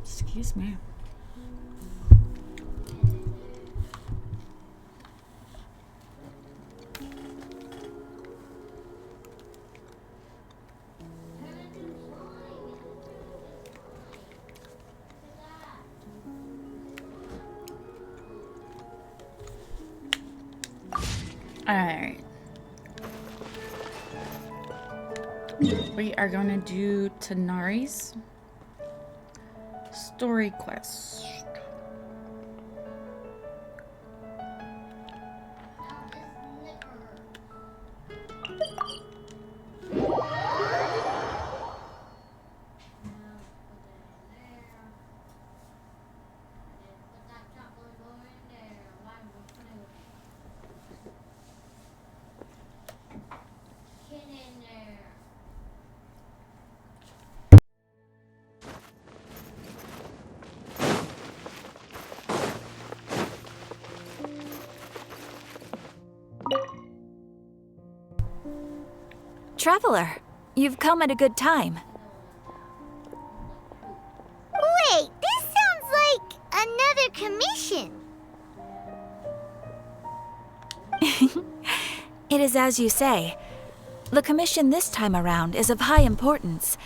Excuse me. Alright. We are going to do Tanari's story quest. Traveler, you've come at a good time. Wait, this sounds like another commission. It is as you say. The commission this time around is of high importance.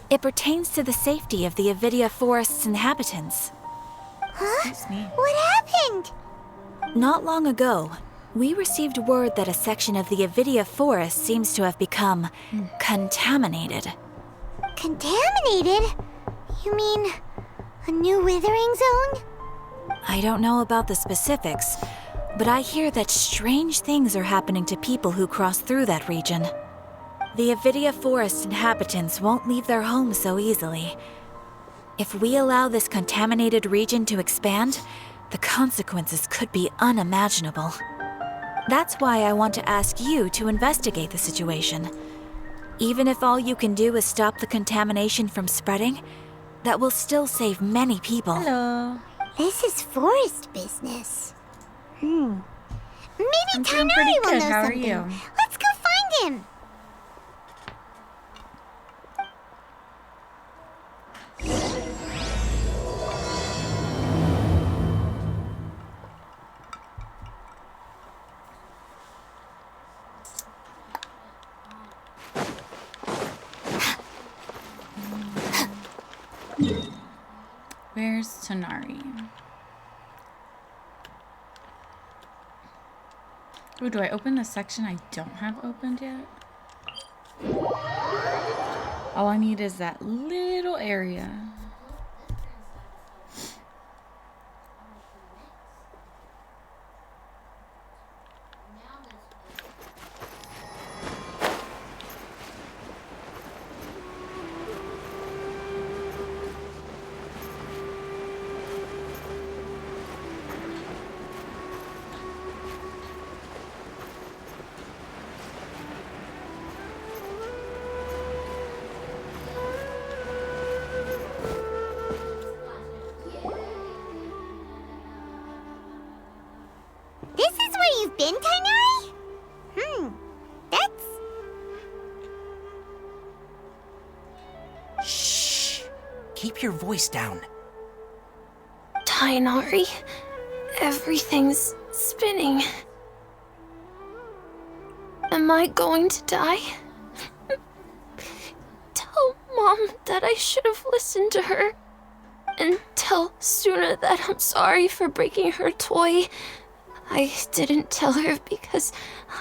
It pertains to the safety of the Avidia Forest's inhabitants. Huh? Excuse me. What happened? Not long ago, we received word that a section of the Avidia Forest seems to have become contaminated. Contaminated? You mean a new withering zone? I don't know about the specifics, but I hear that strange things are happening to people who cross through that region. The Avidia Forest inhabitants won't leave their homes so easily. If we allow this contaminated region to expand, the consequences could be unimaginable. That's why I want to ask you to investigate the situation. Even if all you can do is stop the contamination from spreading, that will still save many people. Hello. This is forest business. Maybe I'm doing pretty Tanari will good. know How are something. you? Let's go find him. Where's Tanari? Ooh, do I open the section I don't have opened yet? All I need is that little area. This is where you've been, Tanari? That's... Shh! Keep your voice down. Tainari, everything's spinning. Am I going to die? Tell Mom that I should have listened to her. And tell Suna that I'm sorry for breaking her toy. I didn't tell her because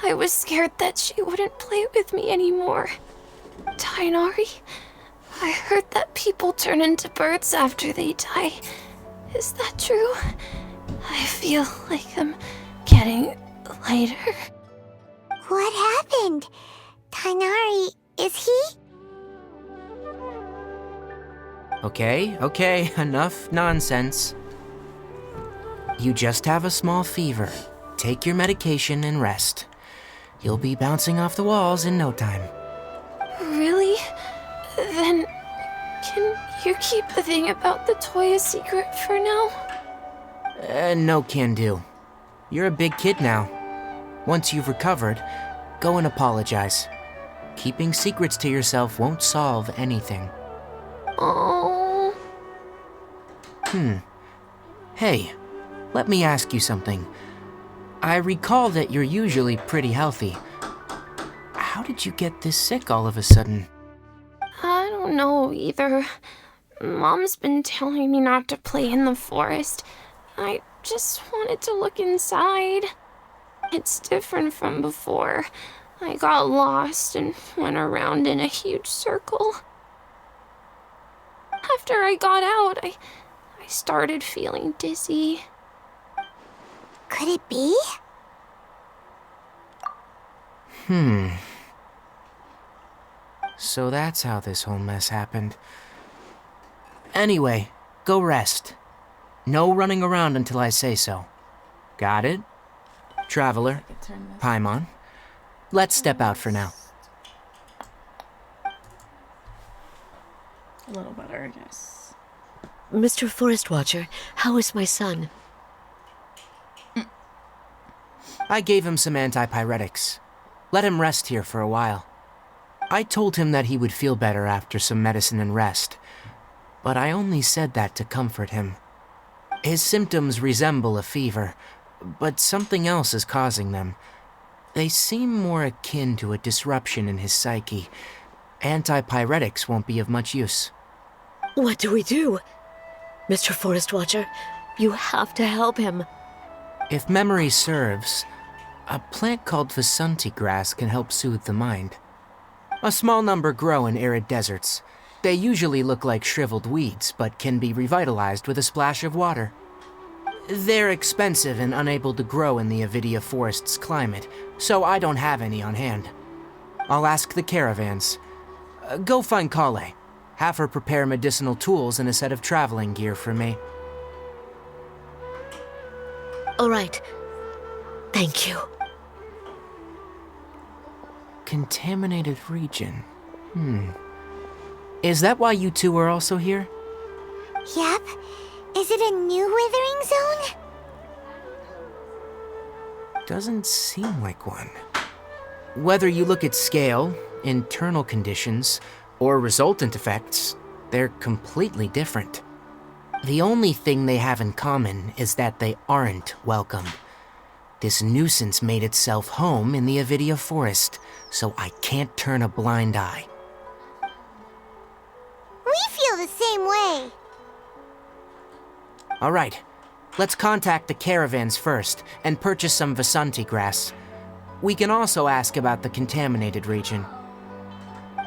I was scared that she wouldn't play with me anymore. Tainari, I heard that people turn into birds after they die. Is that true? I feel like I'm getting lighter. What happened? Tainari, is he? Okay, enough nonsense. You just have a small fever. Take your medication and rest. You'll be bouncing off the walls in no time. Really? Then, can you keep the thing about the toy a secret for now? No can do. You're a big kid now. Once you've recovered, go and apologize. Keeping secrets to yourself won't solve anything. Oh. Hey, let me ask you something. I recall that you're usually pretty healthy. How did you get this sick all of a sudden? I don't know either. Mom's been telling me not to play in the forest. I just wanted to look inside. It's different from before. I got lost and went around in a huge circle. After I got out, I started feeling dizzy. Could it be? So that's how this whole mess happened. Anyway, go rest. No running around until I say so. Got it? Traveler, Turn this. Paimon, let's step out for now. A little better, I guess. Mr. Forest Watcher, how is my son? I gave him some antipyretics. Let him rest here for a while. I told him that he would feel better after some medicine and rest, but I only said that to comfort him. His symptoms resemble a fever, but something else is causing them. They seem more akin to a disruption in his psyche. Antipyretics won't be of much use. What do we do? Mr. Forest Watcher, you have to help him. If memory serves, a plant called Vasanti grass can help soothe the mind. A small number grow in arid deserts. They usually look like shriveled weeds, but can be revitalized with a splash of water. They're expensive and unable to grow in the Avidia forest's climate, so I don't have any on hand. I'll ask the caravans. Go find Kale. Have her prepare medicinal tools and a set of traveling gear for me. All right. Thank you. Contaminated region. Is that why you two are also here? Yep. Is it a new withering zone? Doesn't seem like one. Whether you look at scale, internal conditions, or resultant effects, they're completely different. The only thing they have in common is that they aren't welcome. This nuisance made itself home in the Avidia forest, so I can't turn a blind eye. We feel the same way. All right, let's contact the caravans first and purchase some Vasanti grass. We can also ask about the contaminated region.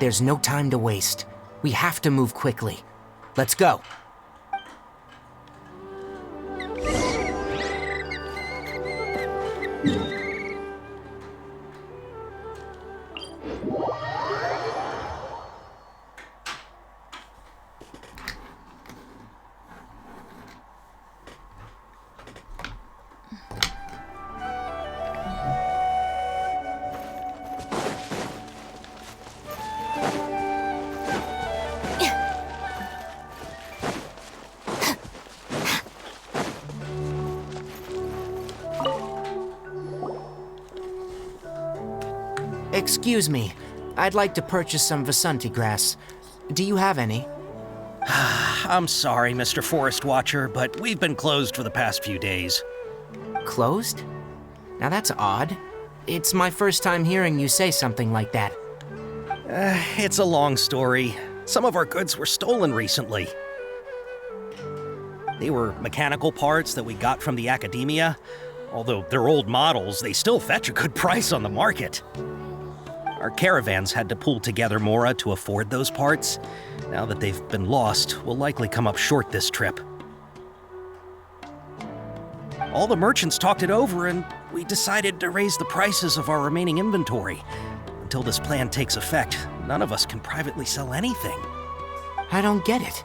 There's no time to waste. We have to move quickly. Let's go. Excuse me, I'd like to purchase some Vasanti grass. Do you have any? I'm sorry, Mr. Forest Watcher, but we've been closed for the past few days. Closed? Now that's odd. It's my first time hearing you say something like that. It's a long story. Some of our goods were stolen recently. They were mechanical parts that we got from the academia. Although they're old models, they still fetch a good price on the market. Our caravans had to pool together Mora to afford those parts. Now that they've been lost, we'll likely come up short this trip. All the merchants talked it over, and we decided to raise the prices of our remaining inventory. Until this plan takes effect, none of us can privately sell anything. I don't get it.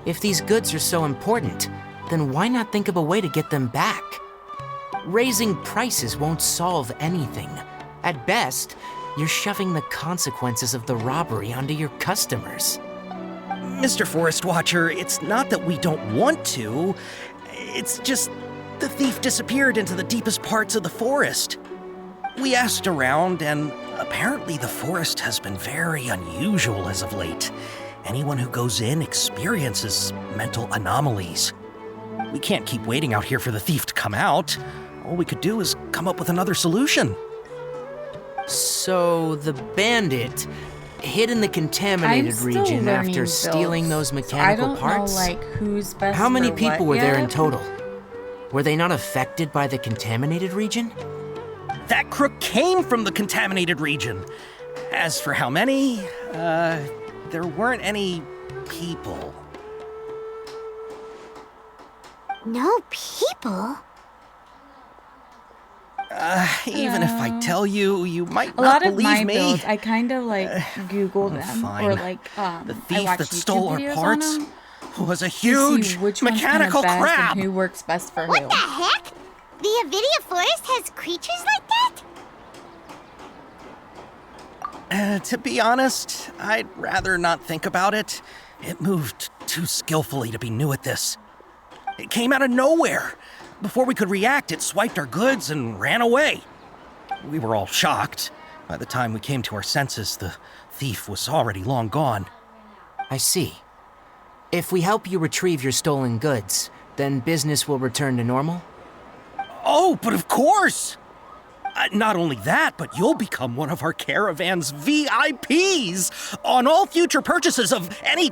If these goods are so important, then why not think of a way to get them back? Raising prices won't solve anything. At best, you're shoving the consequences of the robbery onto your customers. Mr. Forest Watcher, it's not that we don't want to. It's just the thief disappeared into the deepest parts of the forest. We asked around, and apparently the forest has been very unusual as of late. Anyone who goes in experiences mental anomalies. We can't keep waiting out here for the thief to come out. All we could do is come up with another solution. So the bandit hid in the I'm contaminated still region learning after stealing builds. those mechanical I parts? don't know, like, who's best How many for people what were there in yet. total? Were they not affected by the contaminated region? That crook came from the contaminated region. As for how many, there weren't any people. No people? Even if I tell you, you might A not lot of believe my me. builds, I kind of like Googled them fine. or like The I thief watched that YouTube stole our videos parts on them was a to see huge which one's kinda mechanical best crab. and who works best for What who. the heck? The Avidia Forest has creatures like that? To be honest, I'd rather not think about it. It moved too skillfully to be new at this. It came out of nowhere. Before we could react, it swiped our goods and ran away. We were all shocked. By the time we came to our senses, the thief was already long gone. I see. If we help you retrieve your stolen goods, then business will return to normal? Oh, but of course! Not only that, but you'll become one of our caravan's VIPs on all future purchases of any...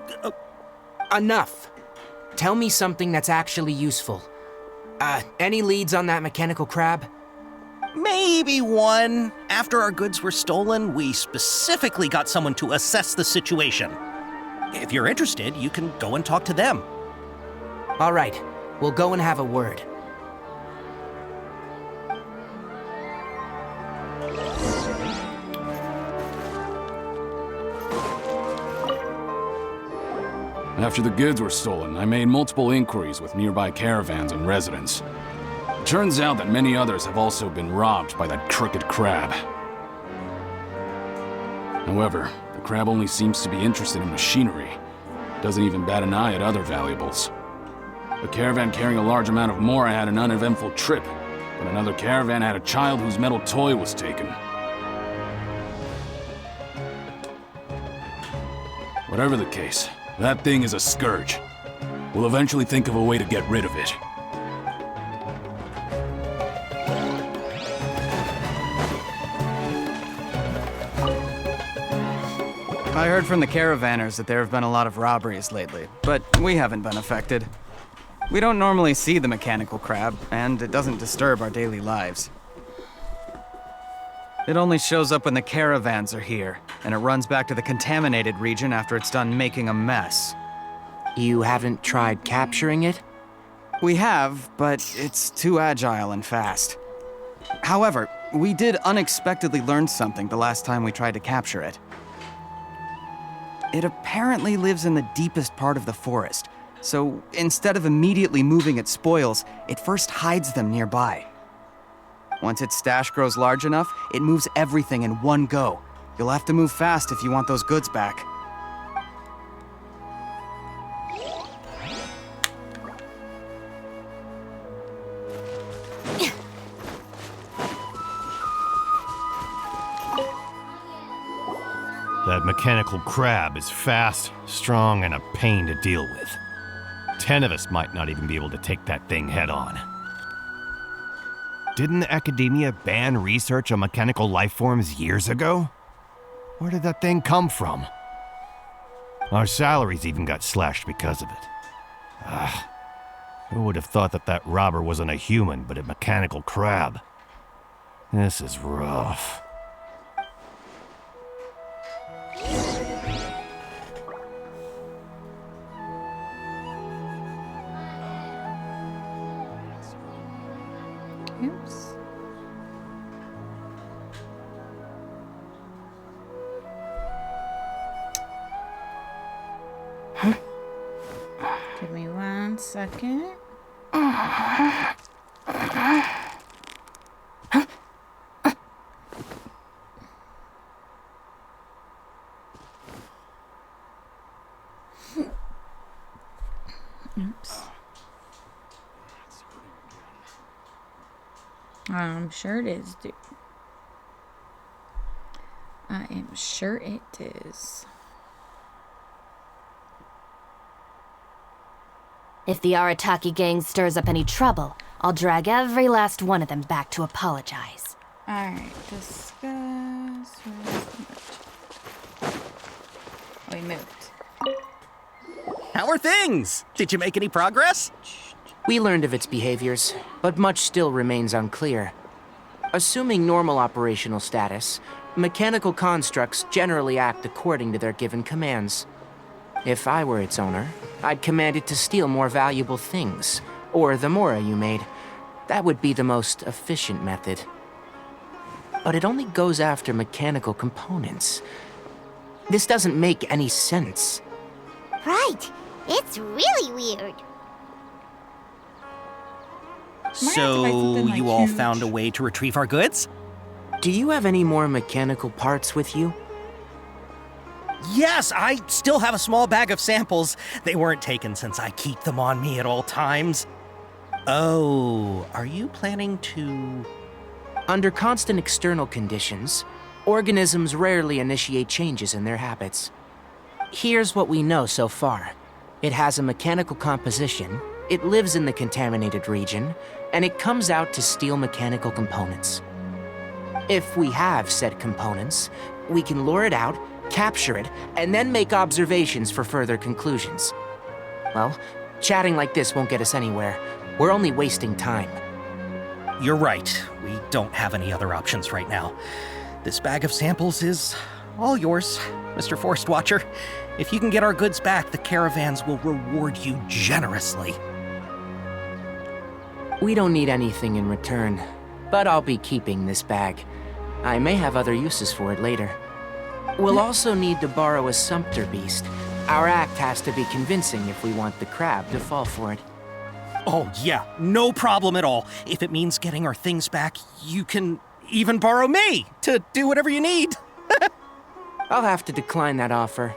Enough. Tell me something that's actually useful. Any leads on that mechanical crab? Maybe one. After our goods were stolen, we specifically got someone to assess the situation. If you're interested, you can go and talk to them. All right, we'll go and have a word. After the goods were stolen, I made multiple inquiries with nearby caravans and residents. It turns out that many others have also been robbed by that crooked crab. However, the crab only seems to be interested in machinery. It doesn't even bat an eye at other valuables. A caravan carrying a large amount of Mora had an uneventful trip, but another caravan had a child whose metal toy was taken. Whatever the case, that thing is a scourge. We'll eventually think of a way to get rid of it. I heard from the caravanners that there have been a lot of robberies lately, but we haven't been affected. We don't normally see the mechanical crab, and it doesn't disturb our daily lives. It only shows up when the caravans are here, and it runs back to the contaminated region after it's done making a mess. You haven't tried capturing it? We have, but it's too agile and fast. However, we did unexpectedly learn something the last time we tried to capture it. It apparently lives in the deepest part of the forest, so instead of immediately moving its spoils, it first hides them nearby. Once its stash grows large enough, it moves everything in one go. You'll have to move fast if you want those goods back. That mechanical crab is fast, strong, and a pain to deal with. 10 of us might not even be able to take that thing head on. Didn't the academia ban research on mechanical life forms years ago? Where did that thing come from? Our salaries even got slashed because of it. Who would have thought that that robber wasn't a human, but a mechanical crab? This is rough. Oops. Give me 1 second. Oops. I'm sure it is, dude. I am sure it is. If the Arataki gang stirs up any trouble, I'll drag every last one of them back to apologize. Alright, discuss. We moved. How are things? Did you make any progress? We learned of its behaviors, but much still remains unclear. Assuming normal operational status, mechanical constructs generally act according to their given commands. If I were its owner, I'd command it to steal more valuable things, or the mora you made. That would be the most efficient method. But it only goes after mechanical components. This doesn't make any sense. Right. It's really weird. So, you all found a way to retrieve our goods? Do you have any more mechanical parts with you? Yes, I still have a small bag of samples. They weren't taken since I keep them on me at all times. Oh, are you planning to... Under constant external conditions, organisms rarely initiate changes in their habits. Here's what we know so far. It has a mechanical composition, it lives in the contaminated region, and it comes out to steal mechanical components. If we have said components, we can lure it out, capture it, and then make observations for further conclusions. Well, chatting like this won't get us anywhere. We're only wasting time. You're right. We don't have any other options right now. This bag of samples is all yours, Mr. Forest Watcher. If you can get our goods back, the caravans will reward you generously. We don't need anything in return, but I'll be keeping this bag. I may have other uses for it later. We'll also need to borrow a sumpter beast. Our act has to be convincing if we want the crab to fall for it. Oh yeah, no problem at all. If it means getting our things back, you can even borrow me to do whatever you need. I'll have to decline that offer.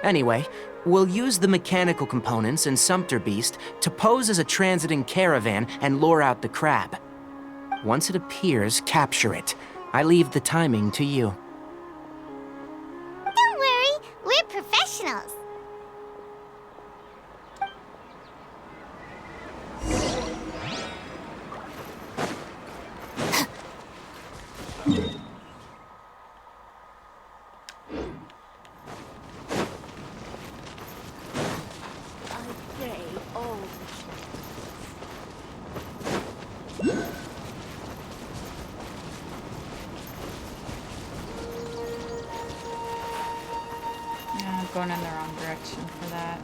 Anyway, we'll use the mechanical components and sumpter beast to pose as a transiting caravan and lure out the crab. Once it appears, capture it. I leave the timing to you. Don't worry, we're professionals. Yeah, I'm going in the wrong direction for that.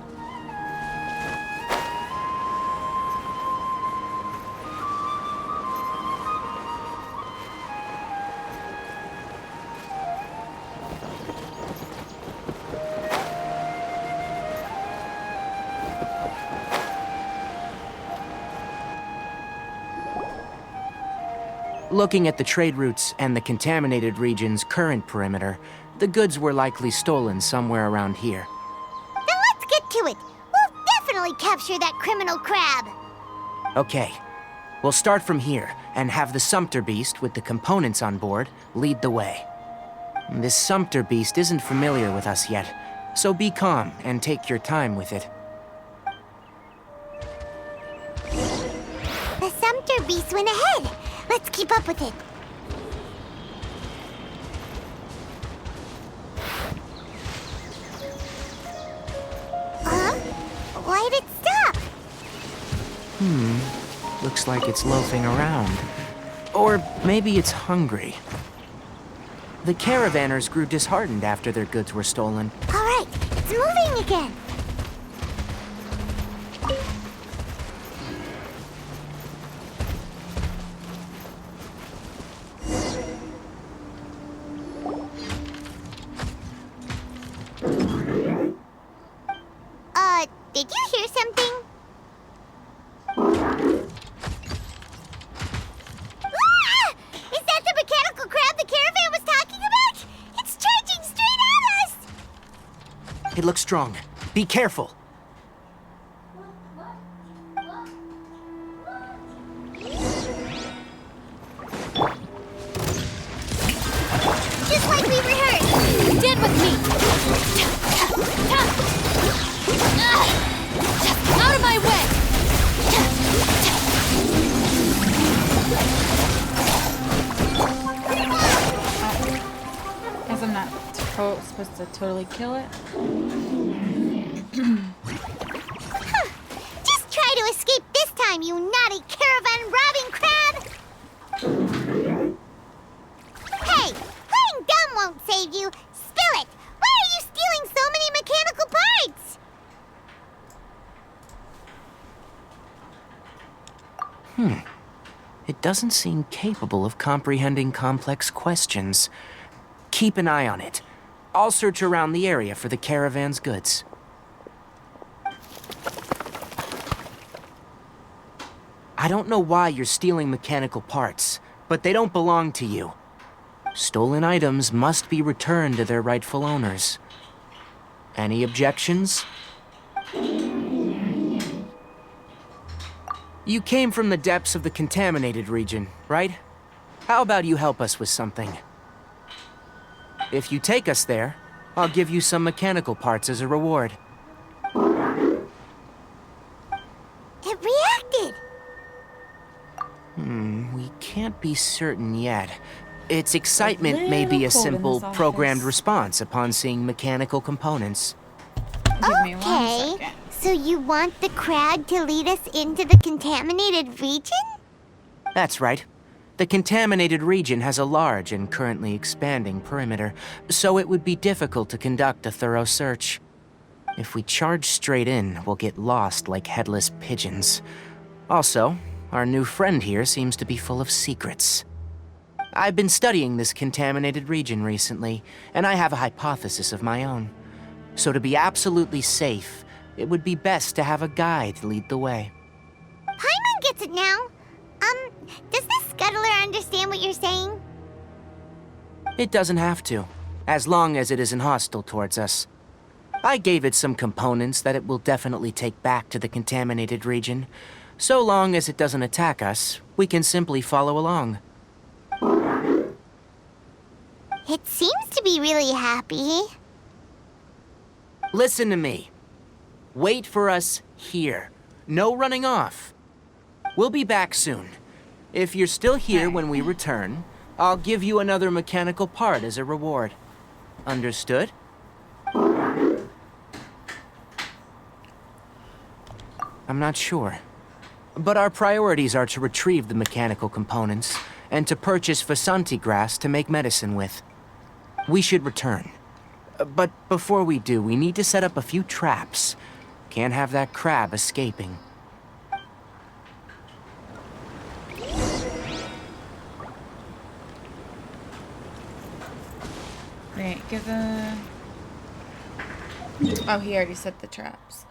Looking at the trade routes and the contaminated region's current perimeter, the goods were likely stolen somewhere around here. Then let's get to it. We'll definitely capture that criminal crab. Okay, we'll start from here and have the sumpter beast with the components on board lead the way. This sumpter beast isn't familiar with us yet, so be calm and take your time with it. The sumpter beast went ahead. Let's keep up with it. Huh? Why'd it stop? Looks like it's loafing around. Or maybe it's hungry. The caravanners grew disheartened after their goods were stolen. All right, it's moving again. Did you hear something? Ah! Is that the mechanical crab the caravan was talking about? It's charging straight at us! It looks strong. Be careful. Just like we rehearsed! Stand with me! Just out of my way! supposed to totally kill it? Just try to escape this time, you naughty caravan robbing crab! Hey, playing dumb won't save you. Spill it! Why are you stealing so many mechanical parts? It doesn't seem capable of comprehending complex questions. Keep an eye on it. I'll search around the area for the caravan's goods. I don't know why you're stealing mechanical parts, but they don't belong to you. Stolen items must be returned to their rightful owners. Any objections? You came from the depths of the contaminated region, right? How about you help us with something? If you take us there, I'll give you some mechanical parts as a reward. It reacted! We can't be certain yet. Its excitement may be a little cold in simple, this programmed office. response upon seeing mechanical components. Give me 1 Okay, second. so you want the crab to lead us into the contaminated region? That's right. The contaminated region has a large and currently expanding perimeter, so it would be difficult to conduct a thorough search. If we charge straight in, we'll get lost like headless pigeons. Also, our new friend here seems to be full of secrets. I've been studying this contaminated region recently, and I have a hypothesis of my own. So to be absolutely safe, it would be best to have a guide lead the way. Paimon gets it now. Does the scuttler understand what you're saying? It doesn't have to, as long as it isn't hostile towards us. I gave it some components that it will definitely take back to the contaminated region. So long as it doesn't attack us, we can simply follow along. It seems to be really happy. Listen to me. Wait for us here. No running off. We'll be back soon. If you're still here when we return, I'll give you another mechanical part as a reward. Understood? I'm not sure. But our priorities are to retrieve the mechanical components and to purchase Vasanti grass to make medicine with. We should return. But before we do, we need to set up a few traps. Can't have that crab escaping. Wait, give the... Oh, he already set the traps.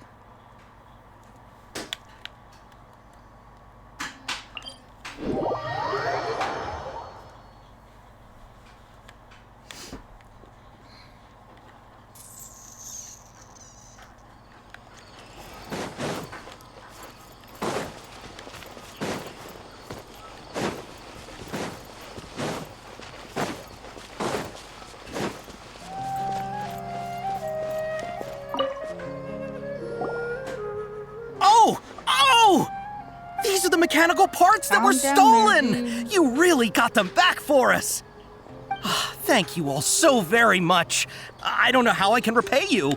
These are the mechanical parts that were stolen! You really got them back for us! Thank you all so very much. I don't know how I can repay you.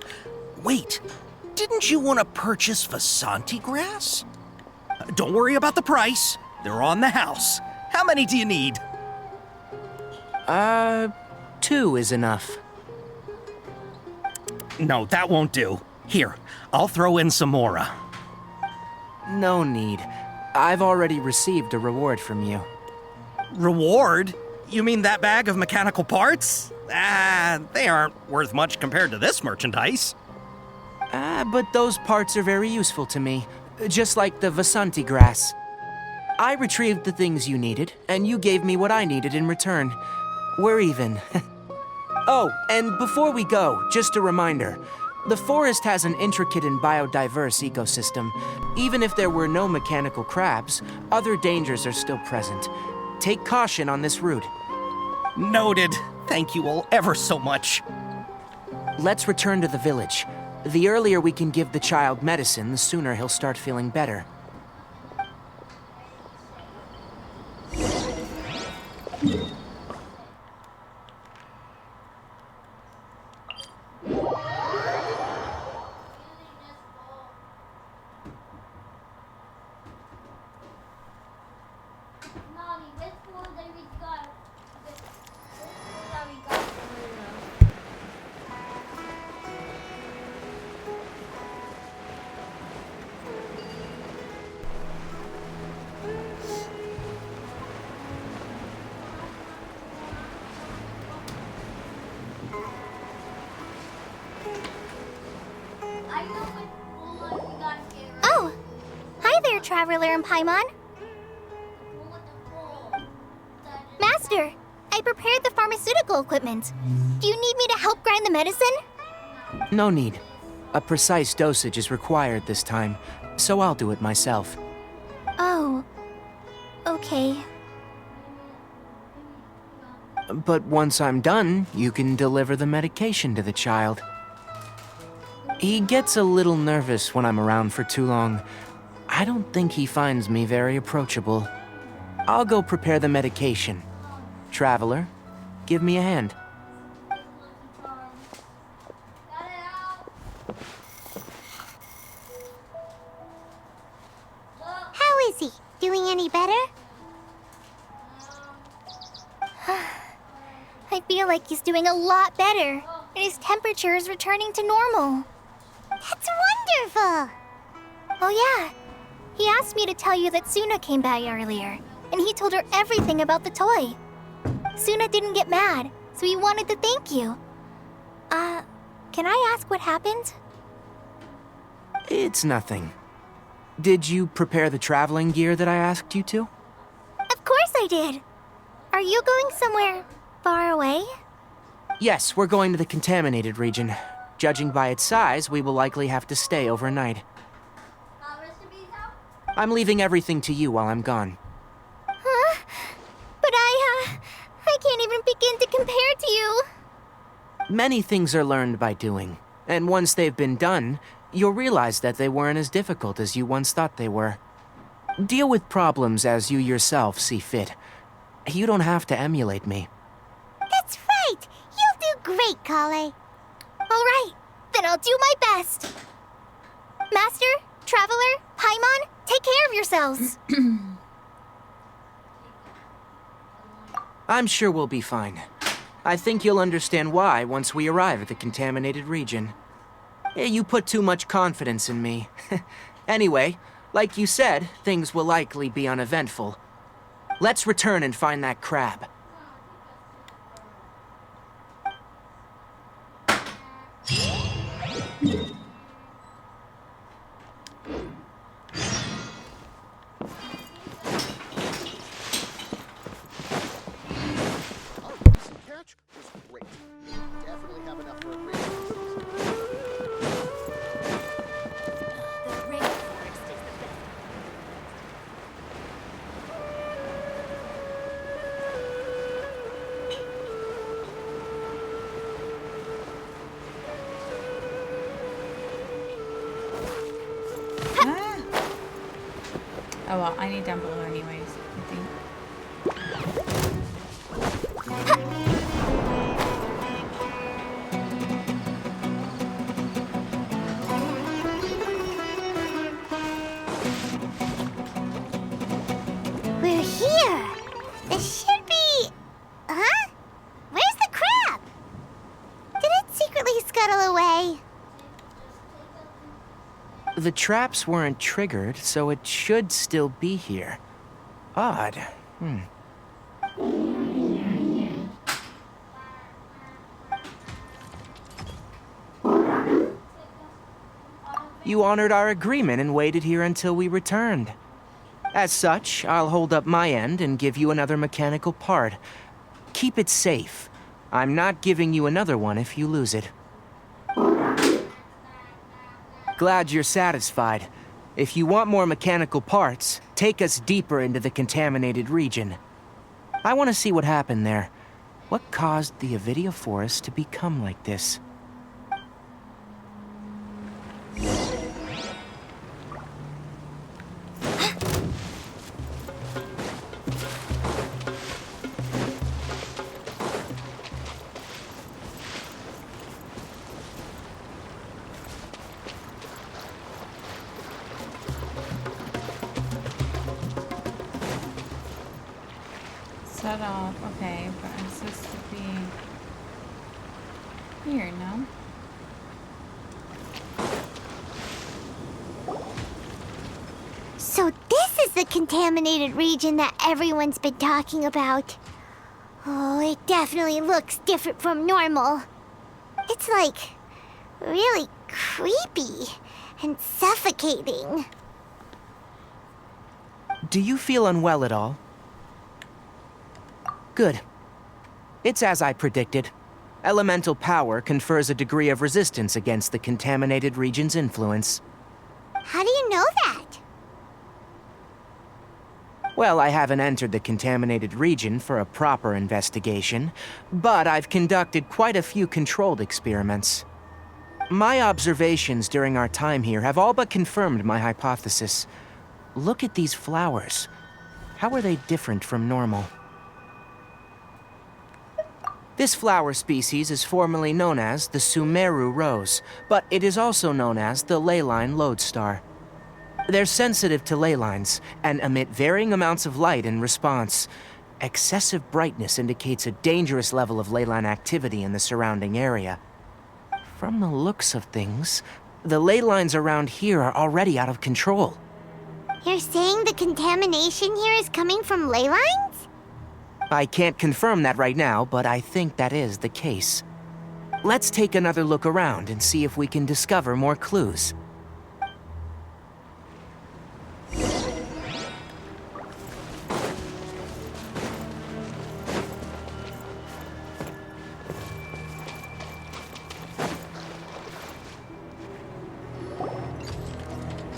Wait, didn't you want to purchase Vasanti grass? Don't worry about the price. They're on the house. How many do you need? 2 is enough. No, that won't do. Here, I'll throw in some more. No need. I've already received a reward from you. Reward? You mean that bag of mechanical parts? They aren't worth much compared to this merchandise. But those parts are very useful to me, just like the Vasanti grass. I retrieved the things you needed, and you gave me what I needed in return. We're even. Oh, and before we go, just a reminder. The forest has an intricate and biodiverse ecosystem. Even if there were no mechanical crabs, other dangers are still present. Take caution on this route. Noted. Thank you all ever so much. Let's return to the village. The earlier we can give the child medicine, the sooner he'll start feeling better. Traveler and Paimon? Master, I prepared the pharmaceutical equipment. Do you need me to help grind the medicine? No need. A precise dosage is required this time, so I'll do it myself. Oh, okay. But once I'm done, you can deliver the medication to the child. He gets a little nervous when I'm around for too long. I don't think he finds me very approachable. I'll go prepare the medication. Traveler, give me a hand. How is he? Doing any better? I feel like he's doing a lot better, and his temperature is returning to normal. That's wonderful! Oh yeah, he asked me to tell you that Suna came by earlier, and he told her everything about the toy. Suna didn't get mad, so he wanted to thank you. Can I ask what happened? It's nothing. Did you prepare the traveling gear that I asked you to? Of course I did! Are you going somewhere far away? Yes, we're going to the contaminated region. Judging by its size, we will likely have to stay overnight. I'm leaving everything to you while I'm gone. Huh? But I can't even begin to compare to you. Many things are learned by doing, and once they've been done, you'll realize that they weren't as difficult as you once thought they were. Deal with problems as you yourself see fit. You don't have to emulate me. That's right! You'll do great, Kale. All right, then I'll do my best. Master, Traveler, Paimon, take care of yourselves. I'm sure we'll be fine. I think you'll understand why once we arrive at the contaminated region. You put too much confidence in me. Anyway, like you said, things will likely be uneventful. Let's return and find that crab. Catch was great. Definitely have enough for a great Oh well, I need down below anyways, I think. We're here. This should be... Huh? Where's the crab? Did it secretly scuttle away? The traps weren't triggered, so it should still be here. Odd. You honored our agreement and waited here until we returned. As such, I'll hold up my end and give you another mechanical part. Keep it safe. I'm not giving you another one if you lose it. Glad you're satisfied. If you want more mechanical parts, take us deeper into the contaminated region. I want to see what happened there. What caused the Avidia forest to become like this? Set off, okay, but I'm supposed to be here, no? So this is the contaminated region that everyone's been talking about. Oh, it definitely looks different from normal. It's like really creepy and suffocating. Do you feel unwell at all? Good. It's as I predicted. Elemental power confers a degree of resistance against the contaminated region's influence. How do you know that? Well, I haven't entered the contaminated region for a proper investigation, but I've conducted quite a few controlled experiments. My observations during our time here have all but confirmed my hypothesis. Look at these flowers. How are they different from normal? This flower species is formerly known as the Sumeru rose, but it is also known as the leyline lodestar. They're sensitive to ley lines and emit varying amounts of light in response. Excessive brightness indicates a dangerous level of ley line activity in the surrounding area. From the looks of things, the ley lines around here are already out of control. You're saying the contamination here is coming from ley lines? I can't confirm that right now, but I think that is the case. Let's take another look around and see if we can discover more clues.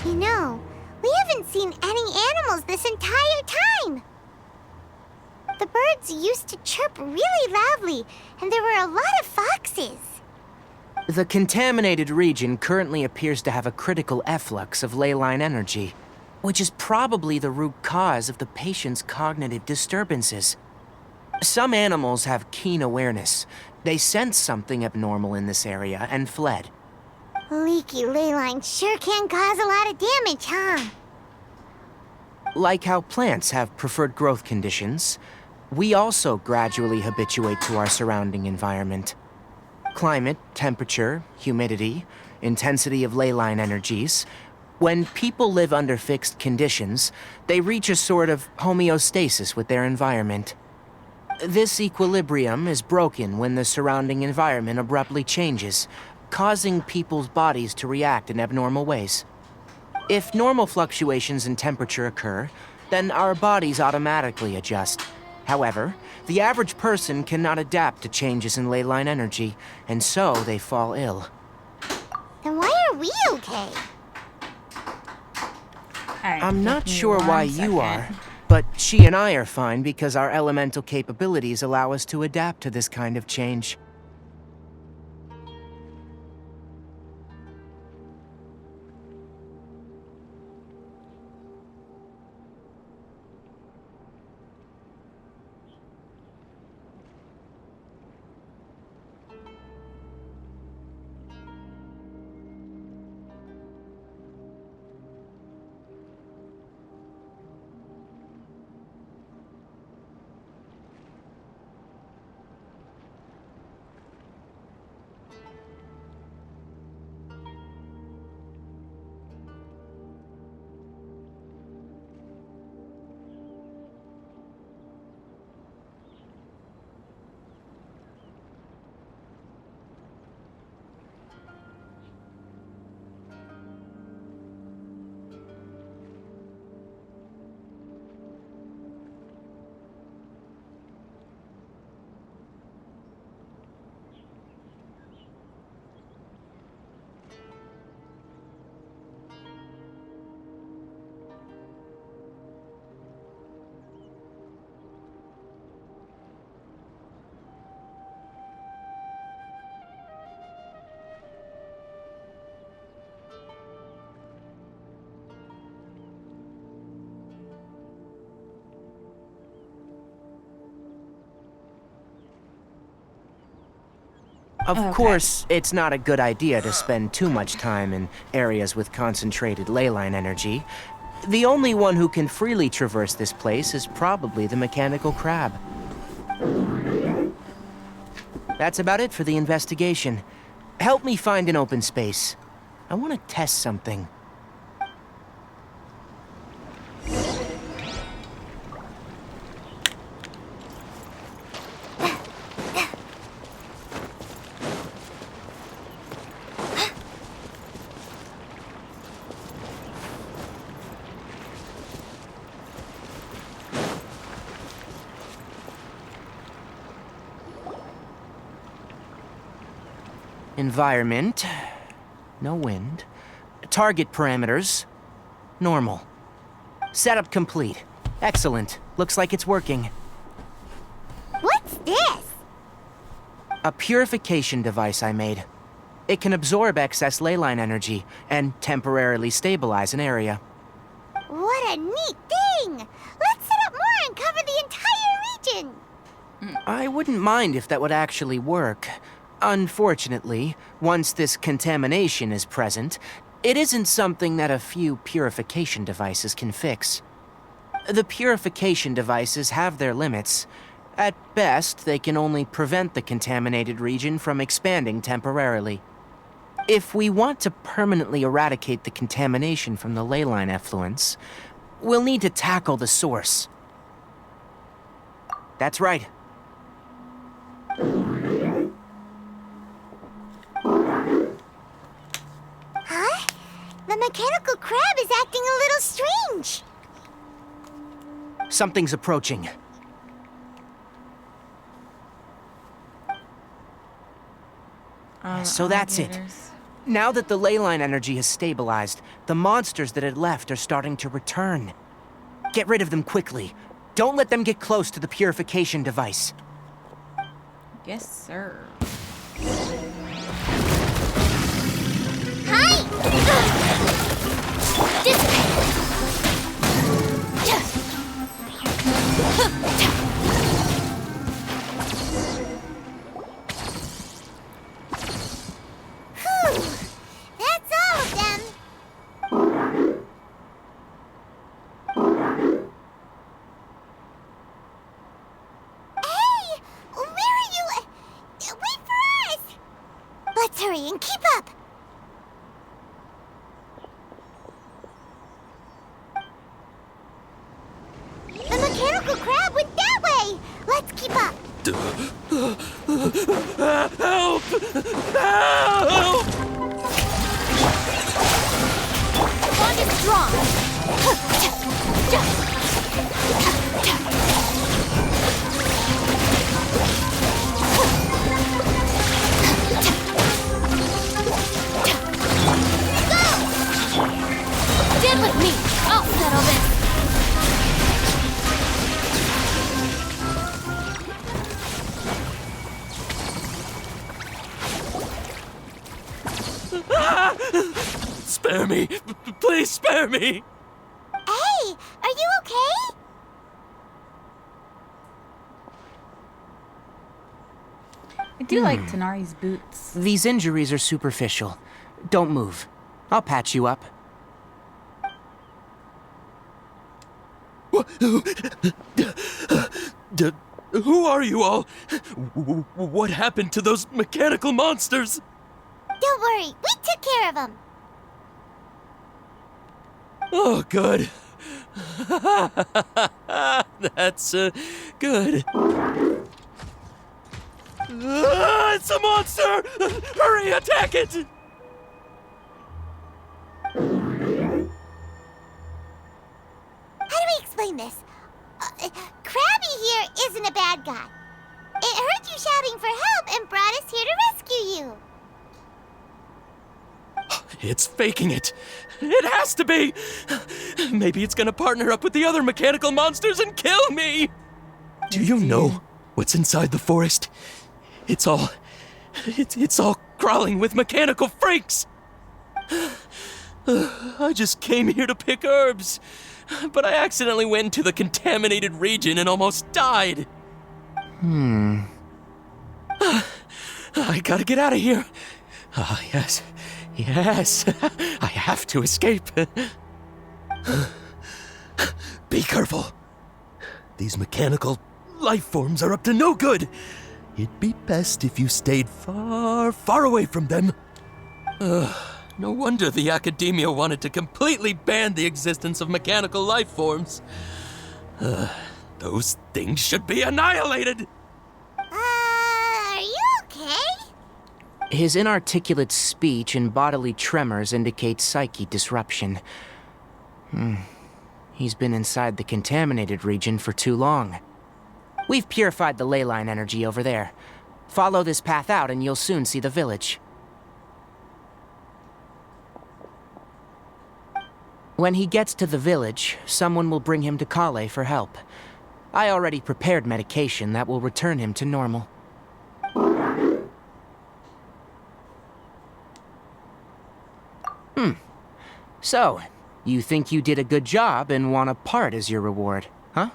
You know, we haven't seen any animals this entire time. The birds used to chirp really loudly, and there were a lot of foxes. The contaminated region currently appears to have a critical efflux of ley line energy, which is probably the root cause of the patient's cognitive disturbances. Some animals have keen awareness. They sensed something abnormal in this area and fled. Leaky ley lines sure can cause a lot of damage, huh? Like how plants have preferred growth conditions, we also gradually habituate to our surrounding environment. Climate, temperature, humidity, intensity of ley line energies. When people live under fixed conditions, they reach a sort of homeostasis with their environment. This equilibrium is broken when the surrounding environment abruptly changes, causing people's bodies to react in abnormal ways. If normal fluctuations in temperature occur, then our bodies automatically adjust. However, the average person cannot adapt to changes in ley line energy, and so they fall ill. Then why are we okay? Alright, I'm not give me sure one why second. you are, but she and I are fine because our elemental capabilities allow us to adapt to this kind of change. Of course, it's not a good idea to spend too much time in areas with concentrated ley line energy. The only one who can freely traverse this place is probably the mechanical crab. That's about it for the investigation. Help me find an open space. I want to test something. Environment. No wind. Target parameters. Normal. Setup complete. Excellent. Looks like it's working. What's this? A purification device I made. It can absorb excess leyline energy and temporarily stabilize an area. What a neat thing! Let's set up more and cover the entire region! I wouldn't mind if that would actually work. Unfortunately, once this contamination is present, it isn't something that a few purification devices can fix. The purification devices have their limits. At best, they can only prevent the contaminated region from expanding temporarily. If we want to permanently eradicate the contamination from the leyline effluents, we'll need to tackle the source. That's right. Huh? The mechanical crab is acting a little strange. Something's approaching. So that's it. Now that the leyline energy has stabilized, the monsters that had left are starting to return. Get rid of them quickly. Don't let them get close to the purification device. Yes, sir. Hi! Phew! That's all of them. Hey! Where are you? Wait for us! Let's hurry and keep up! The mechanical crab went that way! Let's keep up! Help! Help! Bond is strong! Go! Stand with me! I'll settle this! Spare me! Please spare me! Hey! Are you okay? I do like Tanari's boots. These injuries are superficial. Don't move. I'll patch you up. Who are you all? What happened to those mechanical monsters? Don't worry, we took care of them. Oh, good. That's good. It's a monster! Hurry, attack it! How do we explain this? Krabby here isn't a bad guy. It heard you shouting for help and brought us here to rescue you. It's faking it. It has to be. Maybe it's gonna partner up with the other mechanical monsters and kill me. Do you know what's inside the forest? It's all crawling with mechanical freaks. I just came here to pick herbs, but I accidentally went into the contaminated region and almost died. I gotta get out of here. Ah, yes. Yes, I have to escape. Be careful. These mechanical life forms are up to no good. It'd be best if you stayed far, far away from them. No wonder the academia wanted to completely ban the existence of mechanical life forms. Those things should be annihilated. Are you okay? His inarticulate speech and bodily tremors indicate psyche disruption. He's been inside the contaminated region for too long. We've purified the leyline energy over there. Follow this path out and you'll soon see the village. When he gets to the village, someone will bring him to Kale for help. I already prepared medication that will return him to normal. So, you think you did a good job and want a part as your reward, huh?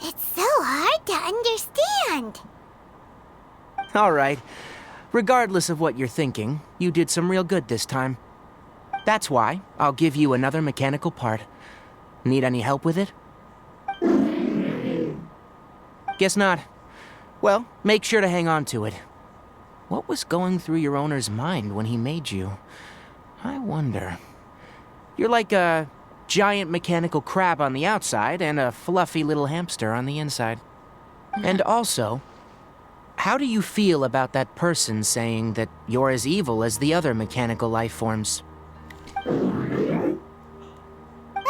It's so hard to understand. All right. Regardless of what you're thinking, you did some real good this time. That's why I'll give you another mechanical part. Need any help with it? Guess not. Well, make sure to hang on to it. What was going through your owner's mind when he made you? I wonder. You're like a giant mechanical crab on the outside and a fluffy little hamster on the inside. And also, how do you feel about that person saying that you're as evil as the other mechanical life forms?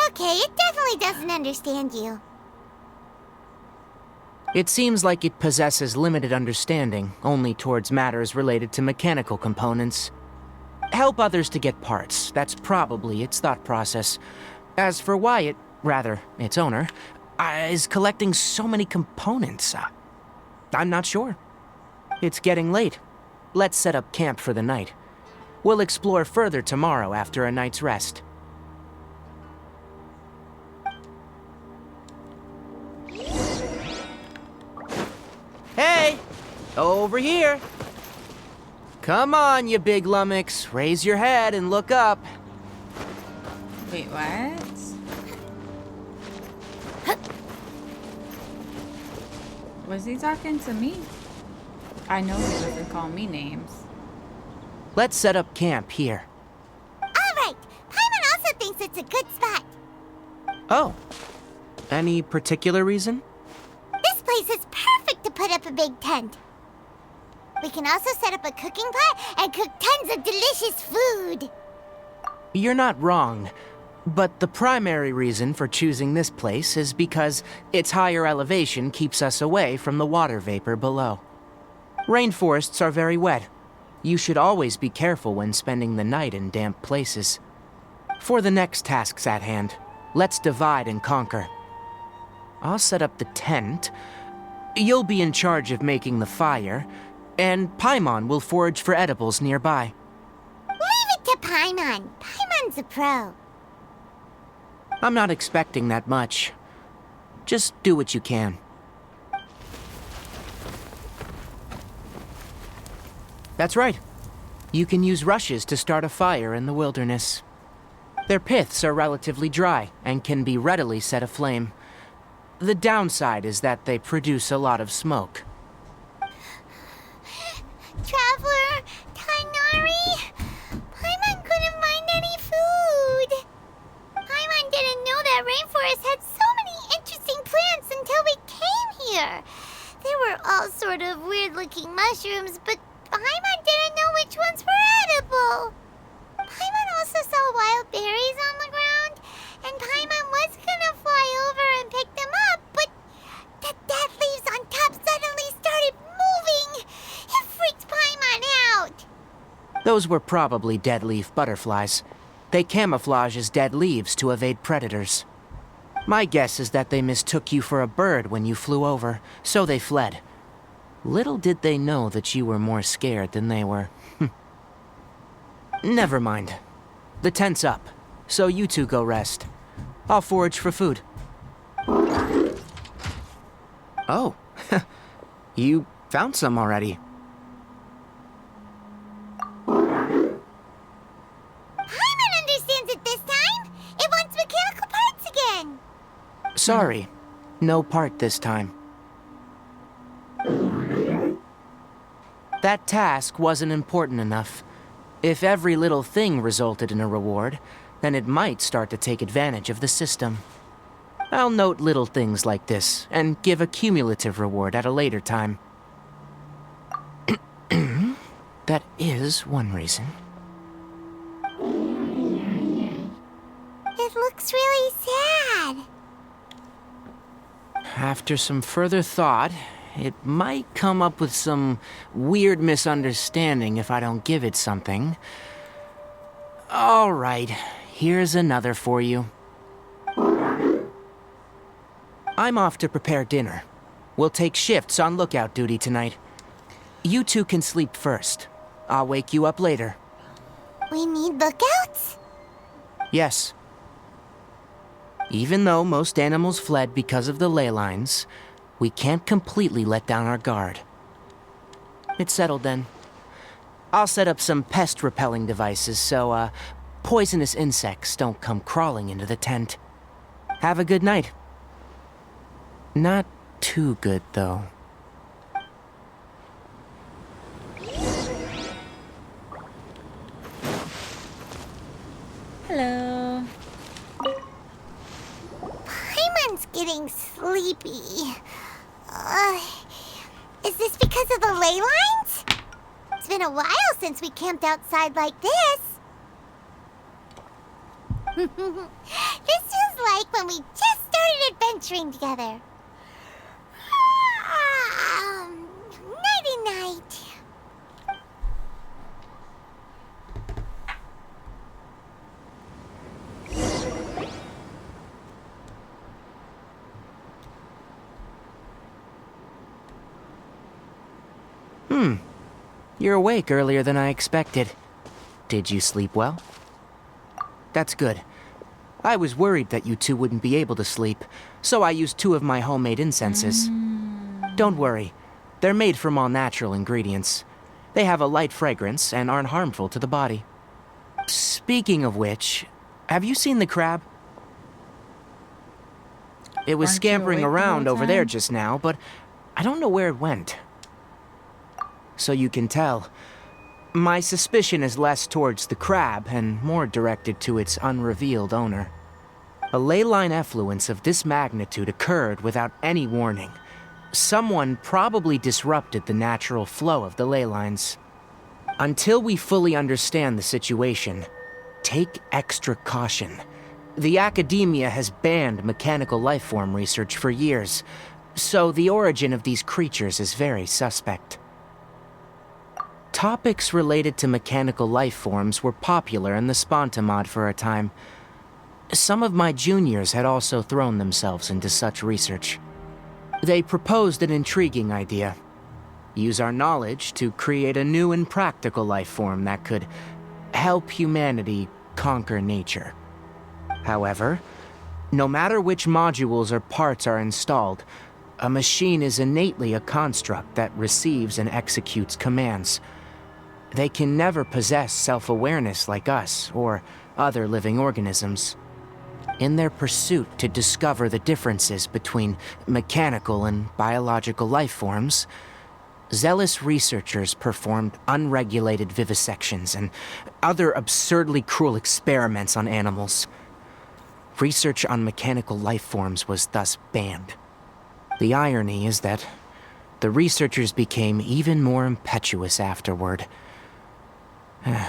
Okay, it definitely doesn't understand you. It seems like it possesses limited understanding, only towards matters related to mechanical components. Help others to get parts, that's probably its thought process. As for why its owner, is collecting so many components, I'm not sure. It's getting late. Let's set up camp for the night. We'll explore further tomorrow after a night's rest. Hey! Over here! Come on, you big lummox. Raise your head and look up. Wait, what? Was he talking to me? I know he doesn't call me names. Let's set up camp here. Alright, Paimon also thinks it's a good spot. Oh. Any particular reason? This place is perfect to put up a big tent. We can also set up a cooking pot and cook tons of delicious food. You're not wrong, but the primary reason for choosing this place is because its higher elevation keeps us away from the water vapor below. Rainforests are very wet. You should always be careful when spending the night in damp places. For the next tasks at hand, let's divide and conquer. I'll set up the tent. You'll be in charge of making the fire, and Paimon will forage for edibles nearby. Leave it to Paimon. Paimon's a pro. I'm not expecting that much. Just do what you can. That's right. You can use rushes to start a fire in the wilderness. Their piths are relatively dry and can be readily set aflame. The downside is that they produce a lot of smoke. Traveler, Tainari, Paimon couldn't find any food. Paimon didn't know that rainforest had so many interesting plants until we came here. They were all sort of weird-looking mushrooms, but Paimon didn't know which ones were edible. Paimon also saw wild berries on the ground, and Paimon was gonna fly over and pick them up, but the dead leaves on top suddenly started moving. It freaked Paimon out. Those were probably dead leaf butterflies. They camouflage as dead leaves to evade predators. My guess is that they mistook you for a bird when you flew over, so they fled. Little did they know that you were more scared than they were. Never mind. The tent's up, so you two go rest. I'll forage for food. Oh, you found some already. Paimon understands it this time. It wants mechanical parts again. Sorry, no part this time. That task wasn't important enough. If every little thing resulted in a reward, then it might start to take advantage of the system. I'll note little things like this and give a cumulative reward at a later time. That is one reason. It looks really sad. After some further thought, it might come up with some weird misunderstanding if I don't give it something. All right, here's another for you. I'm off to prepare dinner. We'll take shifts on lookout duty tonight. You two can sleep first. I'll wake you up later. We need lookouts? Yes. Even though most animals fled because of the ley lines, we can't completely let down our guard. It's settled then. I'll set up some pest-repelling devices so, poisonous insects don't come crawling into the tent. Have a good night. Not too good, though. Hello. Paimon's getting sleepy. Is this because of the ley lines? It's been a while since we camped outside like this. This is like when we just started adventuring together. Nighty-night. You're awake earlier than I expected. Did you sleep well? That's good. I was worried that you two wouldn't be able to sleep, so I used 2 of my homemade incenses. Don't worry. They're made from all natural ingredients. They have a light fragrance and aren't harmful to the body. Speaking of which, have you seen the crab? It was Aren't you scampering awake the around whole over there time? just now, but I don't know where it went. So you can tell. My suspicion is less towards the crab and more directed to its unrevealed owner. A ley line effluence of this magnitude occurred without any warning. Someone probably disrupted the natural flow of the ley lines. Until we fully understand the situation, take extra caution. The academia has banned mechanical lifeform research for years, so the origin of these creatures is very suspect. Topics related to mechanical lifeforms were popular in the Spontamod for a time. Some of my juniors had also thrown themselves into such research. They proposed an intriguing idea. Use our knowledge to create a new and practical lifeform that could help humanity conquer nature. However, no matter which modules or parts are installed, a machine is innately a construct that receives and executes commands. They can never possess self-awareness like us or other living organisms. In their pursuit to discover the differences between mechanical and biological life forms, zealous researchers performed unregulated vivisections and other absurdly cruel experiments on animals. Research on mechanical life forms was thus banned. The irony is that the researchers became even more impetuous afterward.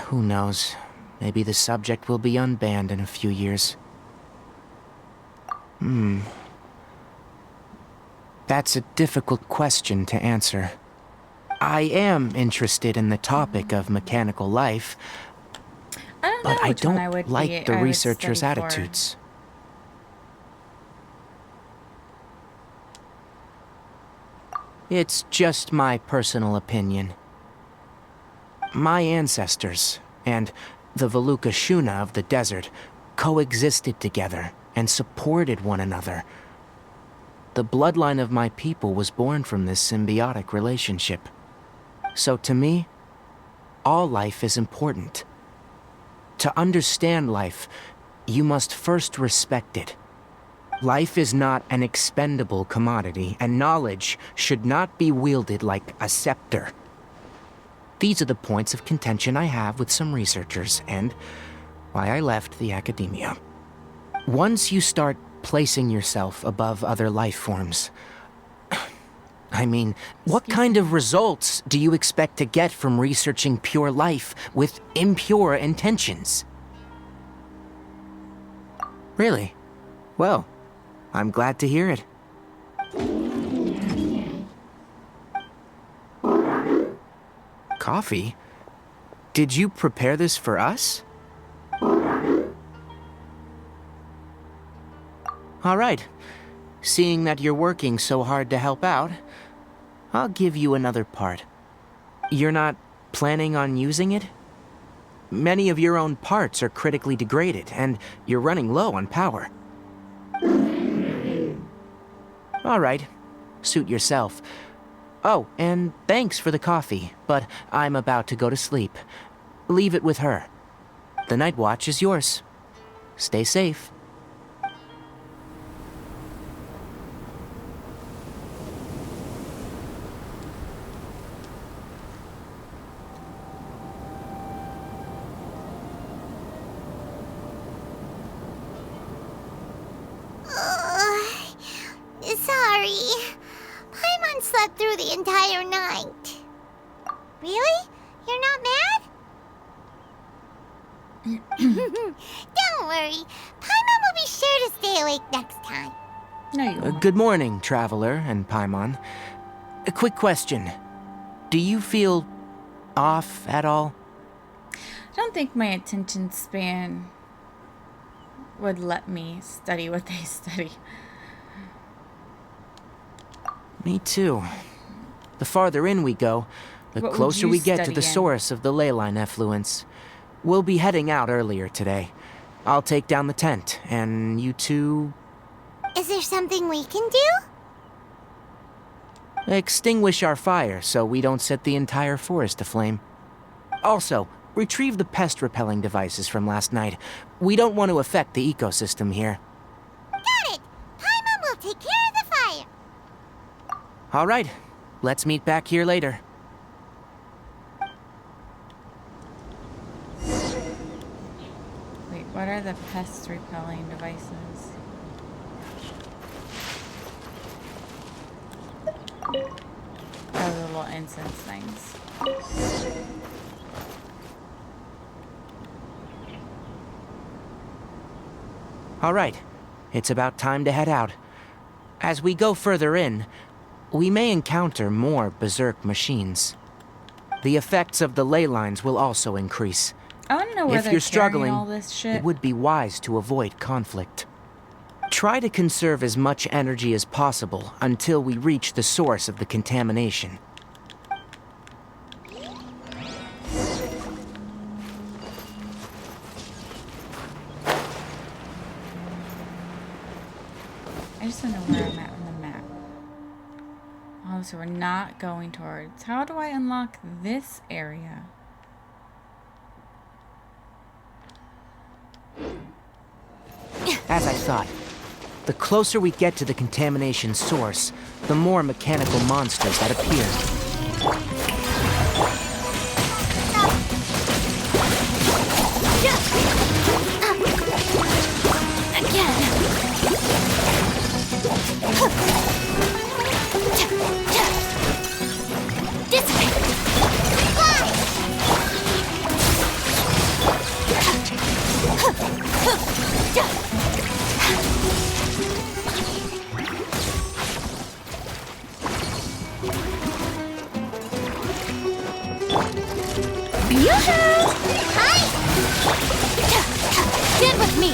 Who knows? Maybe the subject will be unbanned in a few years. That's a difficult question to answer. I am interested in the topic of mechanical life, I don't know but I which one I don't would like the I would researchers' study for. attitudes. It's just my personal opinion. My ancestors and the Veluca Shuna of the desert coexisted together and supported one another. The bloodline of my people was born from this symbiotic relationship. So to me, all life is important. To understand life, you must first respect it. Life is not an expendable commodity, and knowledge should not be wielded like a scepter. These are the points of contention I have with some researchers, and why I left the academia. Once you start placing yourself above other life forms, I mean, what kind of results do you expect to get from researching pure life with impure intentions? Really? Well, I'm glad to hear it. Coffee? Did you prepare this for us? All right. Seeing that you're working so hard to help out, I'll give you another part. You're not planning on using it? Many of your own parts are critically degraded, and you're running low on power. All right. Suit yourself. Oh, and thanks for the coffee, but I'm about to go to sleep. Leave it with her. The night watch is yours. Stay safe. Sorry. Paimon slept through the entire night. Really? You're not mad? Don't worry. Paimon will be sure to stay awake next time. No, you won't. Good morning, Traveler and Paimon. A quick question. Do you feel off at all? I don't think my attention span would let me study what they study. Me too. The farther in we go, the What would closer you we get to study the in? source of the ley line effluence. We'll be heading out earlier today. I'll take down the tent, and you two... Is there something we can do? extinguish our fire so we don't set the entire forest aflame. Also, retrieve the pest-repelling devices from last night. We don't want to affect the ecosystem here. Got it! Paimon will take care of the fire. All right, let's meet back here later. Wait, what are the pest repelling devices? Oh, the little incense things. All right, it's about time to head out. As we go further in, we may encounter more berserk machines. The effects of the ley lines will also increase. I want to know where If they're you're carrying struggling, all this shit. it would be wise to avoid conflict. Try to conserve as much energy as possible until we reach the source of the contamination. I just don't know where I'm at on the map. Oh, so we're not going towards... How do I unlock this area? As I thought, the closer we get to the contamination source, the more mechanical monsters that appear. Stand with me!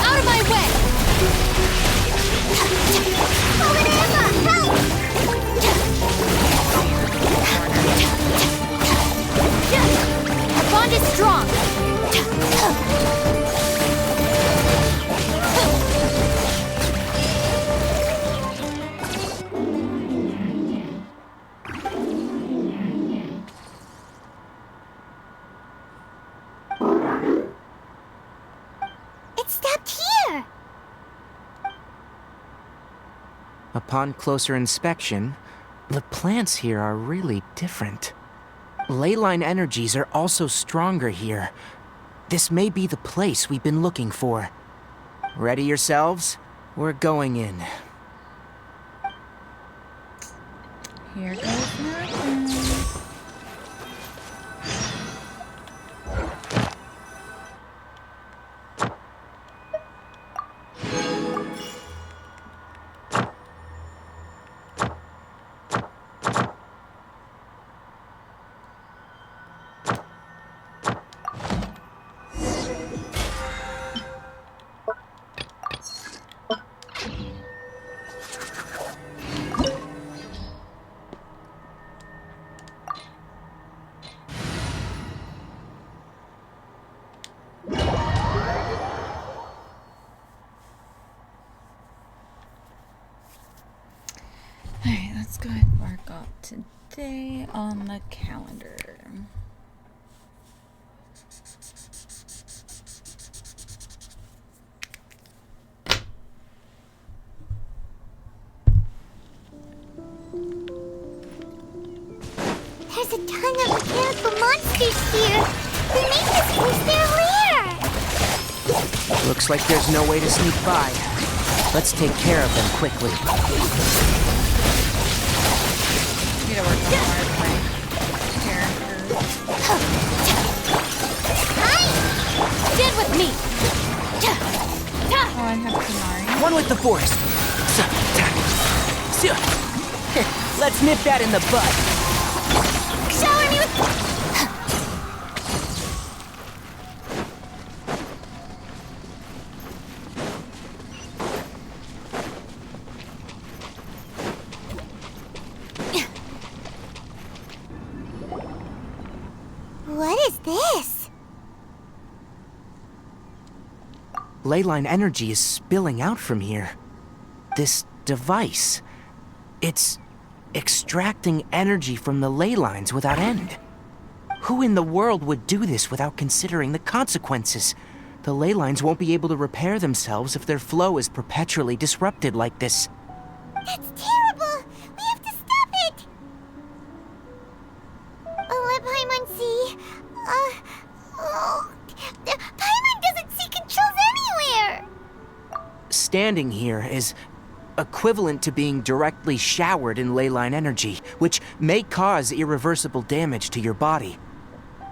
Out of my way! Our bond is strong! It stopped here. Upon closer inspection, the plants here are really different. Ley line energies are also stronger here. This may be the place we've been looking for. Ready yourselves? We're going in. Here goes nothing. Let's go ahead and mark off today on the calendar. There's a ton of mechanical monsters here. They make this place their lair. Looks like there's no way to sneak by. Let's take care of them quickly. Need to work on more of my characters. Get with me! Oh, I have Tamari. One with the forest. Let's nip that in the bud. Shower me with... What is this? Leyline energy is spilling out from here. This device. It's extracting energy from the ley lines without end. Who in the world would do this without considering the consequences? The ley lines won't be able to repair themselves if their flow is perpetually disrupted like this. That's terrible! We have to stop it! Let Paimon see. Paimon doesn't see controls anywhere! Standing here is equivalent to being directly showered in leyline energy, which may cause irreversible damage to your body.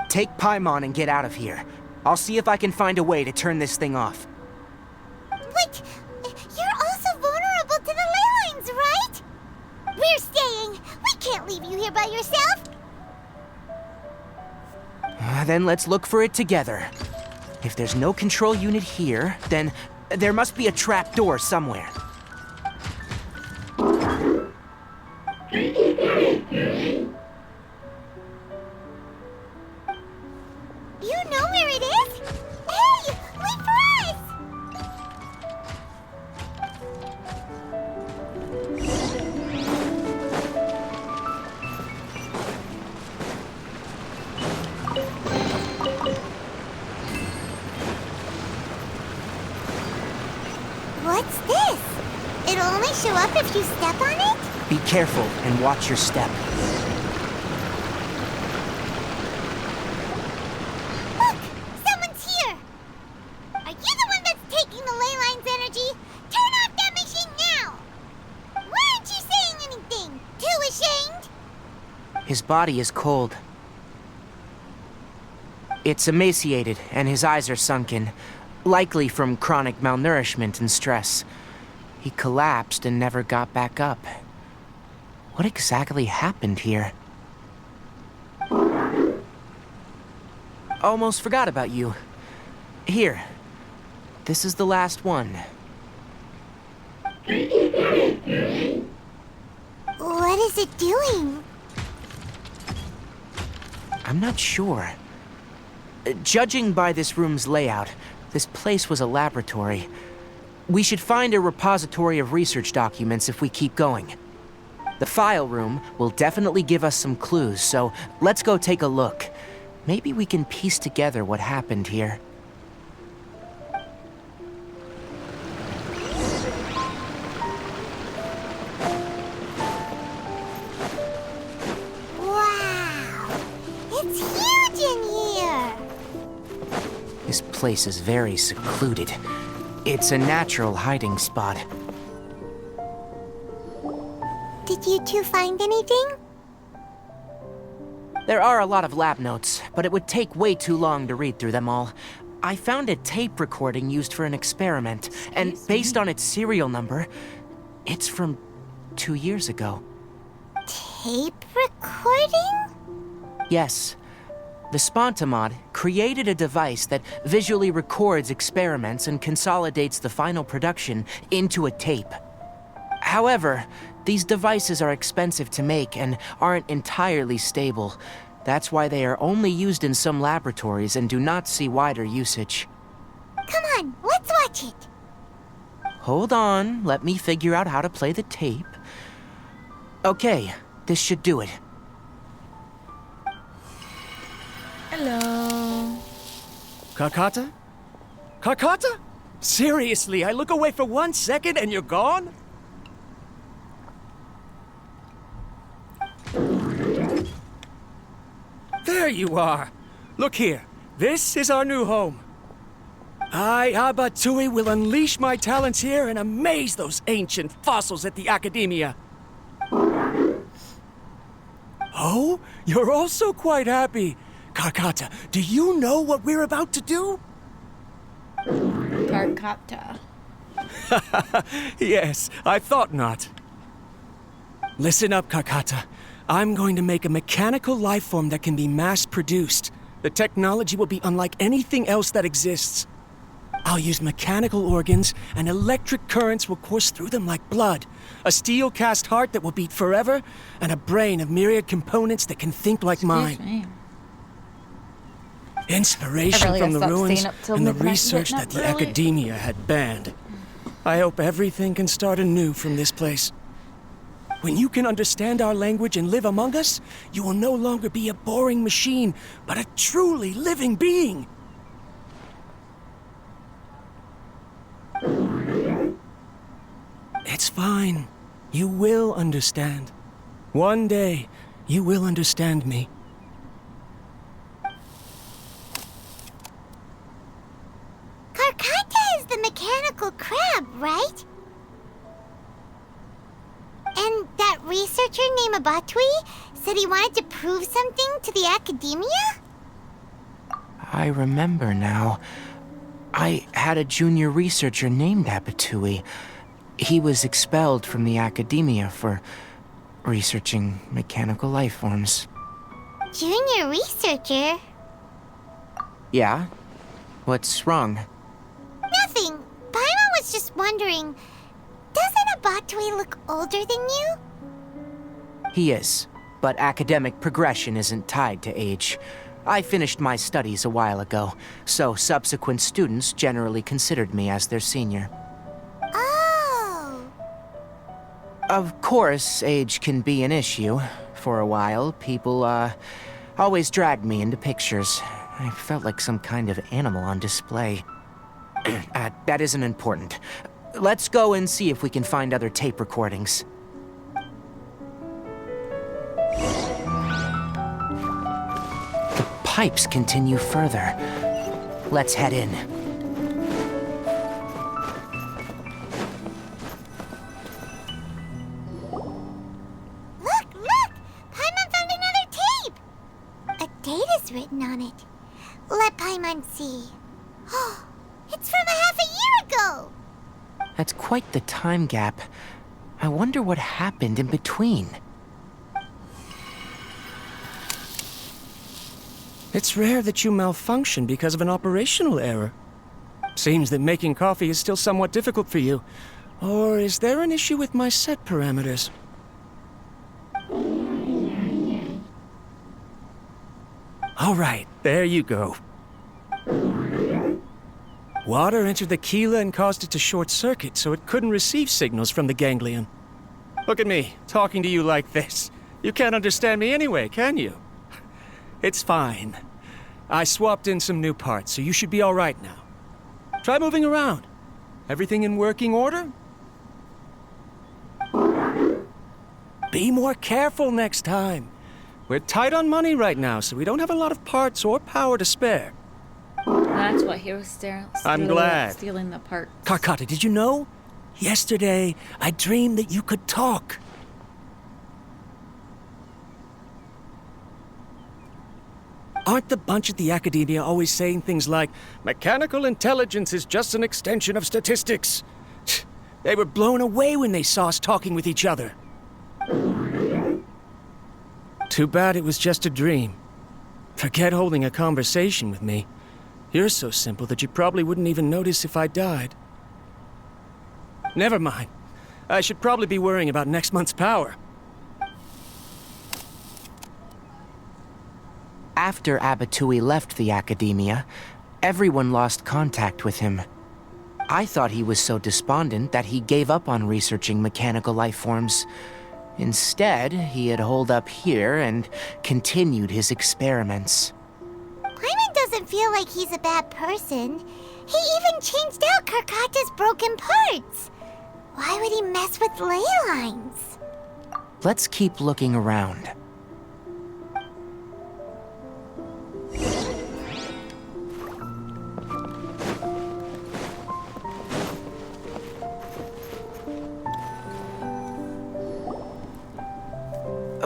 Take Paimon and get out of here. I'll see if I can find a way to turn this thing off. But you're also vulnerable to the ley lines, right? We're staying. We can't leave you here by yourself. Then let's look for it together. If there's no control unit here, then there must be a trap door somewhere. You know where it is? Hey, wait for us! What's this? It'll only show up if you step on it? Be careful and watch your step. Look! Someone's here! Are you the one that's taking the ley line's energy? Turn off that machine now! Why aren't you saying anything? Too ashamed? His body is cold. It's emaciated, and his eyes are sunken, likely from chronic malnourishment and stress. He collapsed and never got back up. What exactly happened here? Almost forgot about you. Here. This is the last one. What is it doing? I'm not sure. Judging by this room's layout, this place was a laboratory. We should find a repository of research documents if we keep going. The file room will definitely give us some clues, so let's go take a look. Maybe we can piece together what happened here. Wow! It's huge in here! This place is very secluded. It's a natural hiding spot. Did you two find anything? There are a lot of lab notes, but it would take way too long to read through them all. I found a tape recording used for an experiment, and based on its serial number, it's from 2 years ago. Tape recording? Yes. The Spontamod created a device that visually records experiments and consolidates the final production into a tape. However, these devices are expensive to make and aren't entirely stable. That's why they are only used in some laboratories and do not see wider usage. Come on, let's watch it. Hold on, let me figure out how to play the tape. Okay, this should do it. Hello. Karkata? Karkata? Seriously, I look away for 1 second and you're gone? There you are. Look here. This is our new home. I, Abatui, will unleash my talents here and amaze those ancient fossils at the Academia. Oh, you're also quite happy. Karkata, do you know what we're about to do? Karkata. Yes, I thought not. Listen up, Karkata. I'm going to make a mechanical life form that can be mass-produced. The technology will be unlike anything else that exists. I'll use mechanical organs, and electric currents will course through them like blood. A steel-cast heart that will beat forever, and a brain of myriad components that can think like mine. Inspiration really from the gotta stop ruins staying up till and the midnight research getting that up the early. Academia had banned. I hope everything can start anew from this place. When you can understand our language and live among us, you will no longer be a boring machine, but a truly living being. It's fine. You will understand. One day, you will understand me. Karkata is the mechanical crab, right? And that researcher named Abatui said he wanted to prove something to the Academia? I remember now. I had a junior researcher named Abatui. He was expelled from the Academia for researching mechanical life forms. Junior researcher? Yeah? What's wrong? Nothing. Paimon was just wondering, doesn't Abatui look older than you? He is, but academic progression isn't tied to age. I finished my studies a while ago, so subsequent students generally considered me as their senior. Oh. Of course, age can be an issue. For a while, people, always dragged me into pictures. I felt like some kind of animal on display. That isn't important. Let's go and see if we can find other tape recordings. The pipes continue further. Let's head in. Look, look! Paimon found another tape! A date is written on it. Let Paimon see. Oh, it's from a half a year ago! That's quite the time gap. I wonder what happened in between. It's rare that you malfunction because of an operational error. Seems that making coffee is still somewhat difficult for you. Or is there an issue with my set parameters? All right, there you go. Water entered the chela and caused it to short circuit, so it couldn't receive signals from the ganglion. Look at me, talking to you like this. You can't understand me anyway, can you? It's fine. I swapped in some new parts, so you should be all right now. Try moving around. Everything in working order? Be more careful next time. We're tight on money right now, so we don't have a lot of parts or power to spare. That's what he was I'm glad. stealing the parts. Karkata, did you know? Yesterday, I dreamed that you could talk. Aren't the bunch at the Academia always saying things like, mechanical intelligence is just an extension of statistics? They were blown away when they saw us talking with each other. Too bad it was just a dream. Forget holding a conversation with me. You're so simple that you probably wouldn't even notice if I died. Never mind. I should probably be worrying about next month's power. After Abatui left the Academia, everyone lost contact with him. I thought he was so despondent that he gave up on researching mechanical life forms. Instead, he had holed up here and continued his experiments. Paimon doesn't feel like he's a bad person. He even changed out Karkata's broken parts. Why would he mess with ley lines? Let's keep looking around.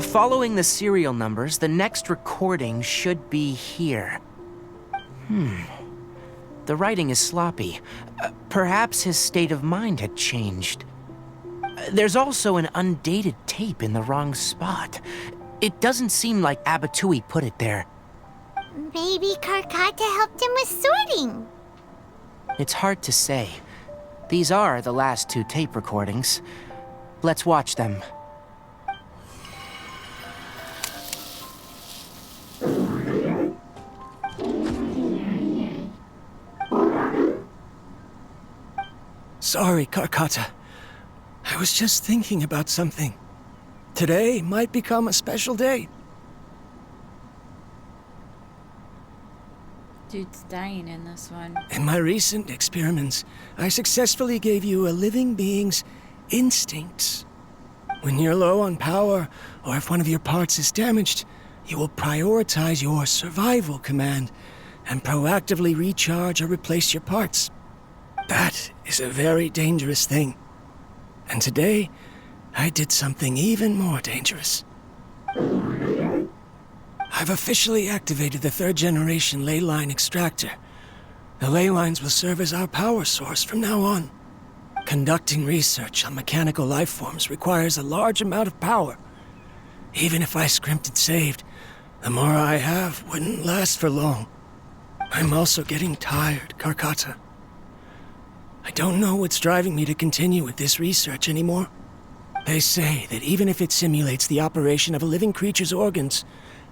Following the serial numbers, the next recording should be here. The writing is sloppy. Perhaps his state of mind had changed. There's also an undated tape in the wrong spot. It doesn't seem like Abatui put it there. Maybe Karkata helped him with sorting. It's hard to say. These are the last 2 tape recordings. Let's watch them. Sorry, Karkata. I was just thinking about something. Today might become a special day. Dude's dying in this one. In my recent experiments, I successfully gave you a living being's instincts. When you're low on power, or if one of your parts is damaged, you will prioritize your survival command and proactively recharge or replace your parts. That is a very dangerous thing. And today, I did something even more dangerous. I've officially activated the 3rd generation ley line extractor. The ley lines will serve as our power source from now on. Conducting research on mechanical life forms requires a large amount of power. Even if I scrimped and saved, the more I have wouldn't last for long. I'm also getting tired, Karkata. I don't know what's driving me to continue with this research anymore. They say that even if it simulates the operation of a living creature's organs,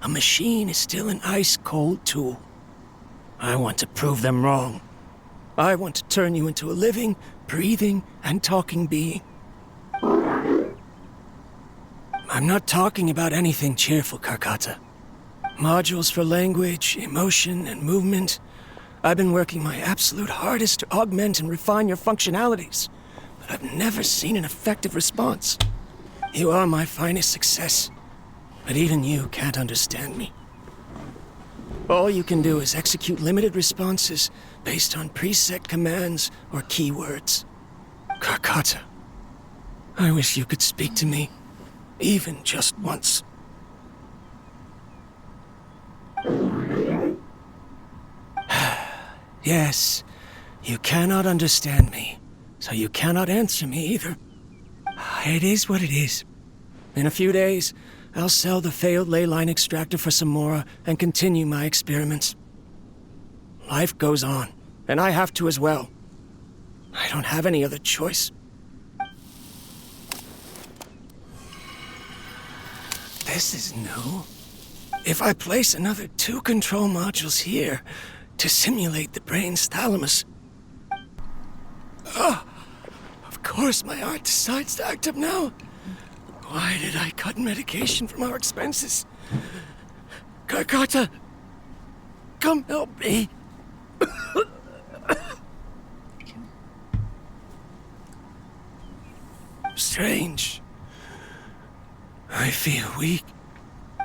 a machine is still an ice-cold tool. I want to prove them wrong. I want to turn you into a living, breathing, and talking being. I'm not talking about anything cheerful, Karkata. Modules for language, emotion, and movement. I've been working my absolute hardest to augment and refine your functionalities, but I've never seen an effective response. You are my finest success, but even you can't understand me. All you can do is execute limited responses based on preset commands or keywords. Karkata, I wish you could speak to me, even just once. Yes, you cannot understand me, so you cannot answer me either. It is what it is. In a few days, I'll sell the failed ley line extractor for some more and continue my experiments. Life goes on, and I have to as well. I don't have any other choice. This is new. If I place another 2 control modules here to simulate the brain's thalamus... Of course my heart decides to act up now. Why did I cut medication from our expenses? Karkata, come help me. Strange. I feel weak.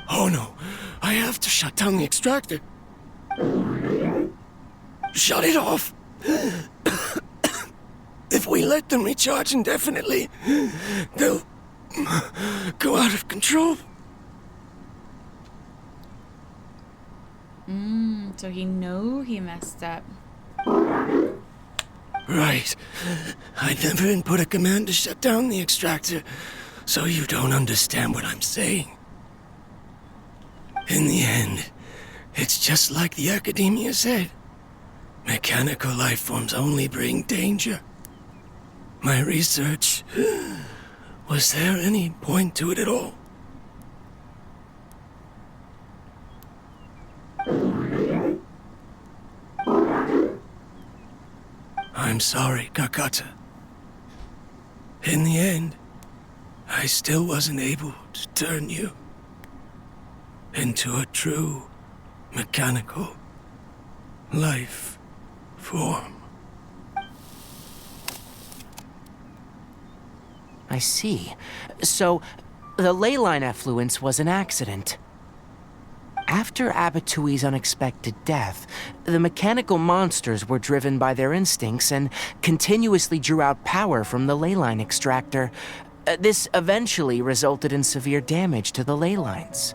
Oh no, I have to shut down the extractor. Shut it off. If we let them recharge indefinitely, they'll go out of control. So he knew he messed up. Right. I never input a command to shut down the extractor, so you don't understand what I'm saying. In the end, it's just like the academia said. Mechanical life forms only bring danger. My research... Was there any point to it at all? I'm sorry, Karkata. In the end, I still wasn't able to turn you into a true mechanical life form. I see. So, the ley line effluence was an accident. After Abatui's unexpected death, the mechanical monsters were driven by their instincts and continuously drew out power from the ley line extractor. This eventually resulted in severe damage to the ley lines.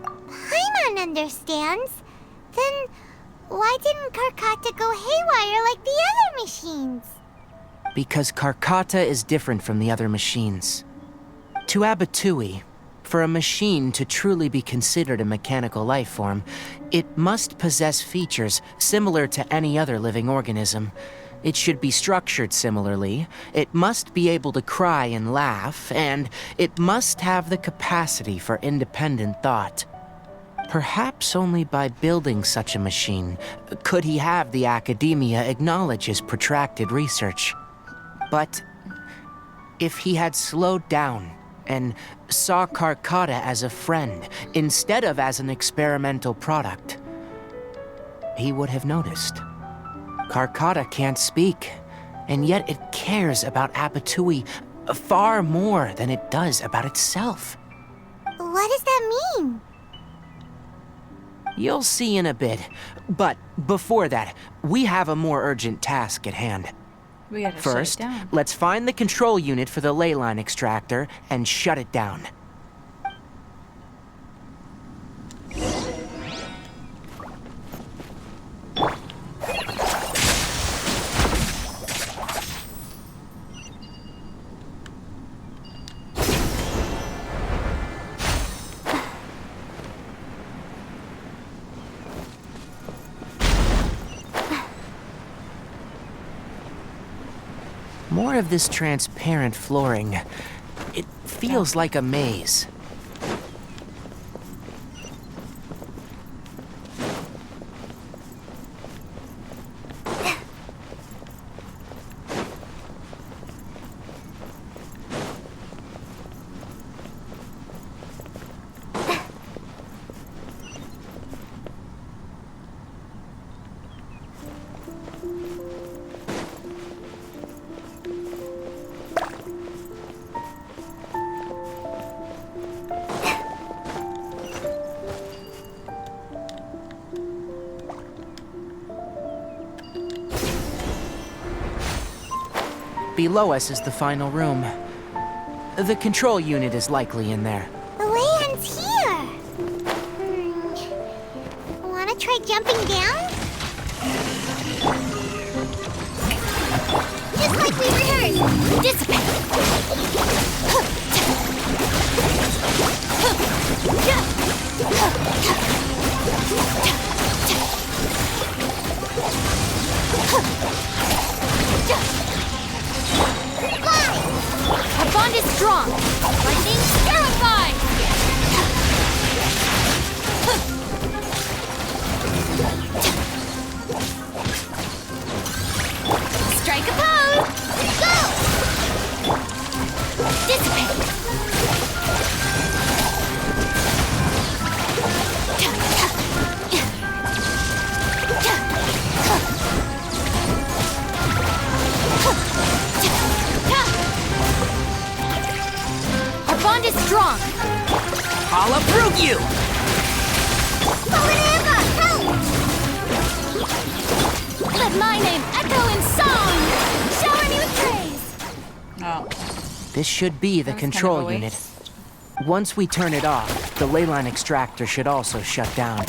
Paimon understands. Then why didn't Karkata go haywire like the other machines? Because Karkata is different from the other machines. To Abatui, for a machine to truly be considered a mechanical life form, it must possess features similar to any other living organism. It should be structured similarly, it must be able to cry and laugh, and it must have the capacity for independent thought. Perhaps only by building such a machine could he have the academia acknowledge his protracted research. But if he had slowed down and saw Karkata as a friend instead of as an experimental product, he would have noticed. Karkata can't speak, and yet it cares about Abatui far more than it does about itself. What does that mean? You'll see in a bit, but before that, we have a more urgent task at hand. We gotta First, shut it down. let's find the control unit for the ley line extractor and shut it down. More of this transparent flooring. It feels like a maze. Below us is the final room. The control unit is likely in there. The land's here. Wanna try jumping down? Just like we rehearsed. Dissipate. Our bond is strong. Lightning terrified. Strike a pose. Go. Dissipate. Our bond is strong. I'll approve you! Let my name echo in song. Shower me with praise. Oh. This should be the That was control kind of a unit. waste. Once we turn it off, the ley line extractor should also shut down.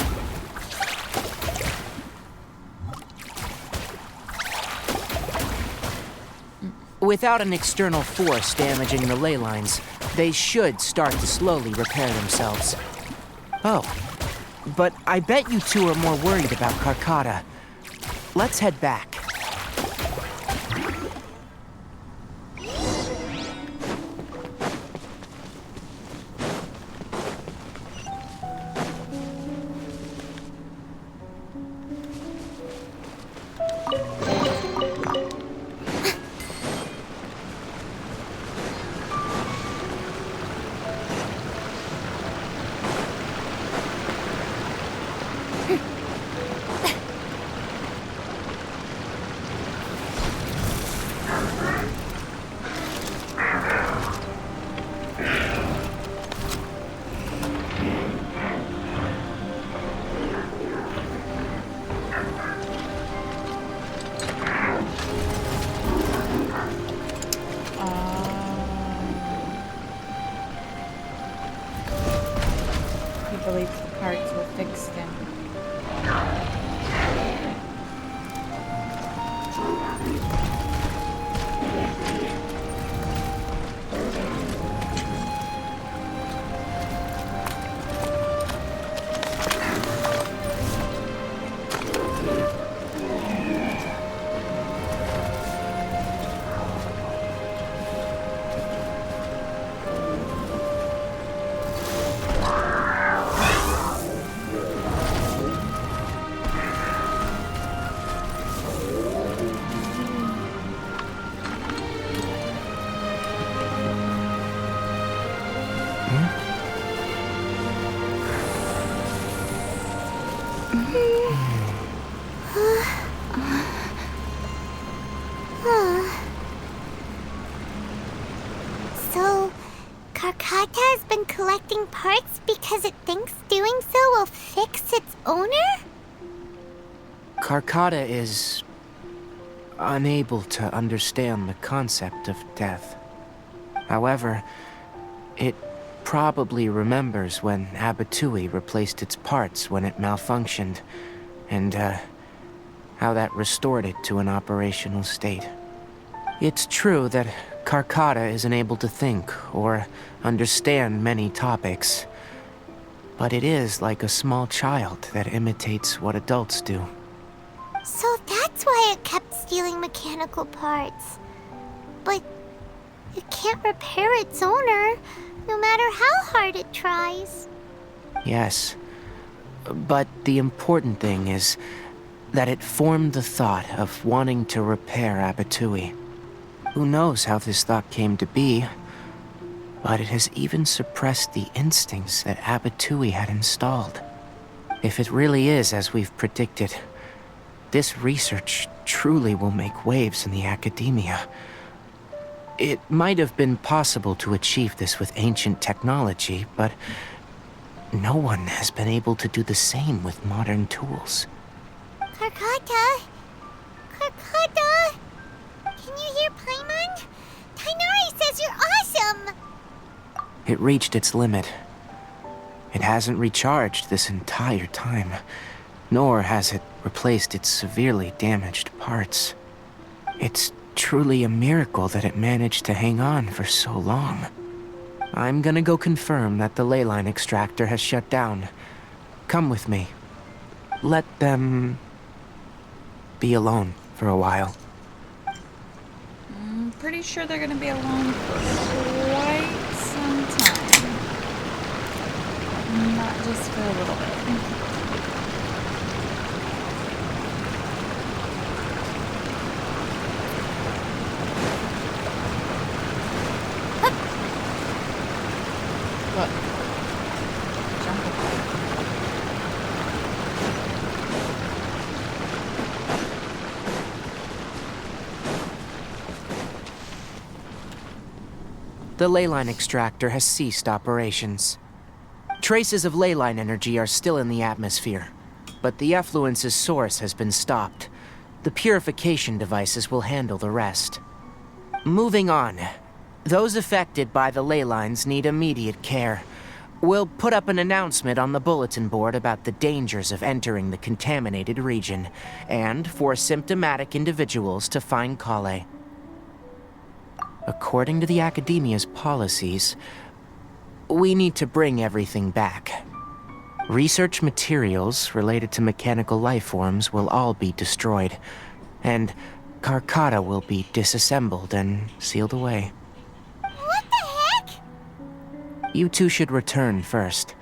Without an external force damaging the ley lines, they should start to slowly repair themselves. Oh, but I bet you two are more worried about Karkata. Let's head back. Karkata has been collecting parts because it thinks doing so will fix its owner? Karkata is unable to understand the concept of death. However, it probably remembers when Abatui replaced its parts when it malfunctioned, and how that restored it to an operational state. It's true that Karkata isn't able to think or understand many topics, but it is like a small child that imitates what adults do. So that's why it kept stealing mechanical parts. But it can't repair its owner, no matter how hard it tries. Yes, but the important thing is that it formed the thought of wanting to repair Abatui. Who knows how this thought came to be, but it has even suppressed the instincts that Abatui had installed. If it really is as we've predicted, this research truly will make waves in the academia. It might have been possible to achieve this with ancient technology, but no one has been able to do the same with modern tools. Karkata? Karkata? Can you hear Paimon? Tainari says you're awesome! It reached its limit. It hasn't recharged this entire time, nor has it replaced its severely damaged parts. It's truly a miracle that it managed to hang on for so long. I'm gonna go confirm that the ley line extractor has shut down. Come with me. Let them be alone for a while. I'm pretty sure they're gonna be alone for quite some time. Not just for a little bit. Look. Jump apart. The ley line extractor has ceased operations. Traces of ley line energy are still in the atmosphere, but the effluence's source has been stopped. The purification devices will handle the rest. Moving on. Those affected by the ley lines need immediate care. We'll put up an announcement on the bulletin board about the dangers of entering the contaminated region, and for symptomatic individuals to find Kale. According to the Academia's policies, we need to bring everything back. Research materials related to mechanical life forms will all be destroyed, and Karkata will be disassembled and sealed away. What the heck? You two should return first.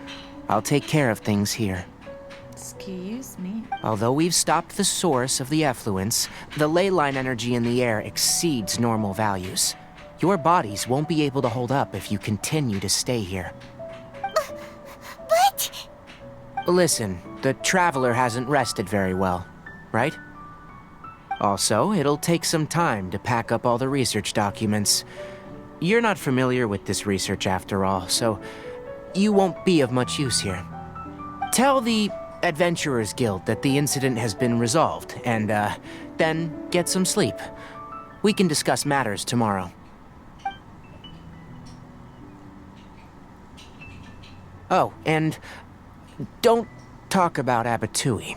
I'll take care of things here. Excuse me. Although we've stopped the source of the effluence, the ley line energy in the air exceeds normal values. Your bodies won't be able to hold up if you continue to stay here. But... Listen, the Traveler hasn't rested very well, right? Also, it'll take some time to pack up all the research documents. You're not familiar with this research after all, so you won't be of much use here. Tell the Adventurers Guild that the incident has been resolved, and then get some sleep. We can discuss matters tomorrow. Oh, and don't talk about Abatui.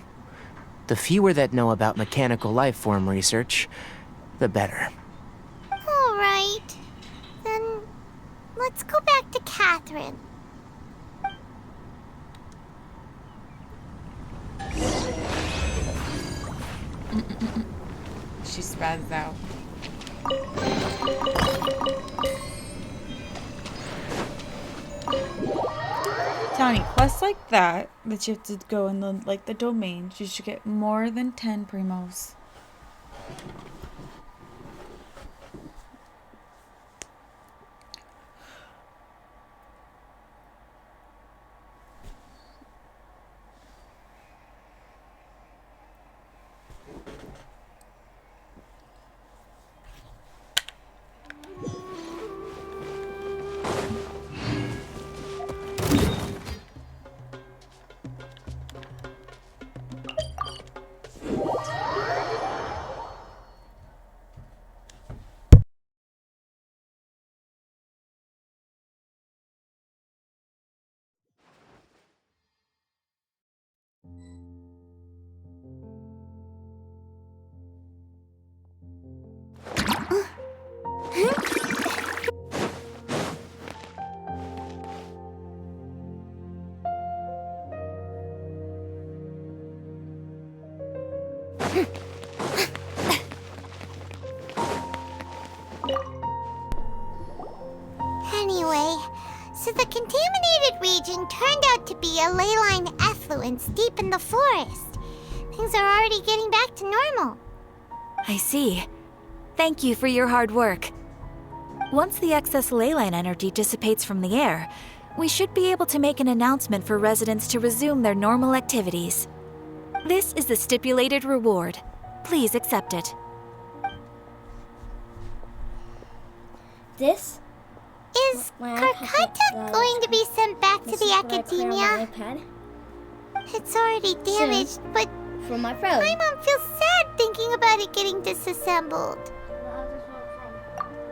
The fewer that know about mechanical life form research, the better. All right. Then let's go back to Catherine. She spazzed out. Tony, quests like that you have to go in the domains, you should get more than 10 primos. Anyway, so the contaminated region turned out to be a ley line effluence deep in the forest. Things are already getting back to normal. I see. Thank you for your hard work. Once the excess ley line energy dissipates from the air, we should be able to make an announcement for residents to resume their normal activities. This is the stipulated reward. Please accept it. This? Is Karkata going to be sent back to the academia? It's already damaged, but from my phone. My mom feels sad thinking about it getting disassembled.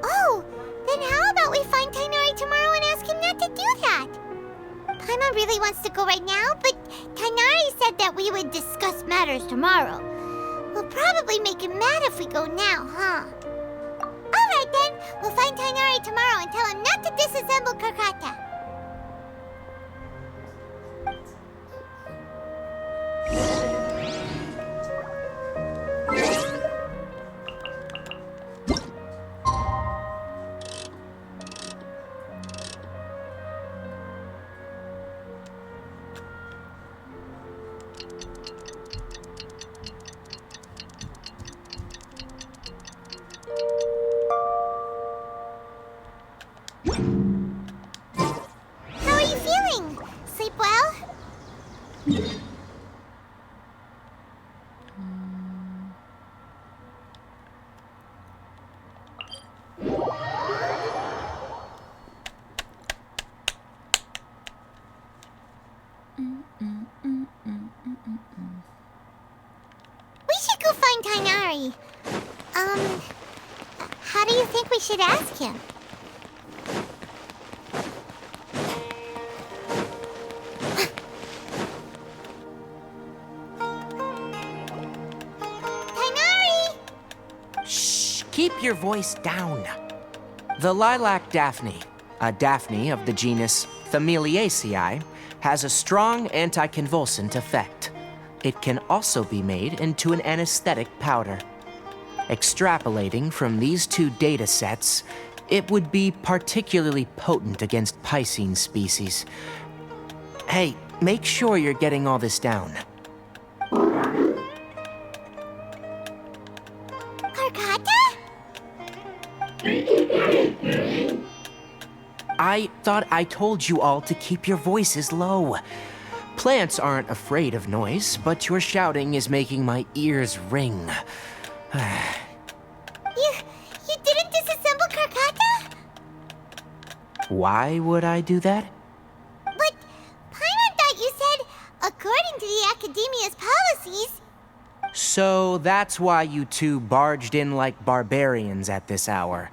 Oh, then how about we find Tainari tomorrow and ask him not to do that? Paimon really wants to go right now, but Tainari said that we would discuss matters tomorrow. We'll probably make him mad if we go now, huh? Alright then, we'll find Tainari tomorrow and tell him not to disassemble Karkata. How are you feeling? Sleep well? We should go find Tainari. How do you think we should ask him? Tainari! Shh, keep your voice down. The lilac daphne, a daphne of the genus Familiaceae, has a strong anticonvulsant effect. It can also be made into an anesthetic powder. Extrapolating from these two data sets, it would be particularly potent against Piscine species. Hey, make sure you're getting all this down. Karkata? I thought I told you all to keep your voices low. Plants aren't afraid of noise, but your shouting is making my ears ring. You didn't disassemble Karkata? Why would I do that? But Paimon thought you said, according to the Academia's policies... So that's why you two barged in like barbarians at this hour.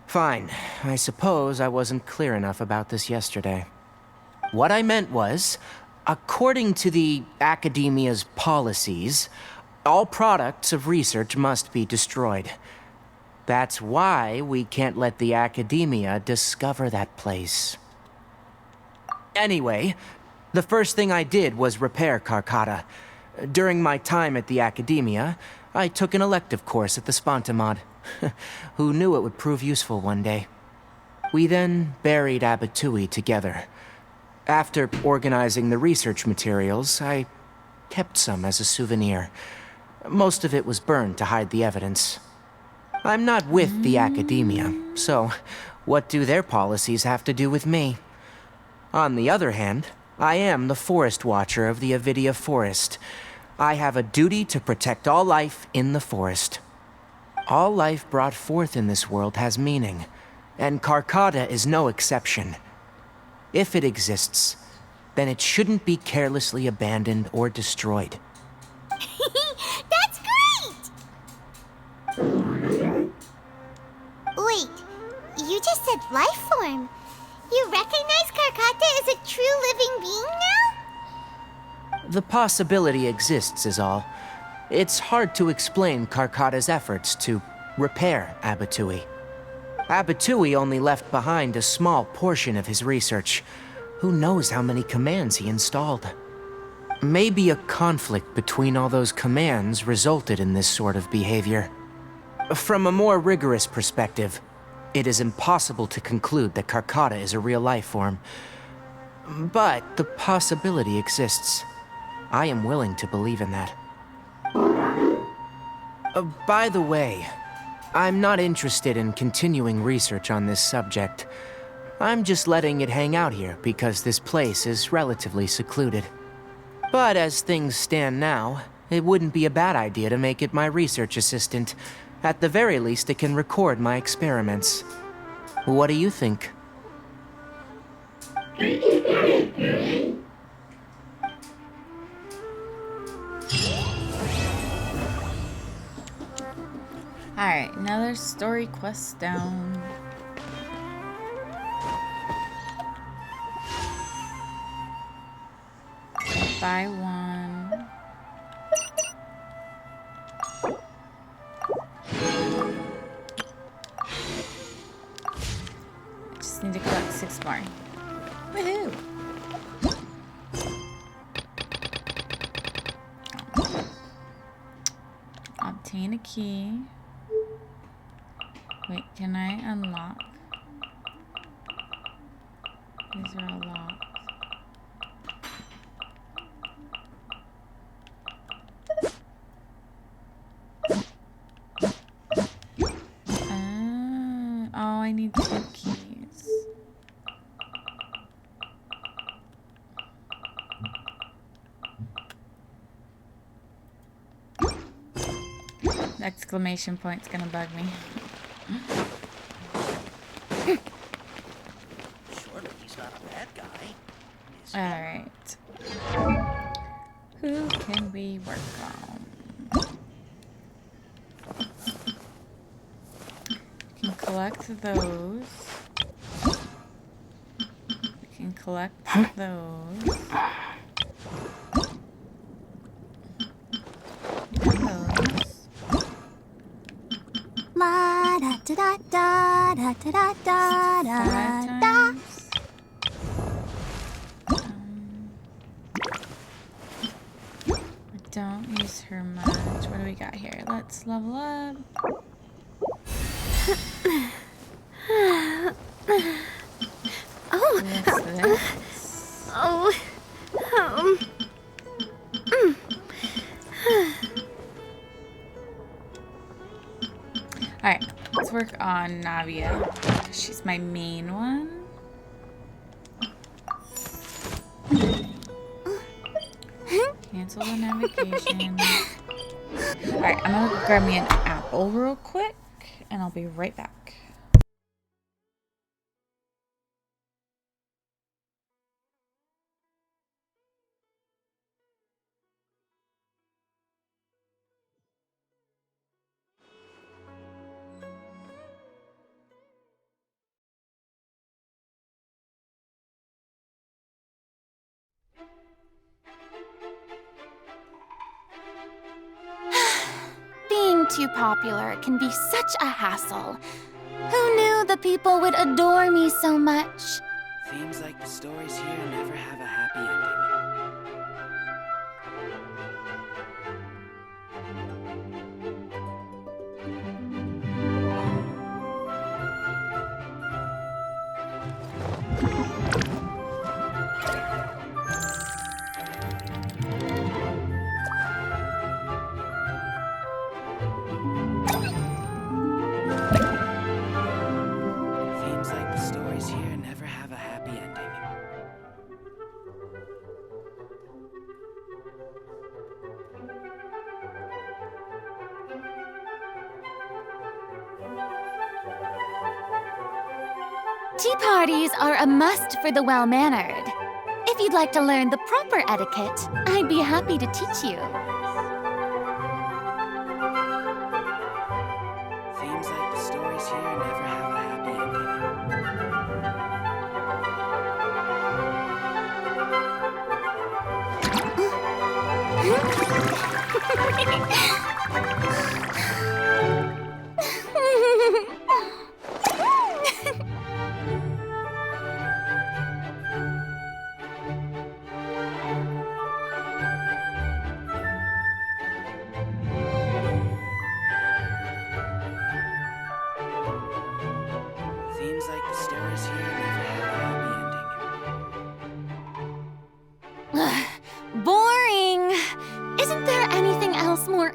Fine, I suppose I wasn't clear enough about this yesterday. What I meant was, according to the Academia's policies, all products of research must be destroyed. That's why we can't let the Academia discover that place. Anyway, the first thing I did was repair Karkata. During my time at the Academia, I took an elective course at the Spontamod. Who knew it would prove useful one day? We then buried Abatui together. After organizing the research materials, I kept some as a souvenir. Most of it was burned to hide the evidence. I'm not with the Academia, so what do their policies have to do with me? On the other hand, I am the Forest Watcher of the Avidia Forest. I have a duty to protect all life in the forest. All life brought forth in this world has meaning, and Karkata is no exception. If it exists, then it shouldn't be carelessly abandoned or destroyed. That's great! Wait, you just said life form. You recognize Karkata as a true living being now? The possibility exists is all. It's hard to explain Karkata's efforts to repair Abatui. Abatui only left behind a small portion of his research. Who knows how many commands he installed? Maybe a conflict between all those commands resulted in this sort of behavior. From a more rigorous perspective, it is impossible to conclude that Karkata is a real life form. But the possibility exists. I am willing to believe in that. By the way, I'm not interested in continuing research on this subject. I'm just letting it hang out here because this place is relatively secluded. But as things stand now, it wouldn't be a bad idea to make it my research assistant. At the very least, it can record my experiments. What do you think? Alright, another story quest down. Buy one. Just need to collect 6 more. Woohoo! Obtain a key. Wait, can I unlock? These are all locked. Oh, I need 2 keys. The exclamation point's gonna bug me. Surely he's not a bad guy. Alright. Who can we work on? We can collect those. We can collect those. And those. La da da da da da da da da 5 da. times. Don't use her much. What do we got here? Let's level up. Oh. What's this? Oh. Alright, let's work on Navia. She's my main one. Cancel the navigation. Alright, I'm gonna grab me an apple real quick, and I'll be right back. Being too popular can be such a hassle. Who knew the people would adore me so much? Seems like the stories here never have a happy ending. Seems like the stories here never have a happy ending. Tea parties are a must for the well-mannered. If you'd like to learn the proper etiquette, I'd be happy to teach you. Seems like the stories here never have a happy ending.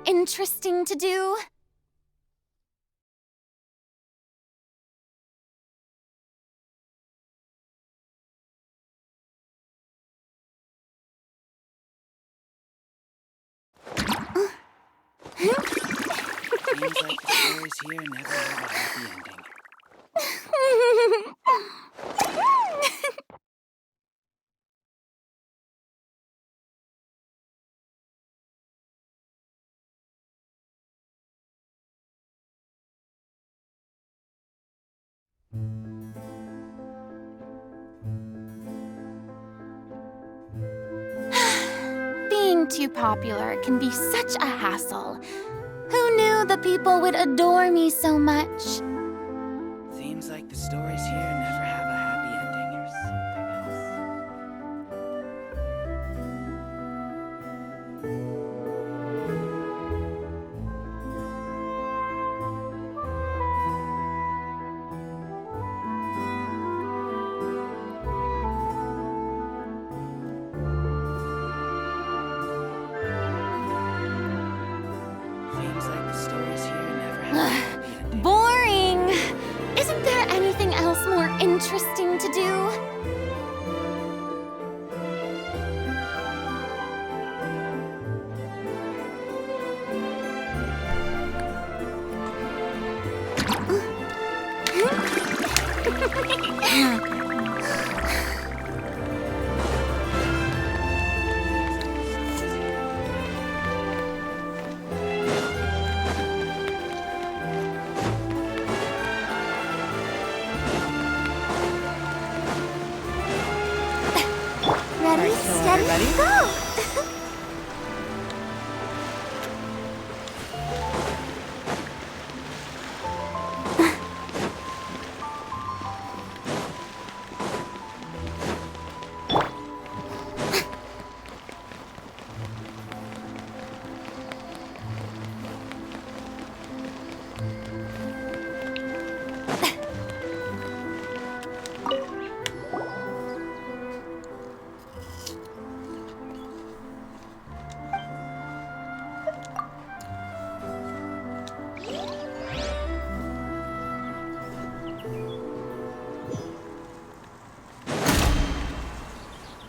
interesting to do? Seems like the stories here never have a happy ending. Being too popular can be such a hassle. Who knew the people would adore me so much? Seems like the stories here never have a happy ending or something else. Seems like the stories here never have a happy ending. Boring! Isn't there anything else more interesting to do? Ready, steady, go!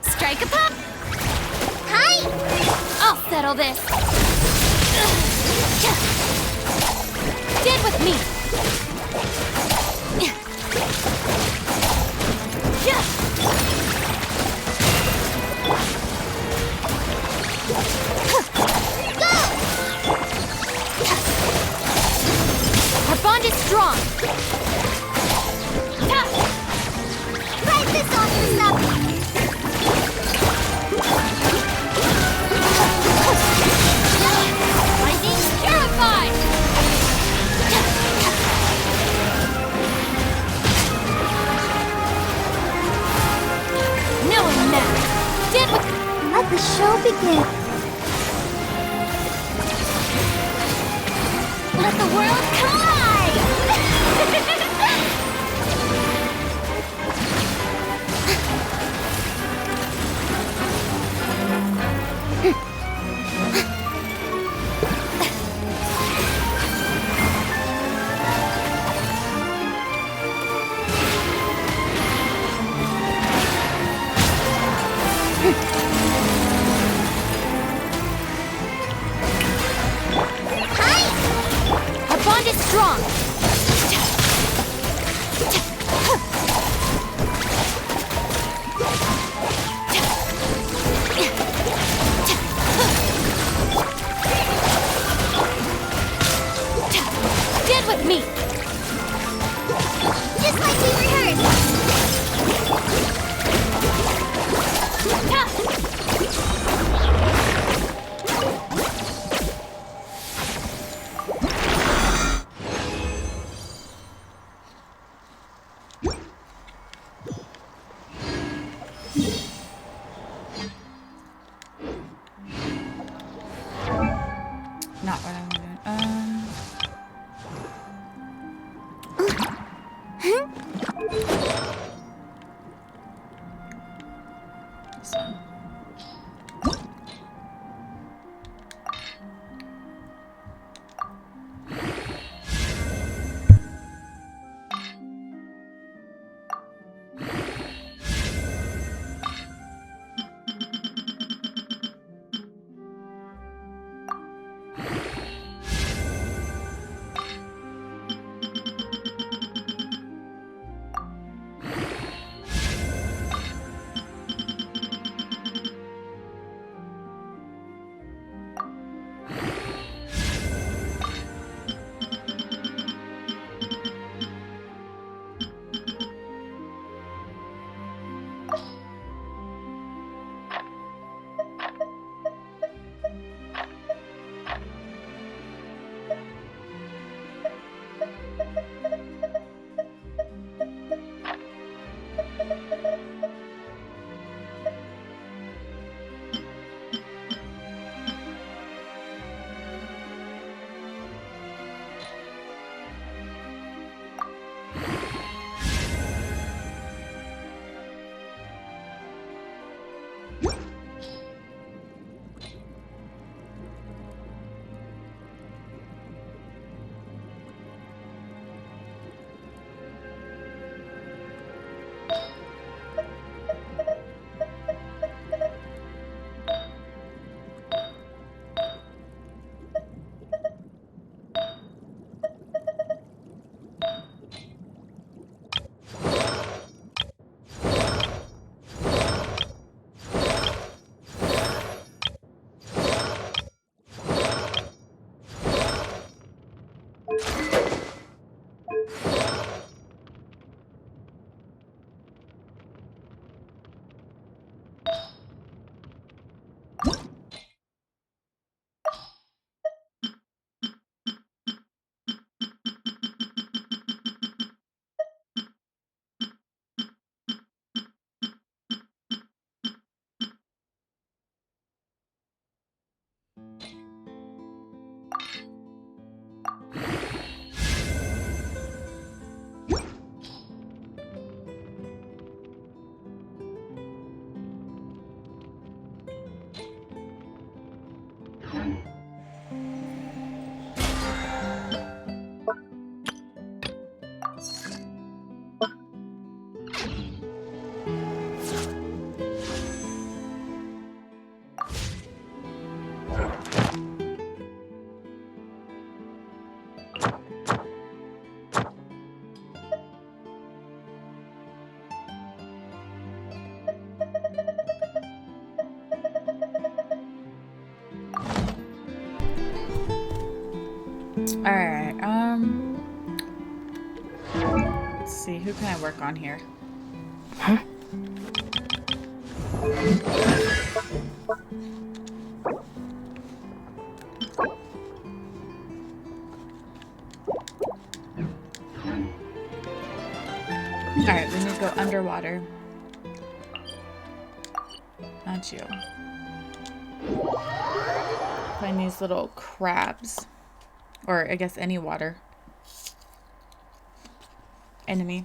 Strike a pop! Hi! I'll settle this. Get with me! Our bond is strong. Fight this off for something! Lightning's terrified! No one matters. Did with Let the show begin. let the world collide! Our bond is strong. Get with me. Just like we rehearsed. Not what I'm doing. This one. Alright, let's see, who can I work on here? Huh? Alright, we need to go underwater. Not you. Find these little crabs. Or I guess any water. Enemy.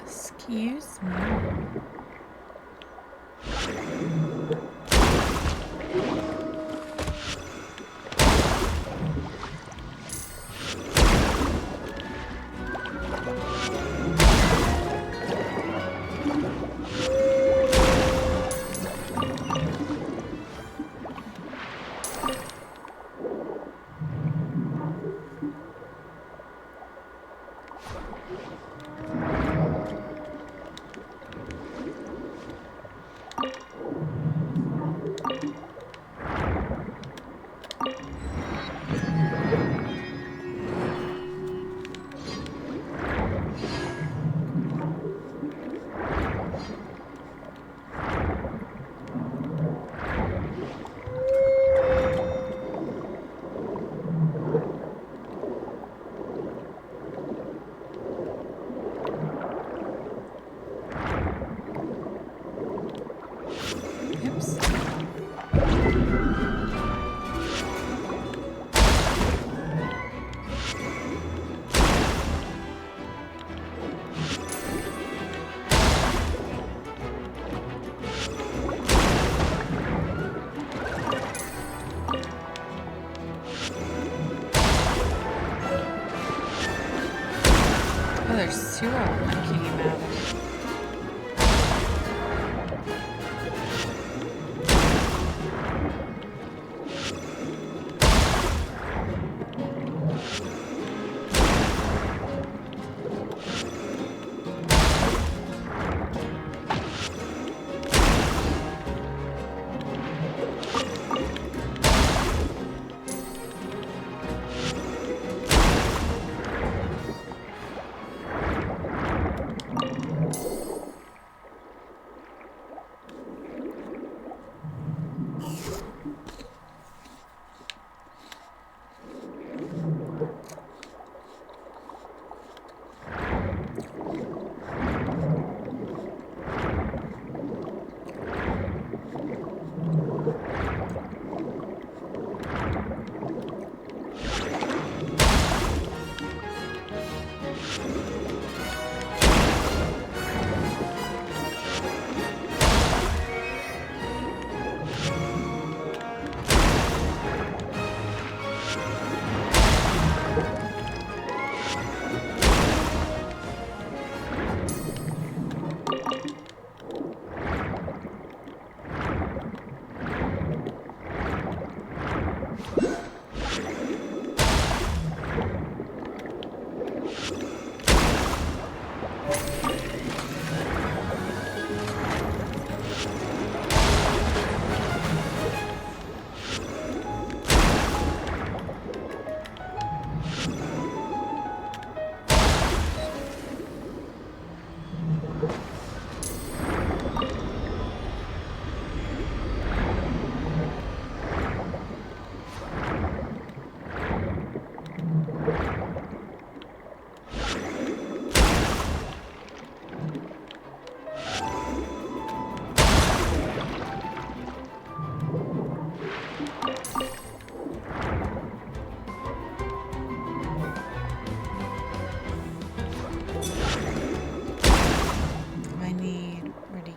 Excuse me. Oh, there's two of them that came out of it.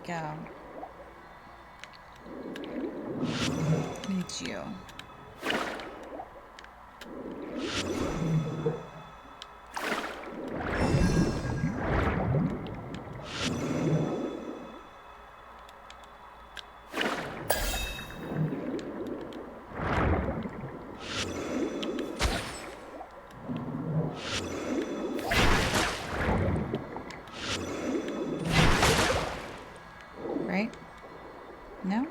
go. It's you. Right? No?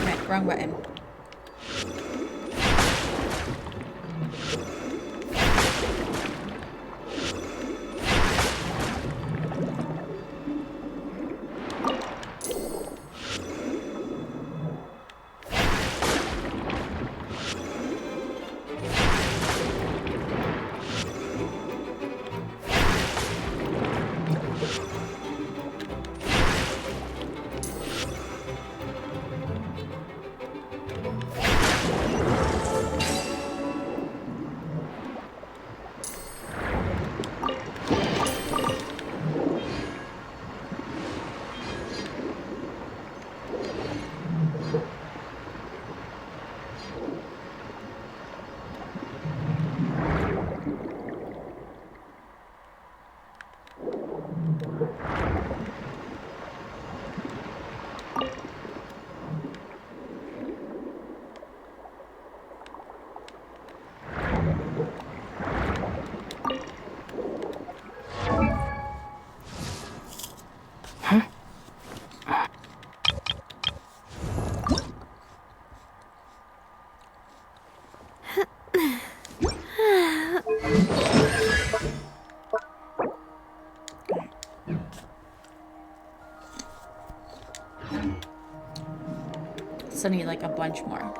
Right, wrong button. So need like a bunch more.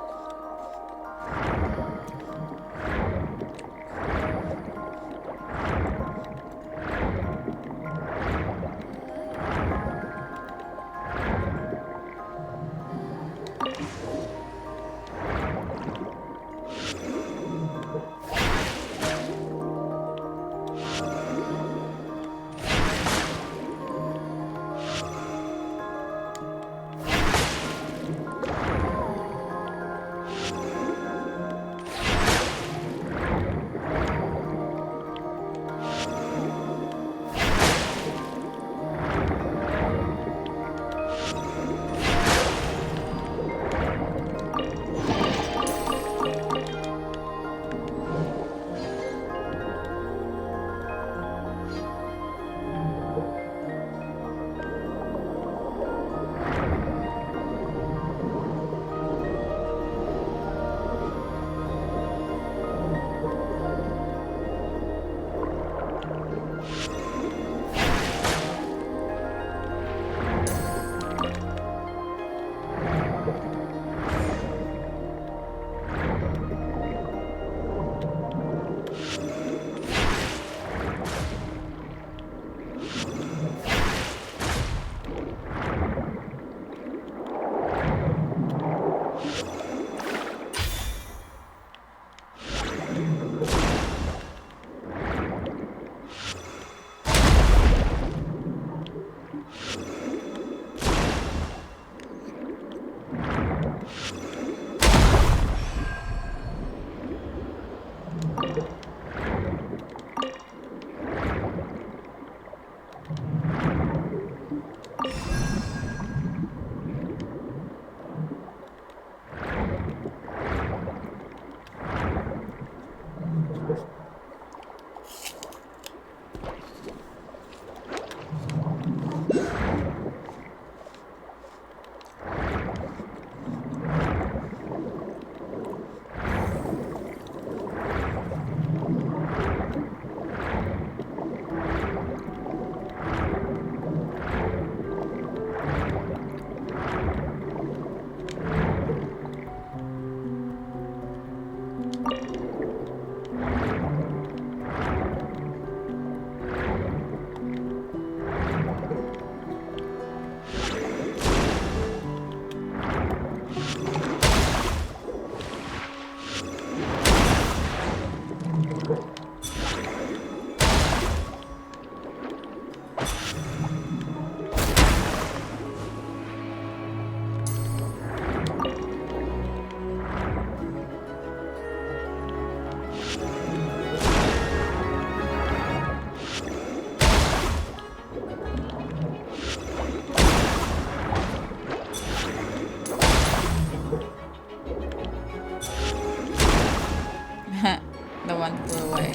The one flew away.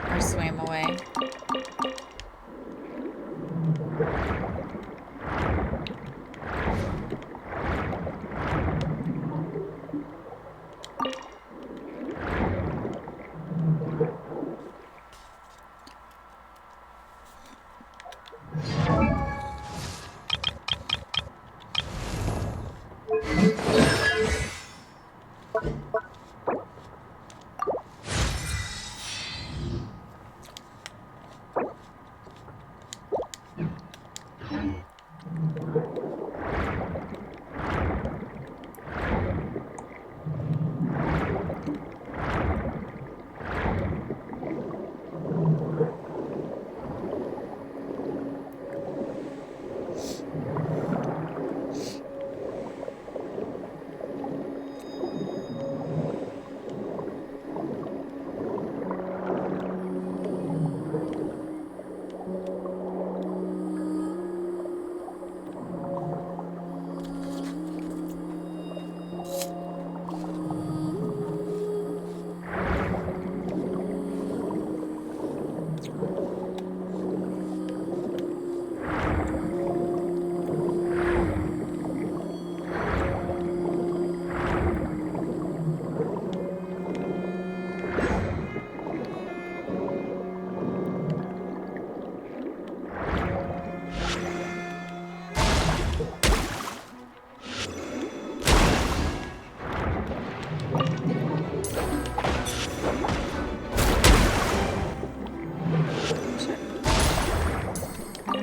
Or swam away.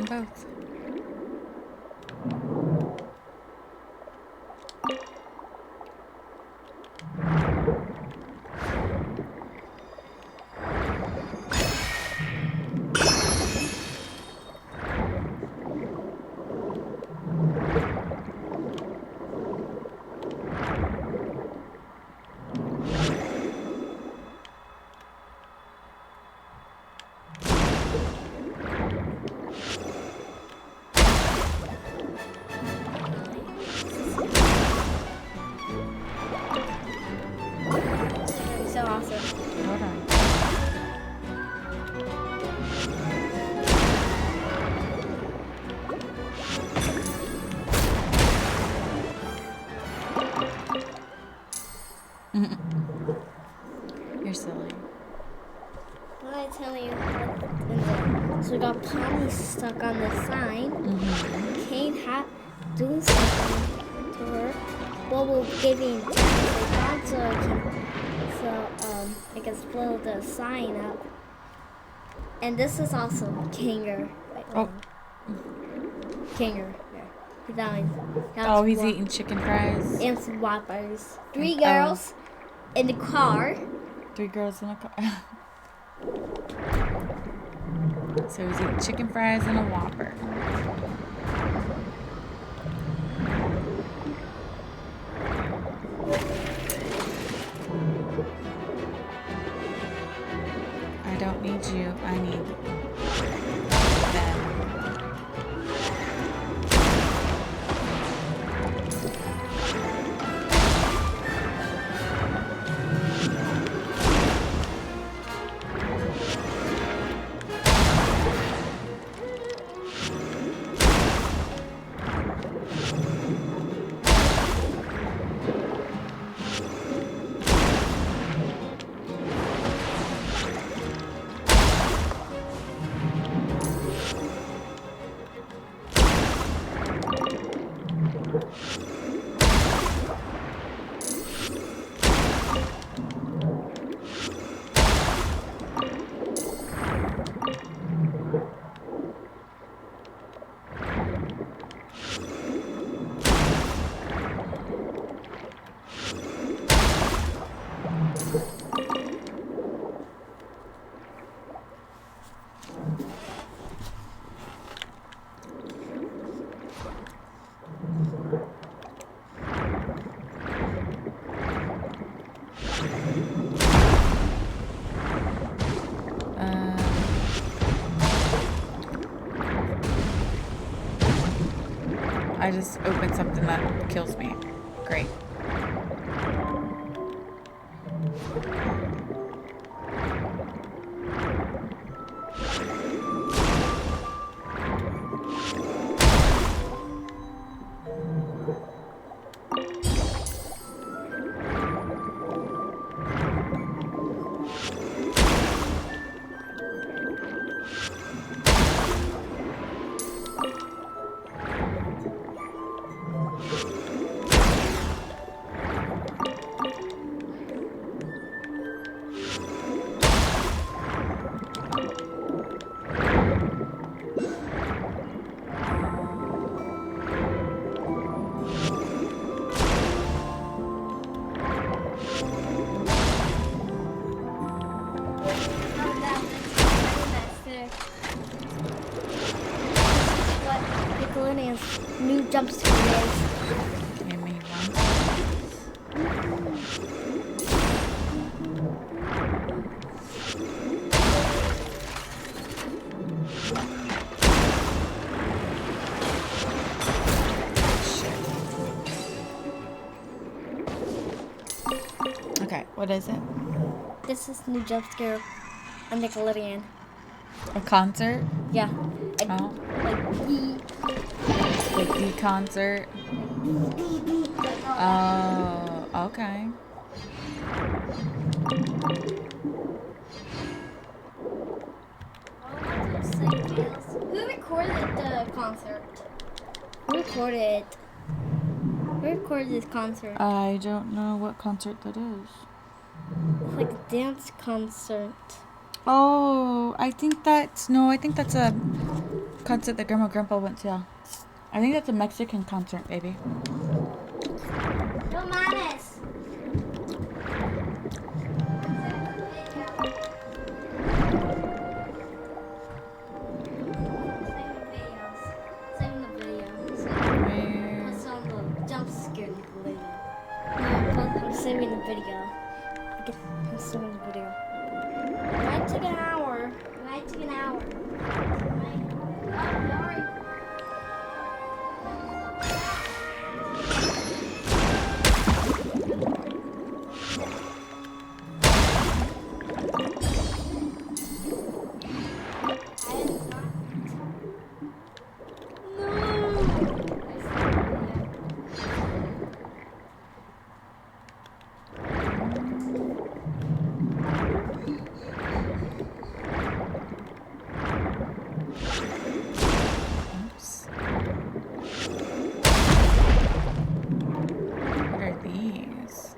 Both. So awesome. Hold on. You're silly. Well, I tell you, so we got Polly stuck on the sign. Kane had doing something to her. Well, we're giving God so I can blow the sign up. And this is also Kanger. Kanger. Oh, he's eating chicken fries. And some Whoppers. 3 girls in the car. 3 girls in a car. So he's eating chicken fries and a Whopper. I don't need you. I need them. I just opened something that kills me. Great. there. What Nickelodeon's new jump scare is. Give me one. Okay, what is it? This is new jump scare on Nickelodeon. A concert? Yeah. Oh. Like the concert. Oh, okay. Who recorded the concert? Who recorded this concert? I don't know what concert that is. It's like a dance concert. Oh, I think that's a concert that Grandma and Grandpa went to. I think that's a Mexican concert, baby. No mames. Save the video. Plus on the jump scare later. I'm saving the video. I'm saving the video. It might take an hour. What are these?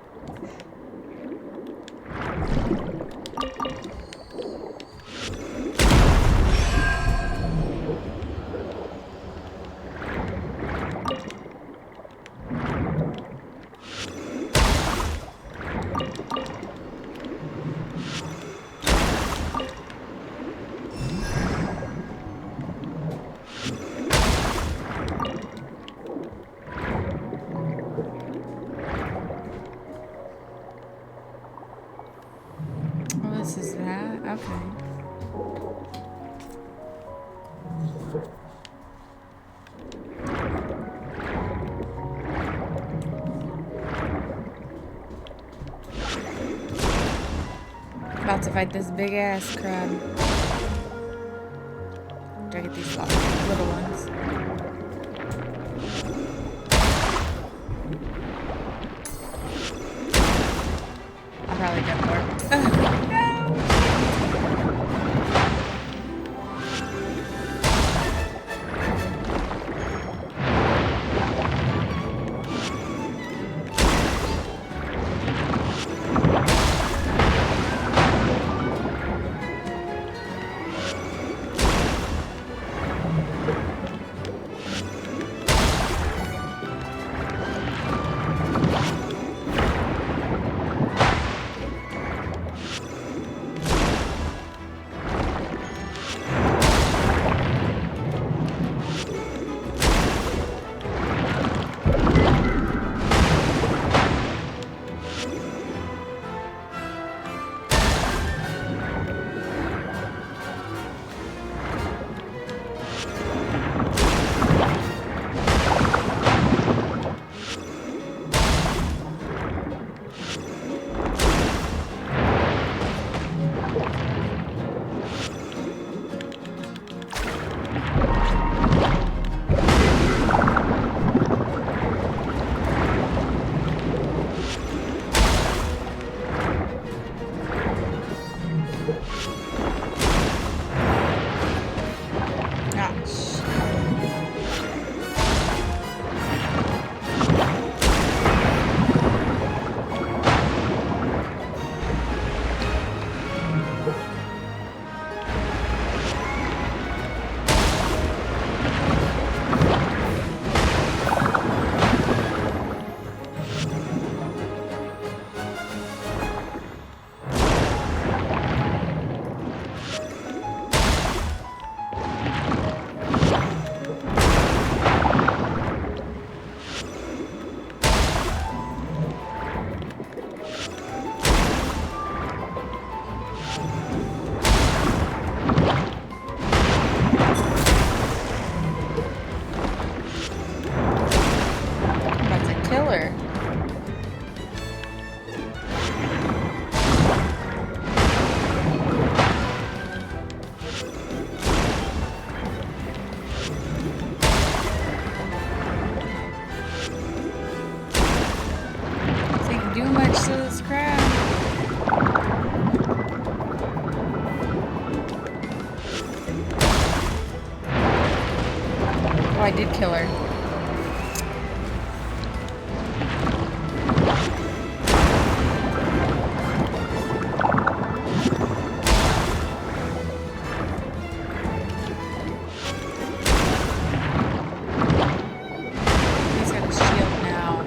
Oh, this is that? Okay. About to fight this big ass crab. Do I get these little ones? I'll probably get more. I did kill her. He's got a shield now.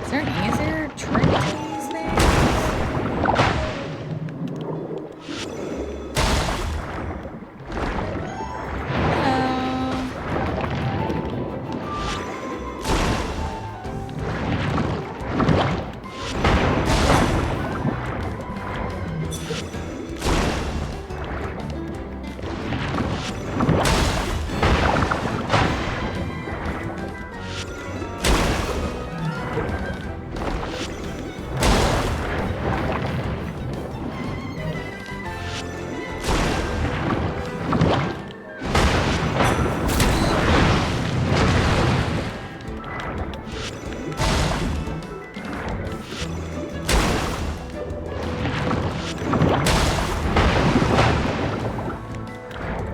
Is there an easier trick to these things?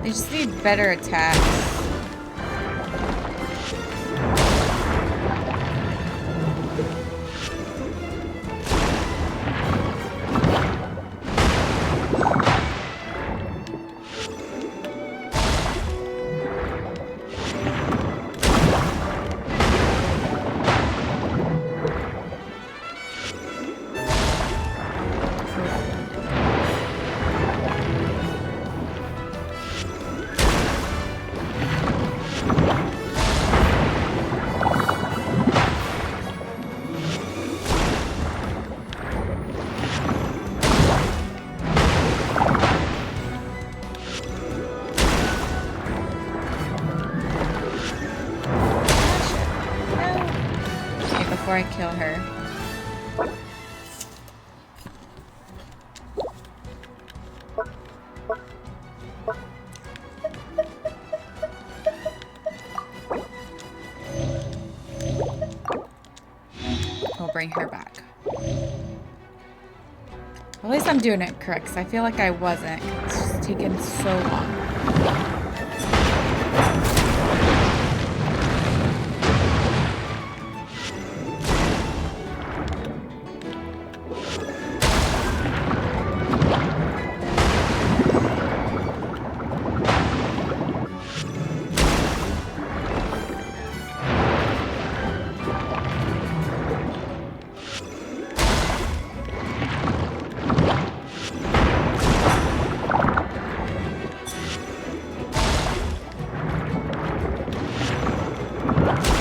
They just need better attacks. Before I kill her. bring her back. At least I'm doing it correct, because I feel like I wasn't. It's just taken so long.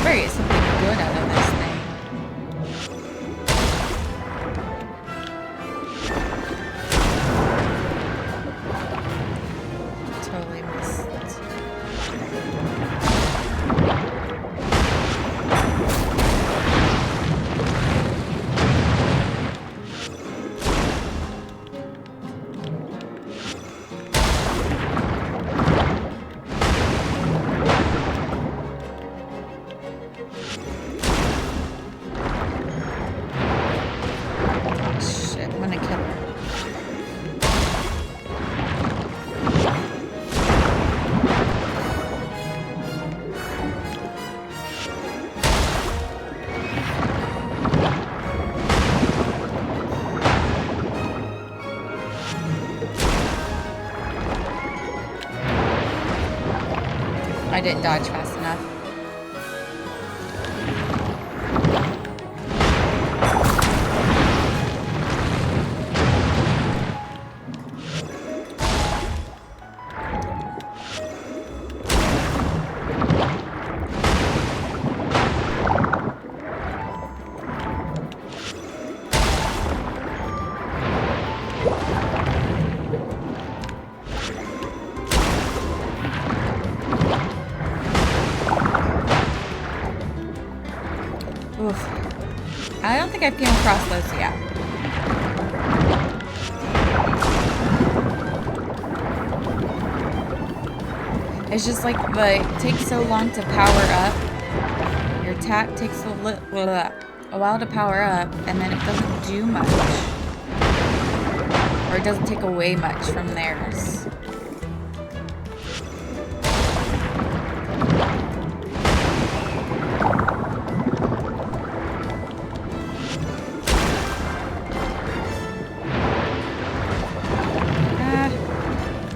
Get something good out of this thing. Totally missed. I didn't dodge fast enough. Oof. I don't think I've came across those yet. It's just like it takes so long to power up. Your attack takes a while to power up, and then it doesn't do much. Or it doesn't take away much from theirs.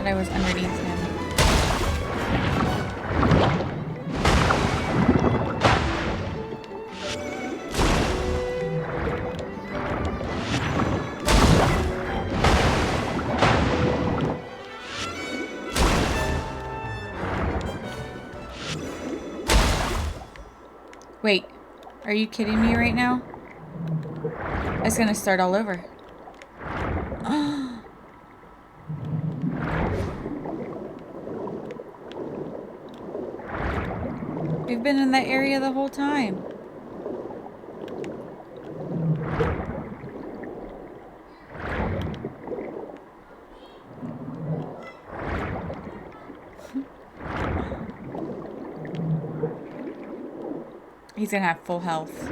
I was underneath him. Wait, are you kidding me right now? It's gonna start all over. We've been in that area the whole time. He's gonna have full health.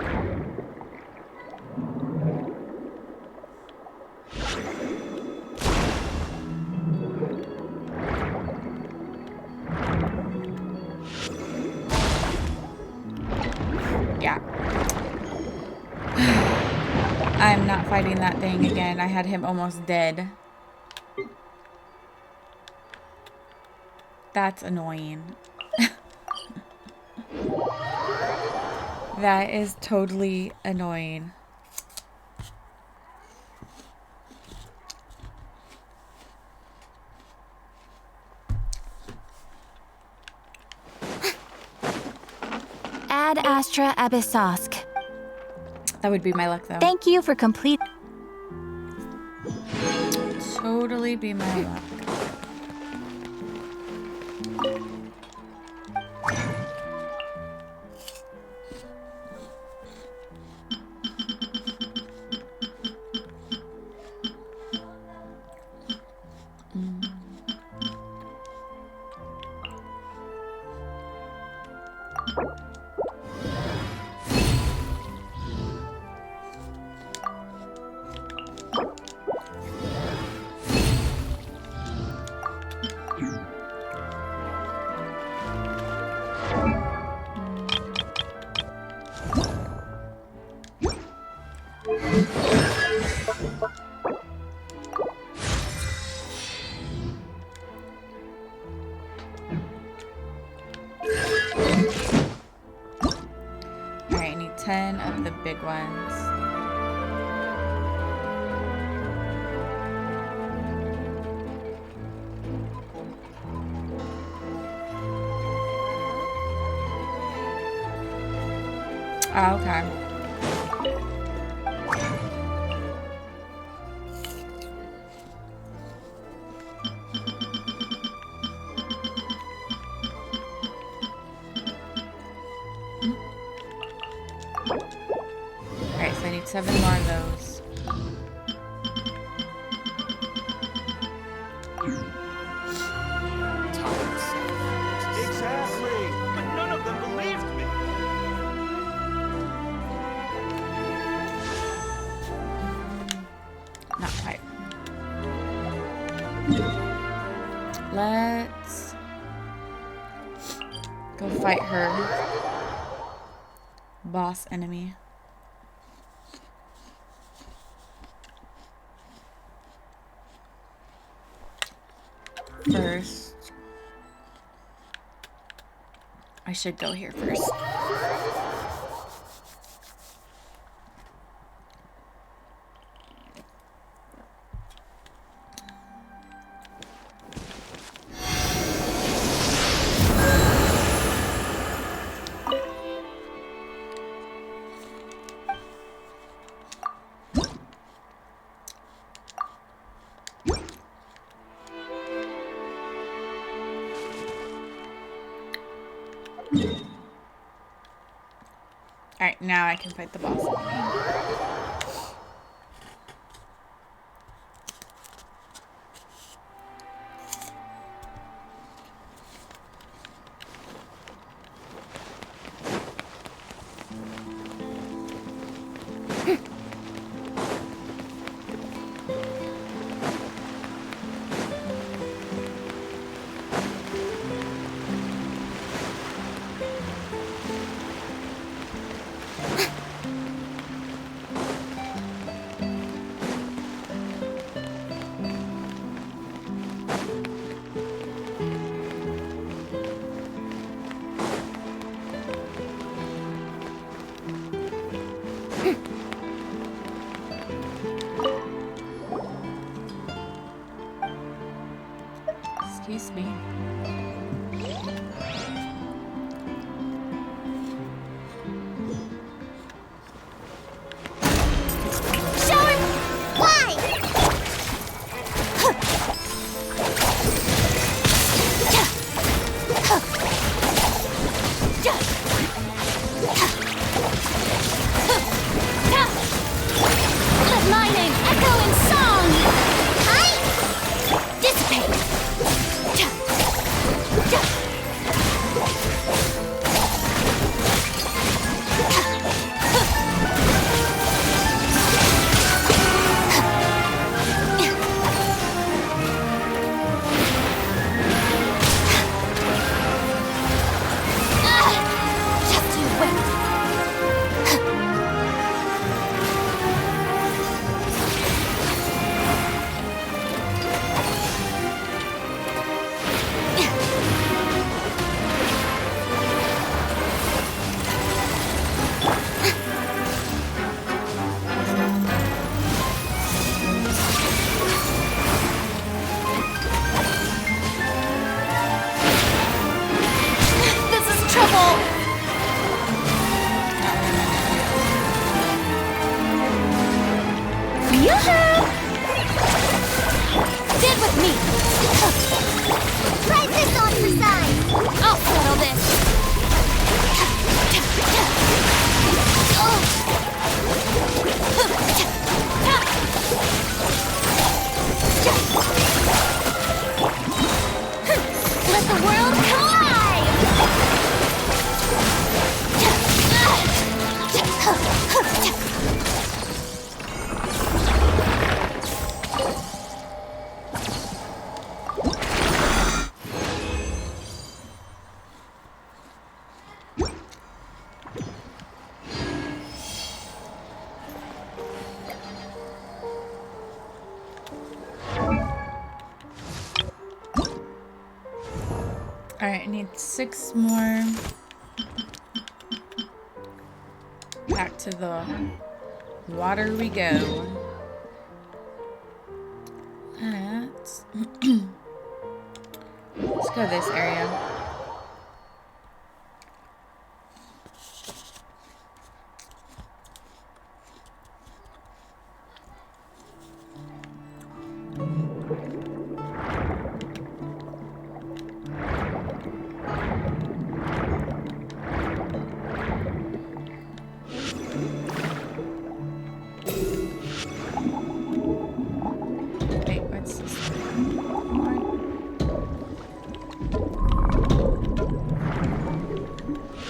Yeah. I'm not fighting that thing again. I had him almost dead. That's annoying. That is totally annoying. Ad Astra Abyssosk. That would be my luck, though. Thank you for complete. Totally be my luck. 10 of the big ones. Oh, okay. Alright, so I need 7 more of those. Exactly! But none of them believed me! Not quite. Let's go fight her boss enemy. First, I should go here first. Alright, now I can fight the boss enemy. Excuse me. Sean! Why? Let my name echo in song! Dissipate! Just you wait! This is trouble! Yoo-hoo! Stand with me! Try this on for size. I'll settle this! Let the world come Alright, I need 6 more. Back to the water we go. Let's go this area. Wait, what's this?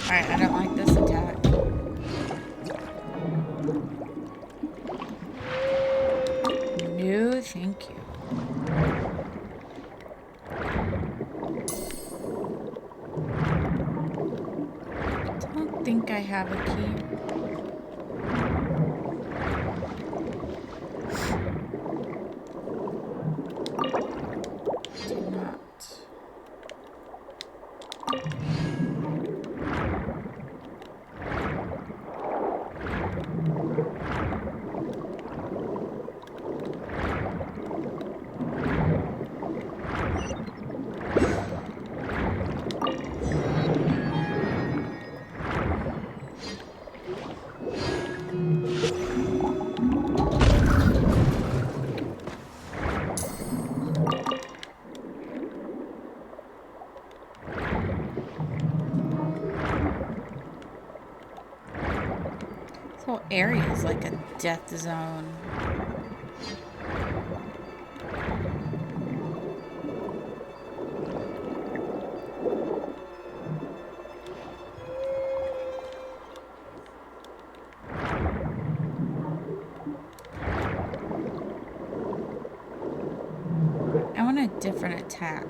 Alright, I don't like this attack. No, thank you. Don't think I have a key. Do not. This whole area is like a death zone. I want a different attack.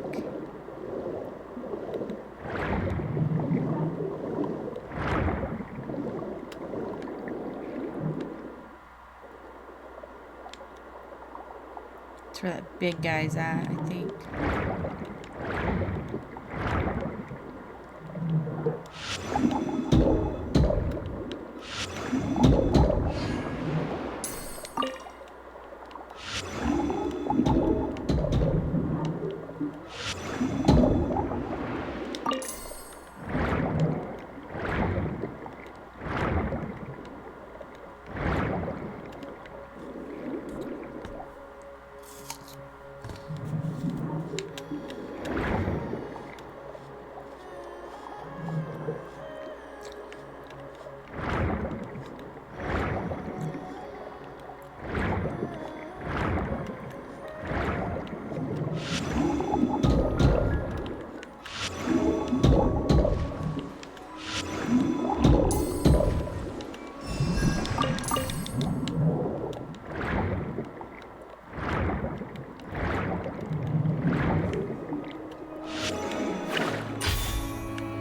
That's where that big guy's at, I think.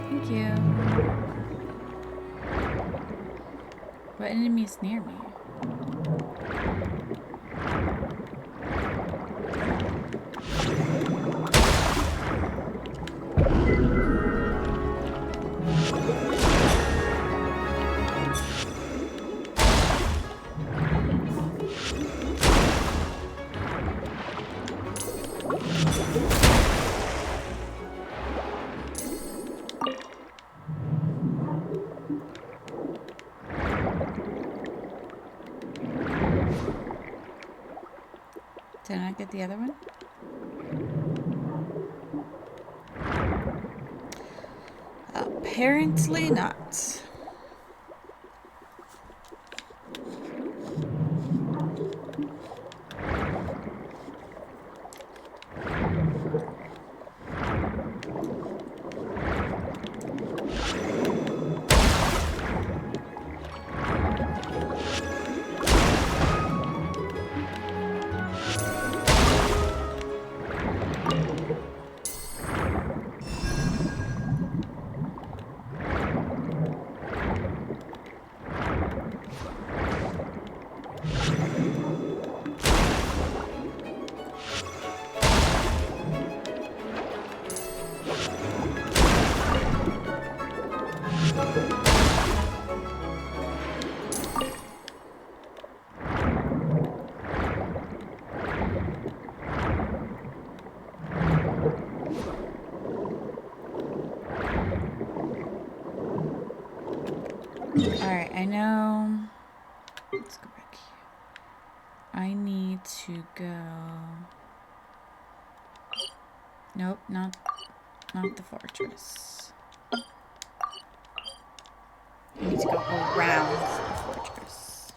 Thank you. What enemy is near me? Did I not get the other one? Apparently not. Alright, I know. Let's go back here. I need to go. Nope, not the fortress. I need to go around the fortress.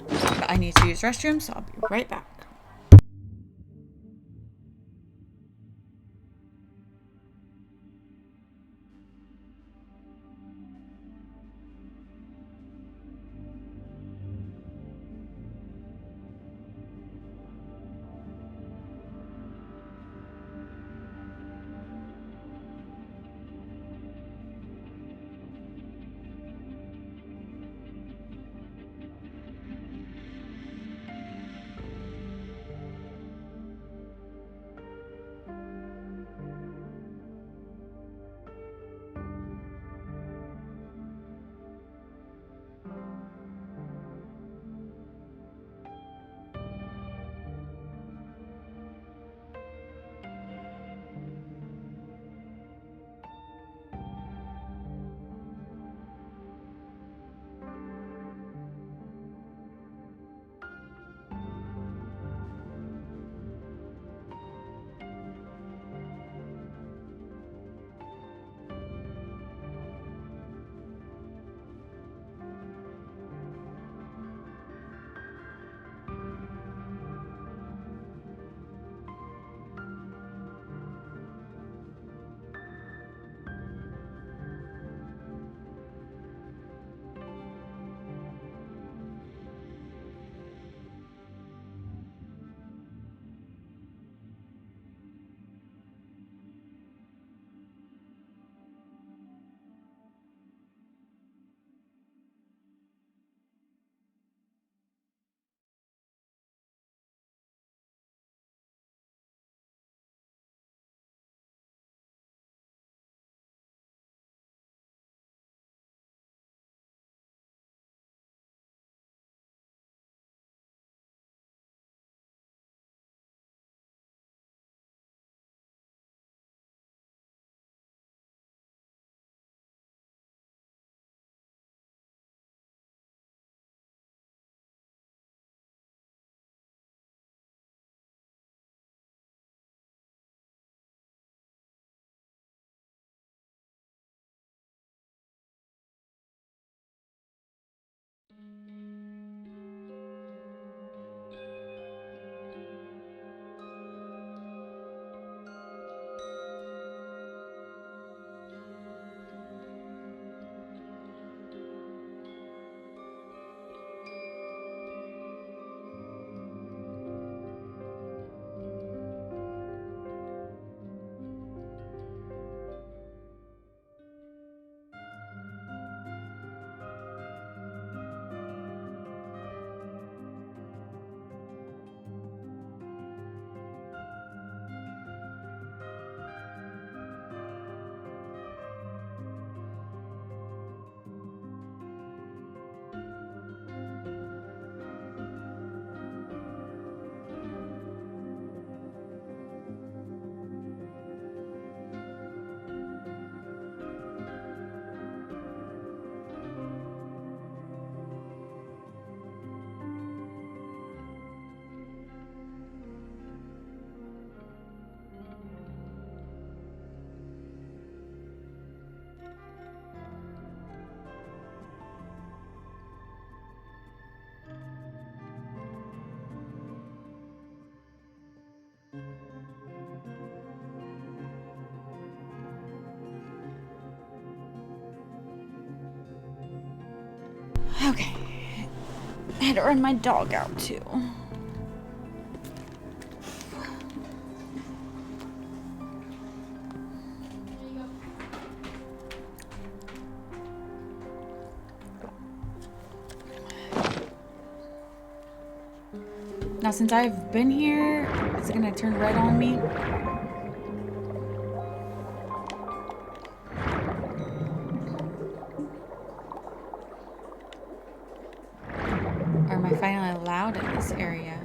But I need to use restroom, so I'll be right back. Okay. I had to run my dog out too. Now, since I've been here, is it gonna turn red on me? Or am I finally allowed in this area?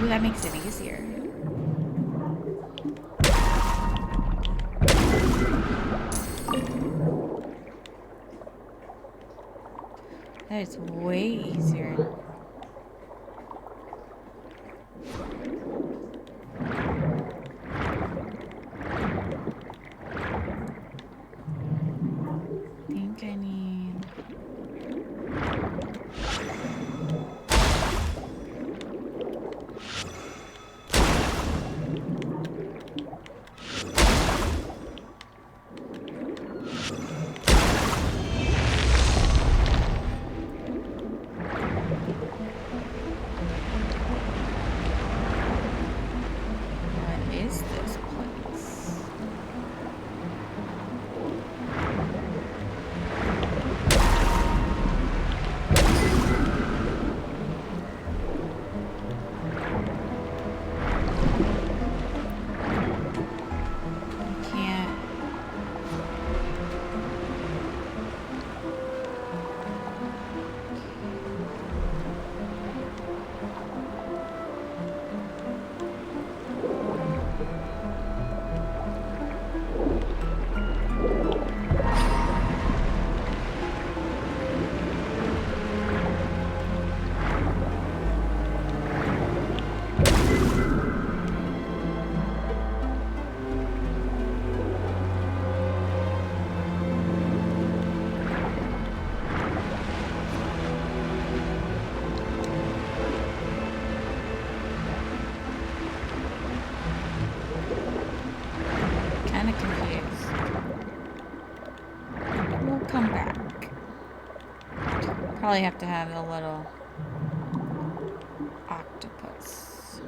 that makes it easier. That is way easier. I think I need... What is this place? I can't. Kind of confused. We'll come back. Probably have to have a little octopus.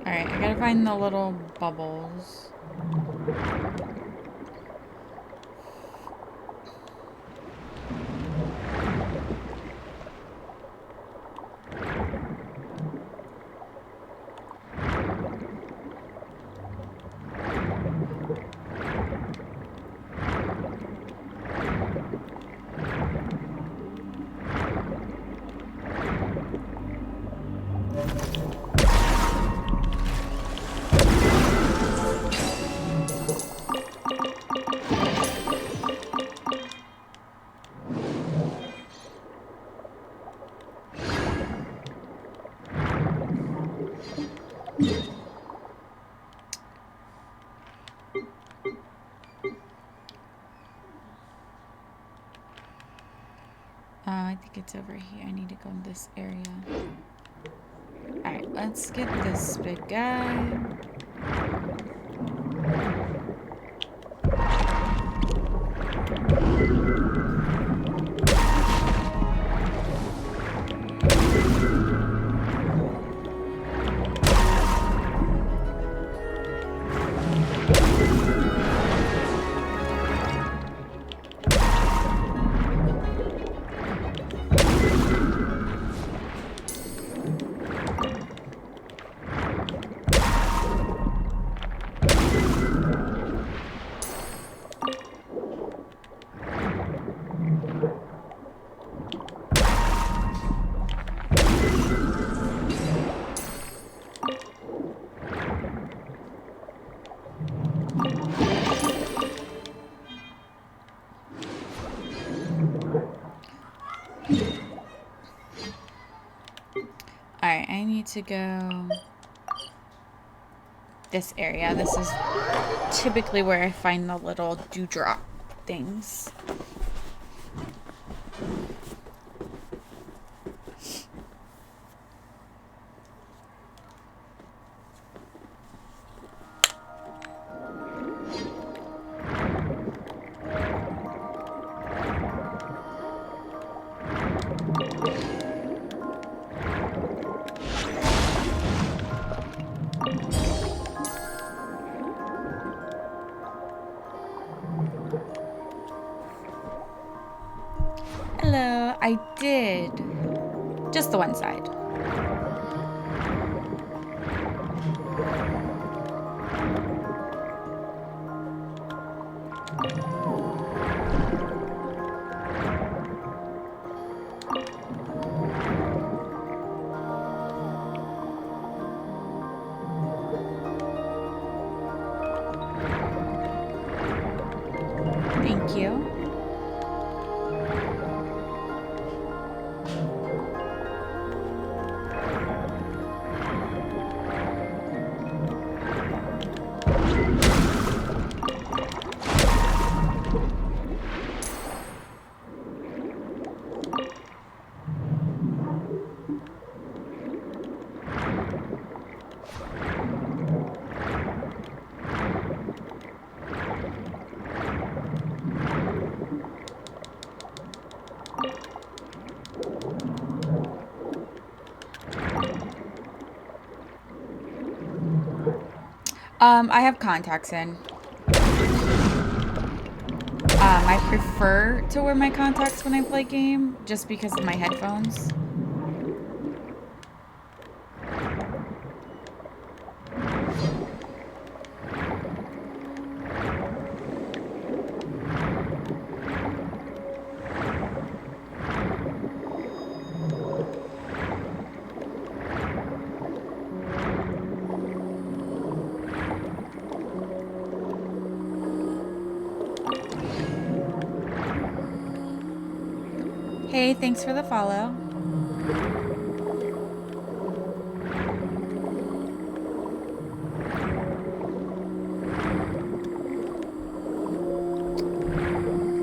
Alright, I gotta find the little bubbles. I think it's over here. I need to go in this area. Alright, let's get this big guy. Alright, I need to go this area. This is typically where I find the little dewdrop things. Hello, I did. Just the one side. Thank you. I have contacts in. I prefer to wear my contacts when I play game, just because of my headphones. Hey, thanks for the follow.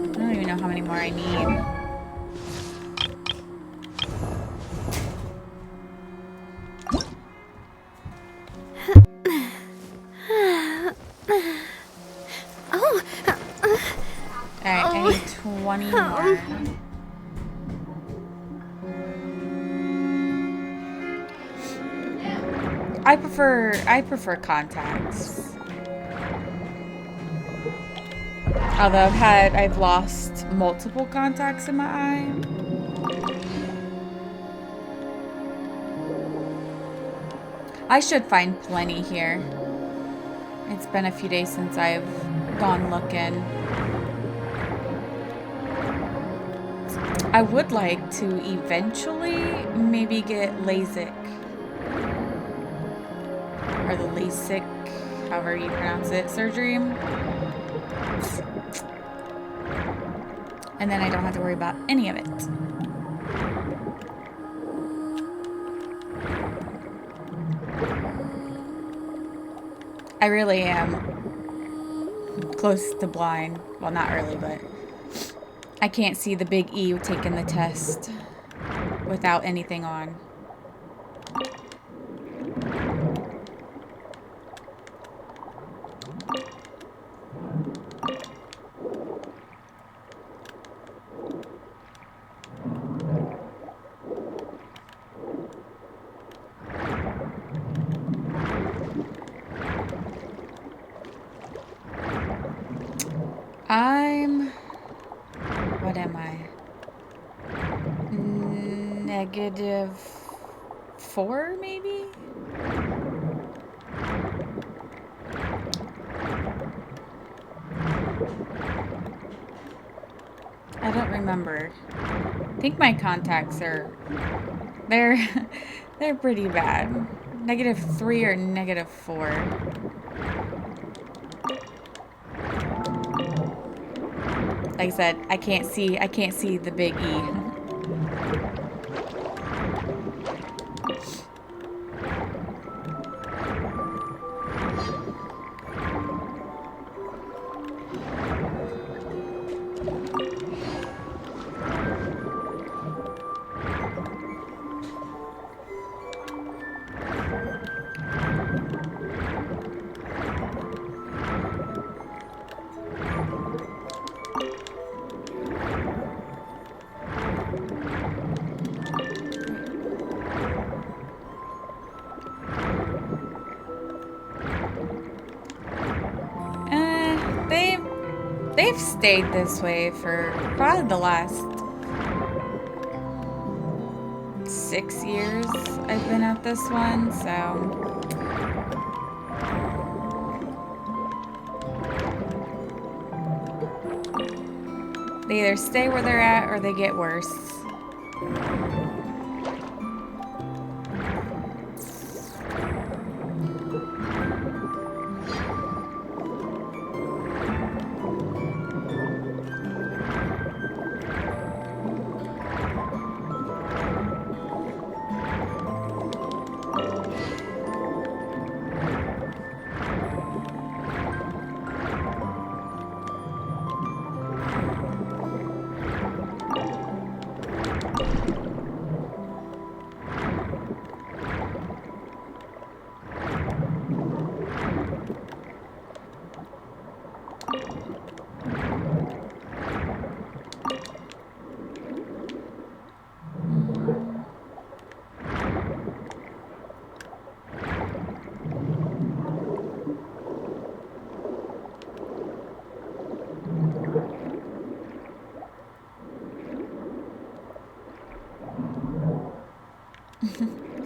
I don't even know how many more I need. Alright, I need 20 more. I prefer contacts. Although I've lost multiple contacts in my eye. I should find plenty here. It's been a few days since I've gone looking. I would like to eventually maybe get LASIK. Or the LASIK, however you pronounce it, surgery. And then I don't have to worry about any of it. I really am close to blind. Well, not really, but I can't see the big E taking the test without anything on. What am I? -4, maybe? I don't remember. I think my contacts are... They're pretty bad. -3 or -4. Like I said, I can't see the big E. I've stayed this way for probably the last 6 years I've been at this one, so. They either stay where they're at or they get worse.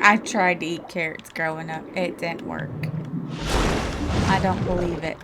I tried to eat carrots growing up. It didn't work. I don't believe it.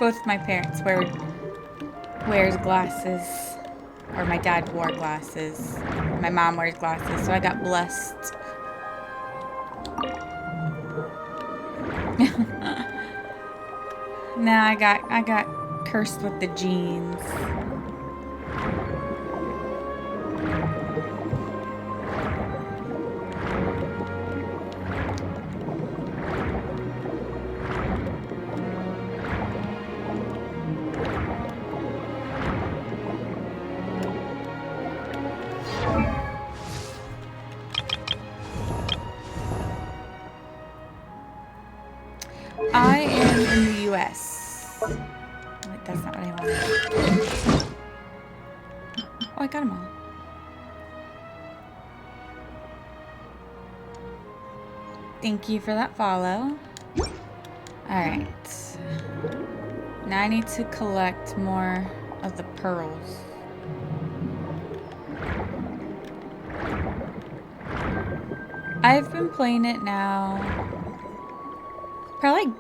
Both my parents wears glasses, or my dad wore glasses. My mom wears glasses, so I got blessed. Nah, I got cursed with the genes. I am in the US. Wait, that's not what I wanted. Oh, I got them all. Thank you for that follow. Alright. Now I need to collect more of the pearls. I've been playing it now probably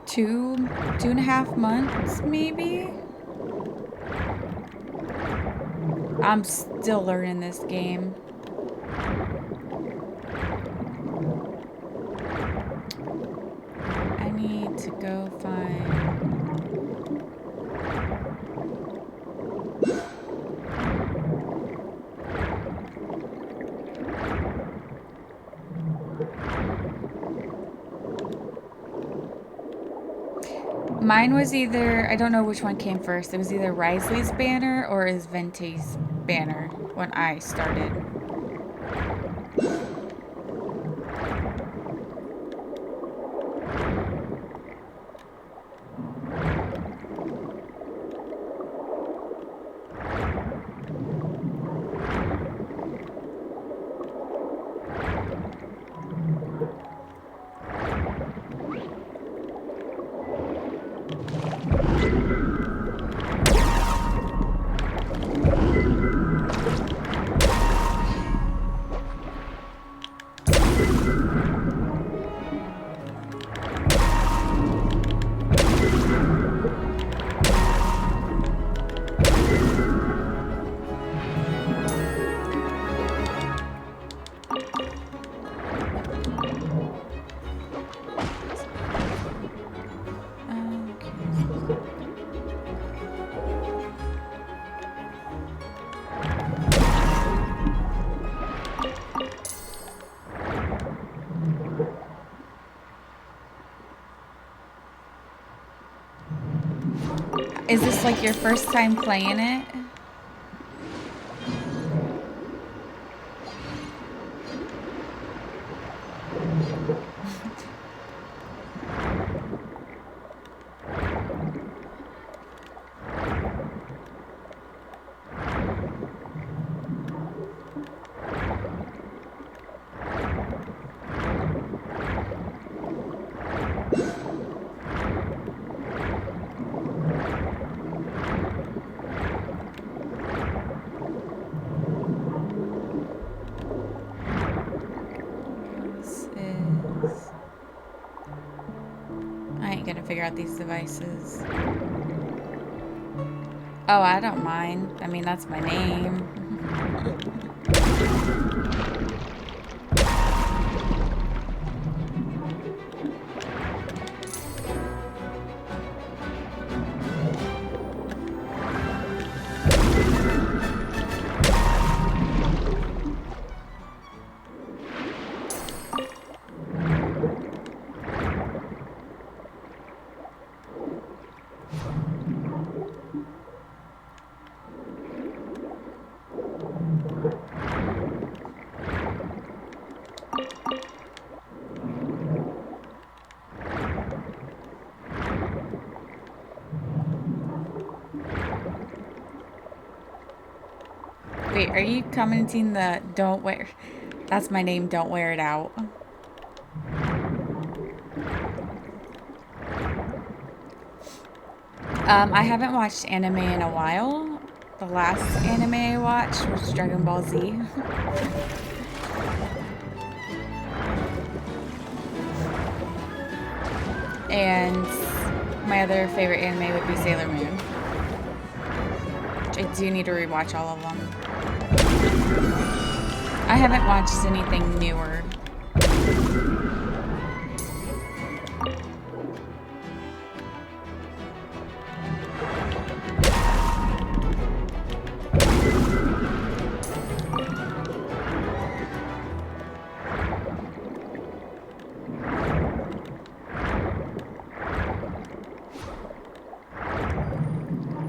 2.5 months, maybe. I'm still learning this game. I need to go find... Mine was either, I don't know which one came first. It was either Risley's banner or Isvente's banner when I started. Is this like your first time playing it? I ain't gonna figure out these devices. Oh, I don't mind. I mean, that's my name. Wait, are you commenting the don't wear... That's my name, don't wear it out. I haven't watched anime in a while. The last anime I watched was Dragon Ball Z. And my other favorite anime would be Sailor Moon. I do need to rewatch all of them. I haven't watched anything newer.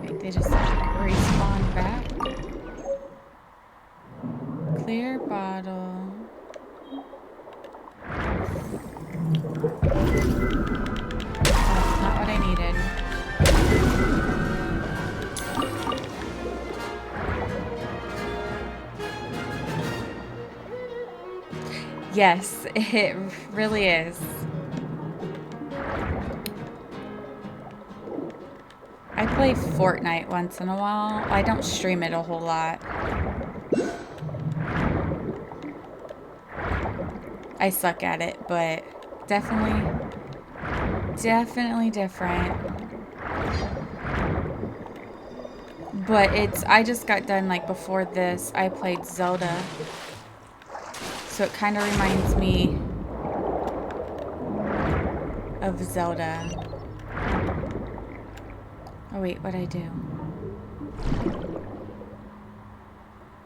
Wait, they just respawn back. Clear bottle. That's not what I needed. Yes, it really is. I play Fortnite once in a while. I don't stream it a whole lot. I suck at it, but definitely different. But I just got done, like, before this, I played Zelda. So it kind of reminds me of Zelda. Oh wait, what'd I do?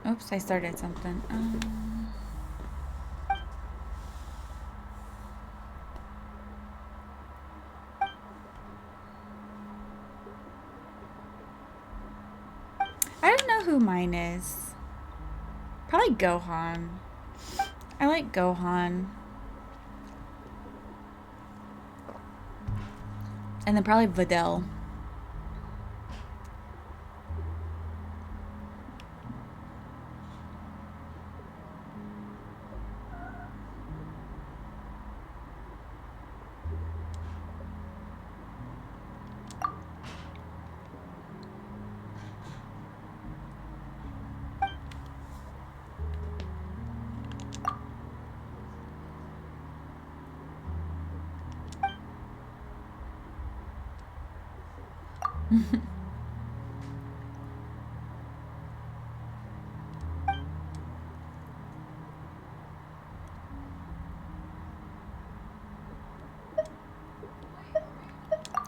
Oops, I started something. I don't know who mine is. Probably Gohan. I like Gohan. And then probably Videl.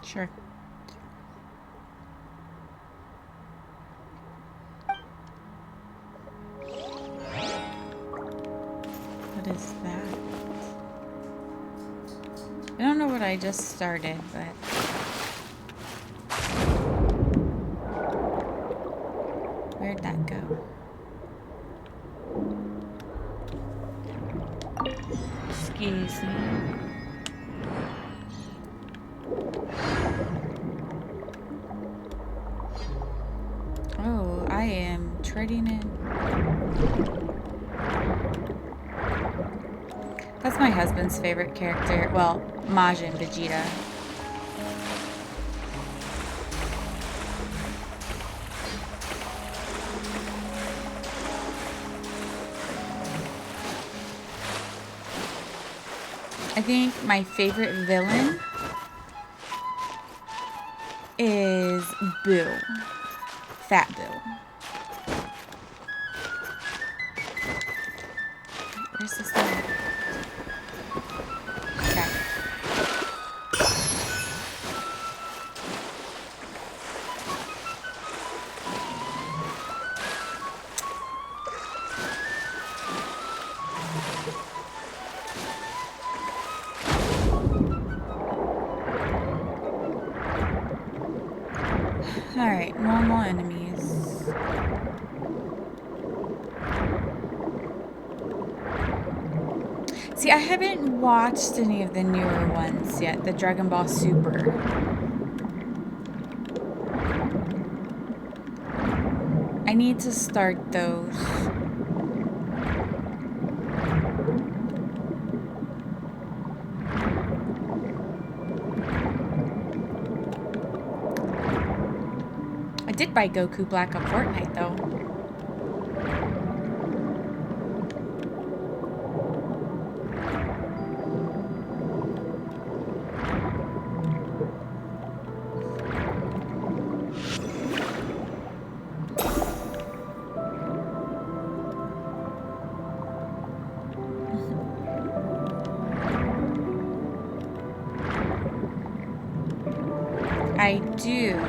Sure. What is that? I don't know what I just started, but... Where'd that go? Excuse me. Oh, I am treading in. That's my husband's favorite character. Well, Majin Vegeta. I think my favorite villain is Boo. Fat Boo. Where's this thing? Okay. Alright, normal enemies. See, I haven't watched any of the newer ones yet, the Dragon Ball Super. I need to start those. I did buy Goku Black on Fortnite though. I do.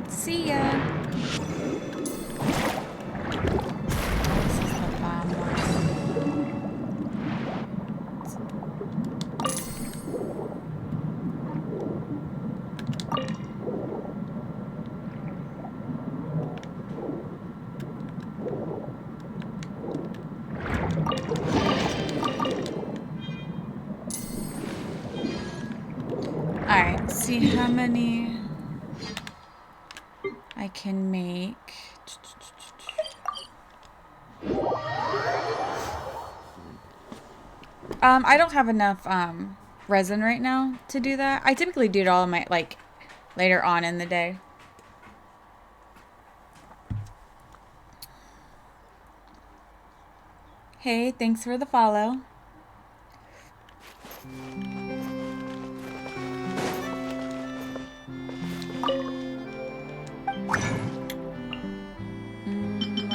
See ya. This is the bomb Alright, see how many I can make. I don't have enough resin right now to do that. I typically do it all in my later on in the day. Hey, thanks for the follow.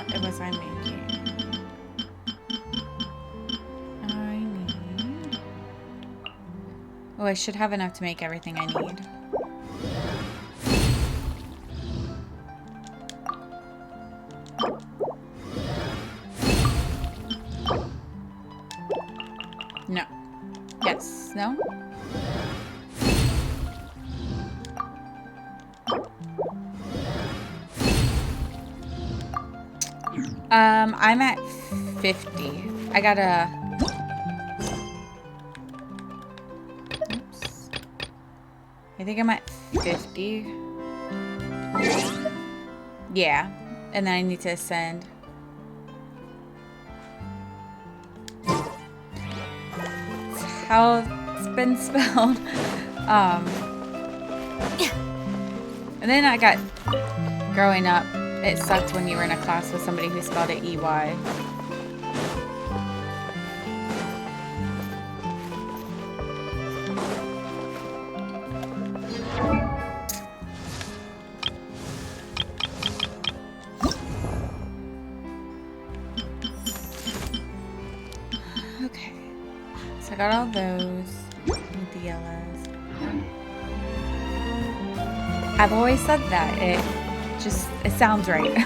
What was I making? I need... Oh, I should have enough to make everything I need. No. Yes. No? I'm at 50. I gotta... Oops. I think I'm at 50. Yeah. And then I need to ascend. That's how it's been spelled. And then I got... Growing up, it sucked when you were in a class with somebody who spelled it EY. Okay, so I got all those. Need the yellows. I've always said that. It sounds right.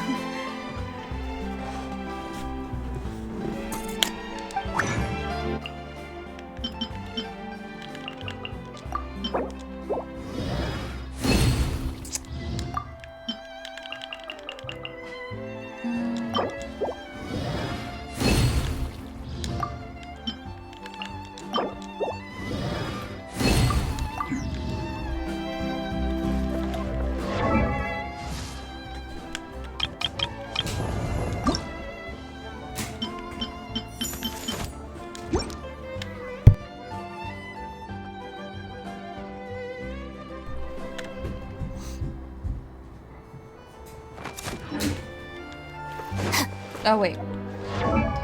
Oh, wait.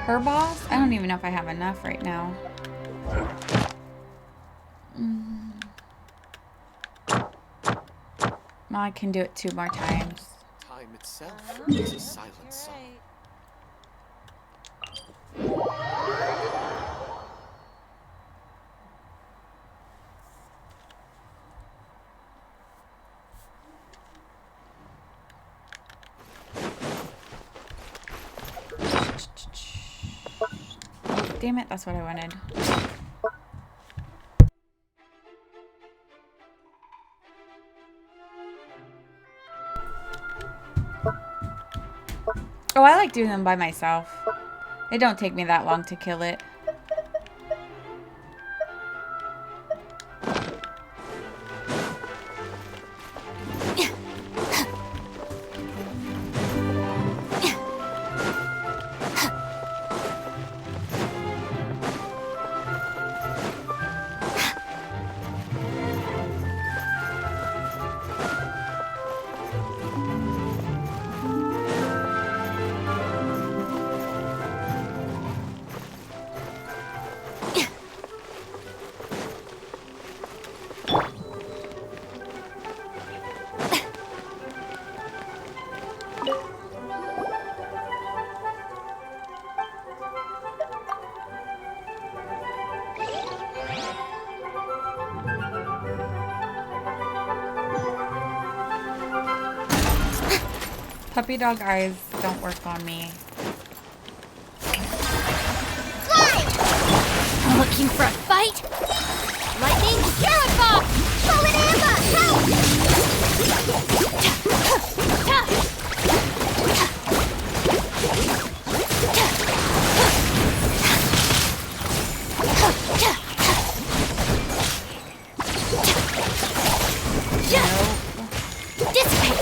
Her boss? I don't even know if I have enough right now. Well, I can do it 2 more times. Time itself is a silent song. Damn it, that's what I wanted. Oh, I like doing them by myself. It don't take me that long to kill it. Puppy dog eyes don't work on me. Fly! Looking for a fight? Lightning Carrot Bomb! Fallen Amber! Help! Dissipate!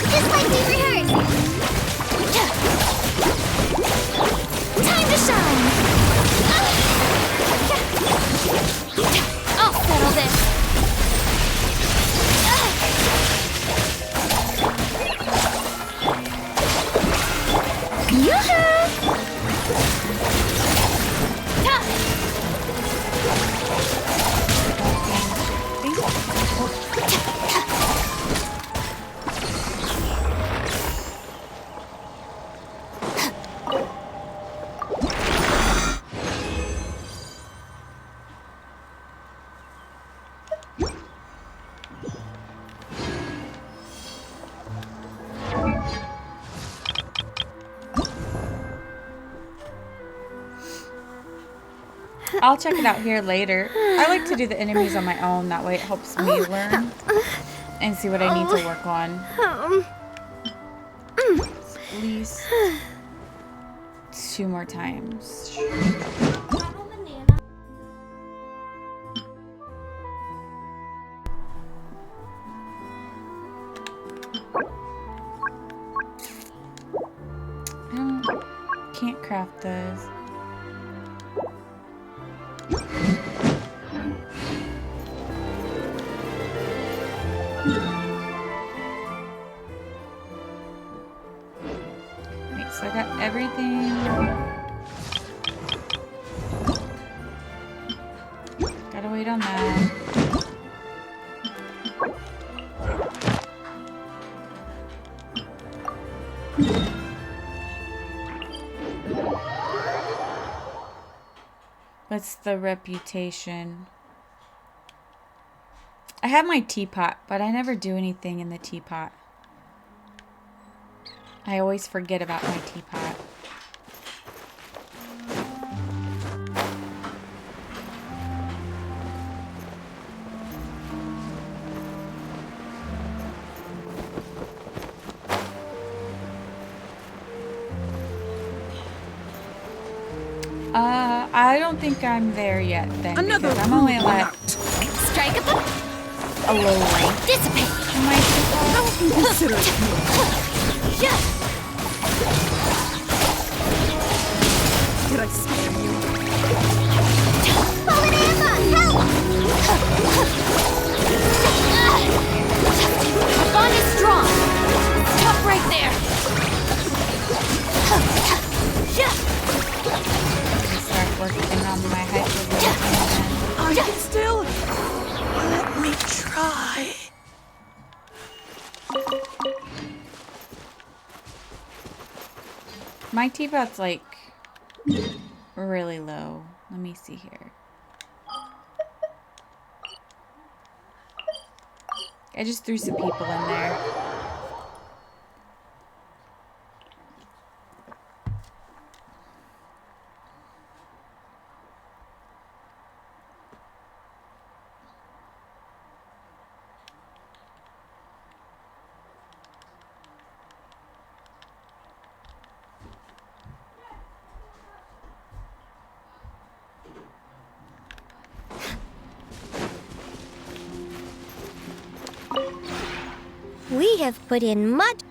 Just like we rehearsed! Time to shine! I'll settle this! I'll check it out here later. I like to do the enemies on my own. That way it helps me learn and see what I need to work on. At least 2 more times. Can't craft those. Wait, so I got everything. Gotta wait on that. What's the reputation? I have my teapot, but I never do anything in the teapot. I always forget about my teapot. I don't think I'm there yet then, because I'm only at Strike up a low rank. Dissipate. How inconsiderate. Yeah. Did I scare you? Fallen Emma, help! Our bond is strong. Stop right there. Start working on my hypervigilance. Are you still? Let me try. My teapot's like really low. Let me see here. I just threw some people in there. We have put in much.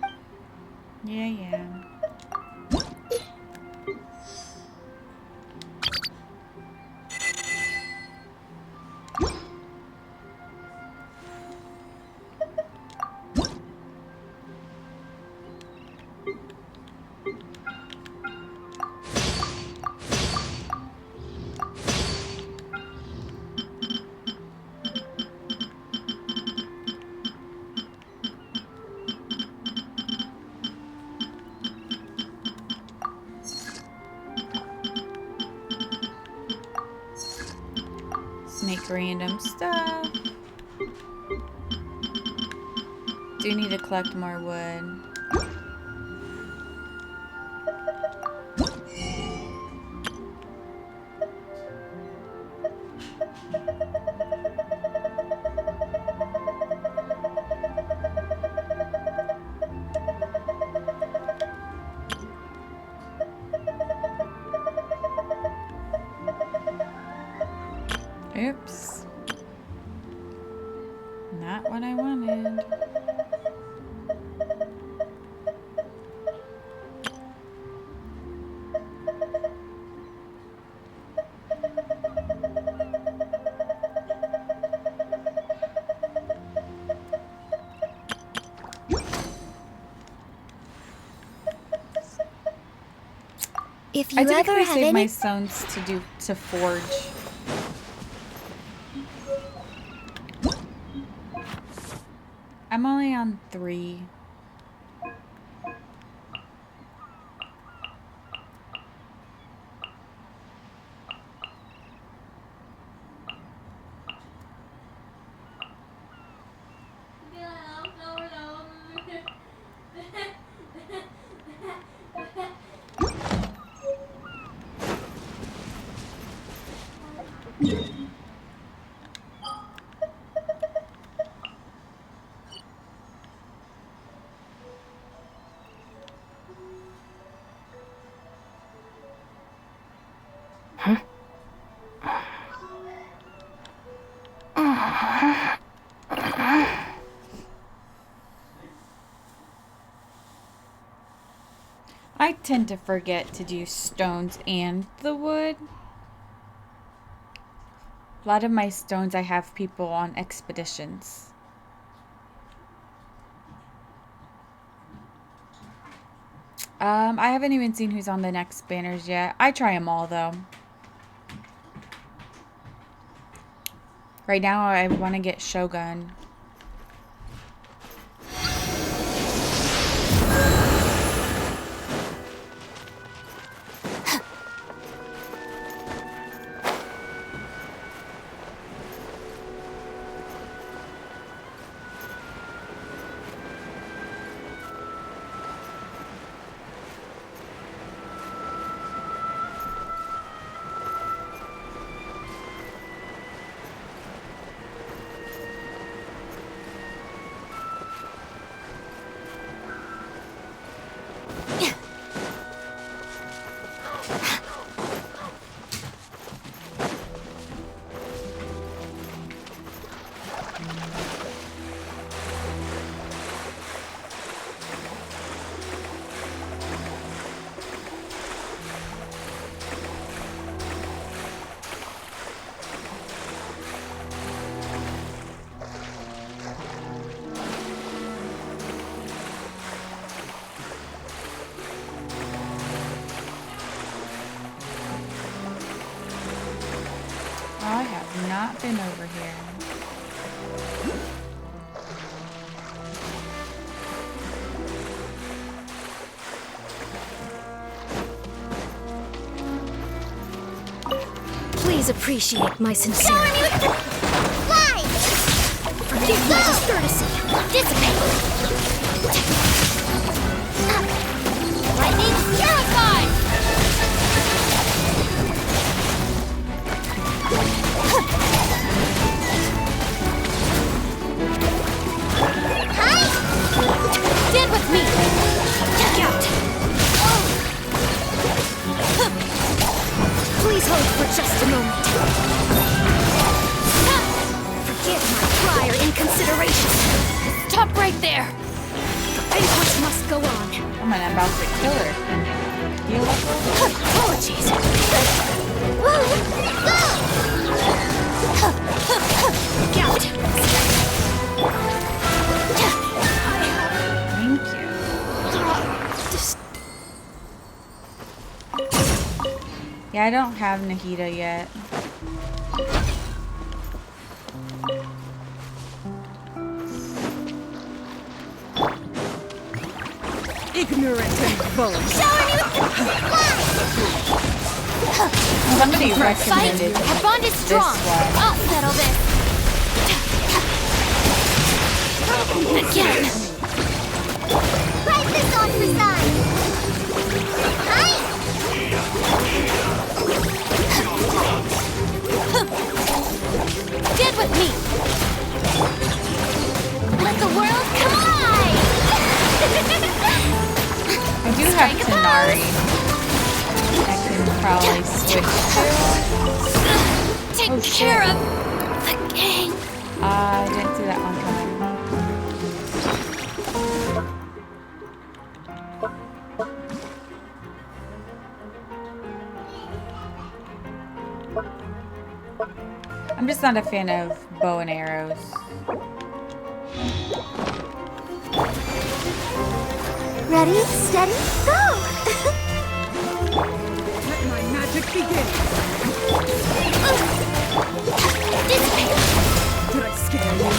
Yeah. Make random stuff. Do need to collect more wood. Oops. Not what I wanted. If you I typically ever have save my any. stones to forge. I'm only on 3. I tend to forget to do stones and the wood. A lot of my stones I have people on expeditions. I haven't even seen who's on the next banners yet. I try them all though. Right now I want to get Shogun. nothing over here. Please appreciate my sincere. Fly! Forgive my discourtesy. Dissipate! Lightning purified! Stand with me. Check out. Please hold for just a moment. Forgive my prior inconsideration. Stop right there. The banquet must go on. I'm about to kill her. Heal up. Apologies. Look out. Thank you. Yeah, I don't have Nahida yet. Ignorant and bold. Somebody recommended Our bond is strong. this one. I'll settle this. Again. Price this on for size! Hi! Stand with me. Let the world collide. I do have Tanari. I can probably switch to. Take care of the gang. I didn't see that one coming. I'm just not a fan of bow and arrows. Ready, steady, go! Let my magic begin. Did I scare you?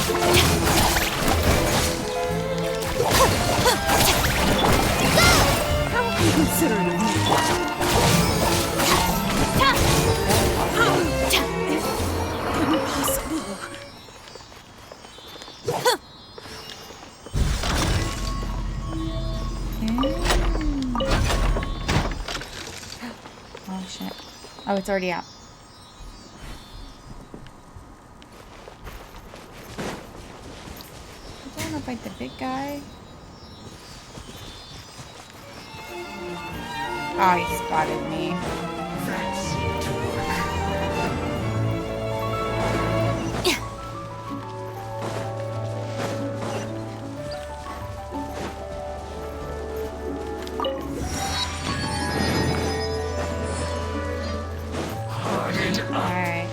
How are you considering me? Impossible. Oh shit. Oh, it's already out. I don't want to fight the big guy. Oh, he spotted me. Alright.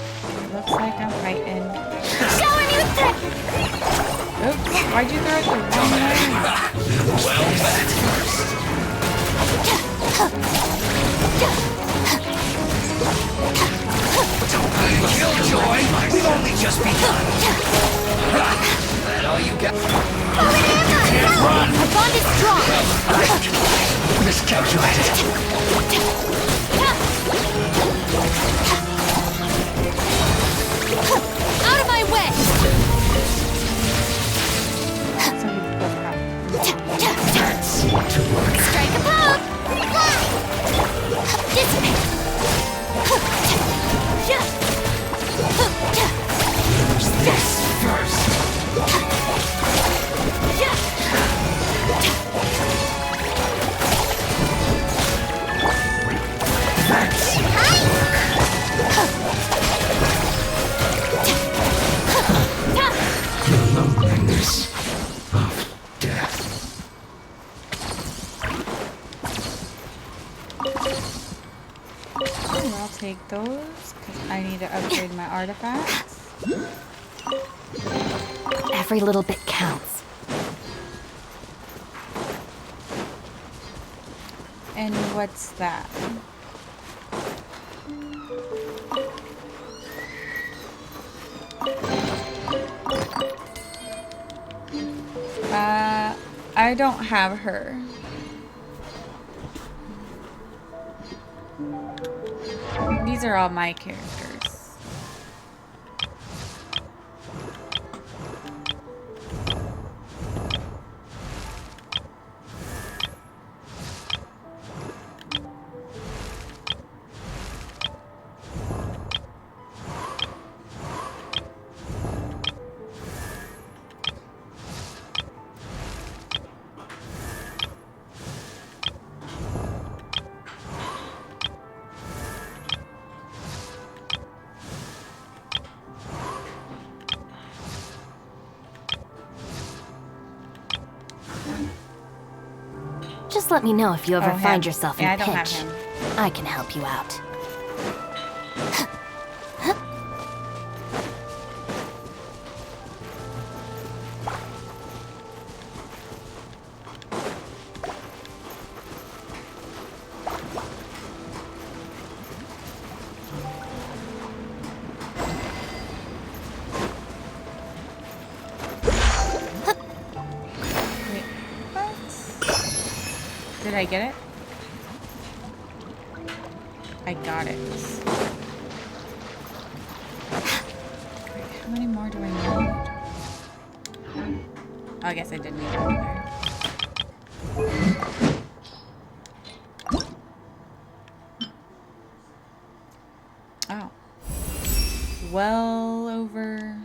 Looks like I'm fighting. Oops, why'd you throw it the wrong way? Well met first. Don't be killjoy. We've only just begun. That all you got? You can't run. Our bond is strong. Miscalculated. Out of my way. That's to work. Strike a pop. Dissipate. Use this first. That's the loneliness of death. I'll take those because I need to upgrade my artifacts. Every little bit counts. And what's that? I don't have her. These are all my characters. Just let me know if you ever Oh, find him. yourself in Yeah, a I don't have pinch. him. I can help you out. Did I get it? I got it. Great. How many more do I need? Oh, I guess I did need another. Oh. Well over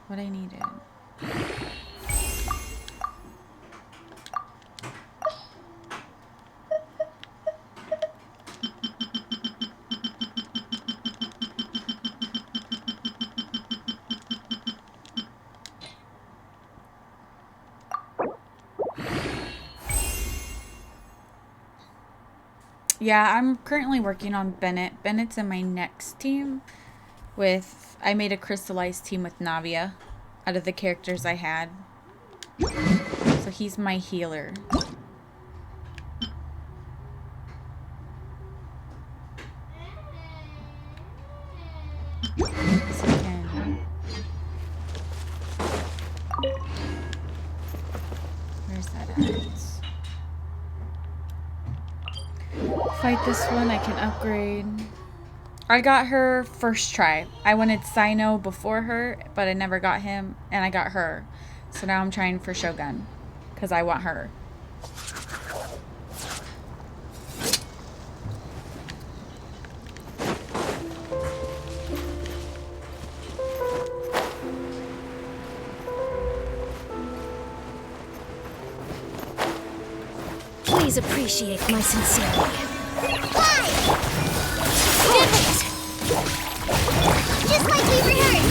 what I needed. Yeah, I'm currently working on Bennett. Bennett's in my next team with... I made a crystallized team with Navia out of the characters I had. So he's my healer. So I can... Where's that at? Fight this one, I can upgrade. I got her first try. I wanted Sino before her, but I never got him, and I got her. So now I'm trying for Shogun, because I want her. Please appreciate my sincerity. Just like we rehearsed!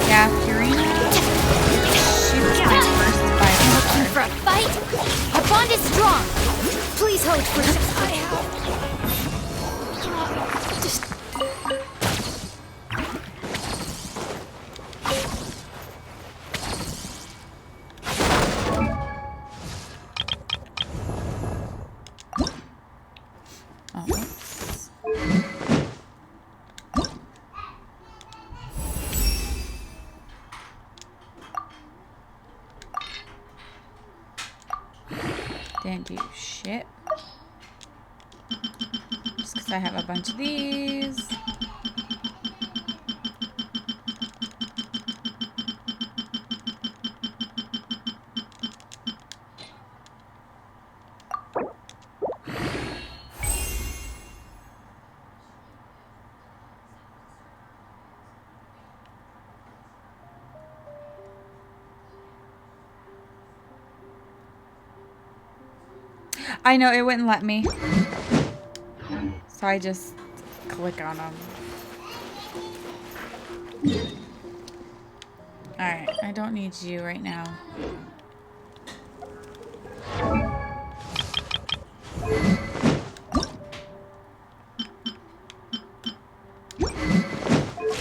Yeah, Purina. She's my first fight. Looking for a fight? Our bond is strong. Please hold for just I Didn't do shit. Just because I have a bunch of these. I know, it wouldn't let me. So I just click on them. Alright, I don't need you right now.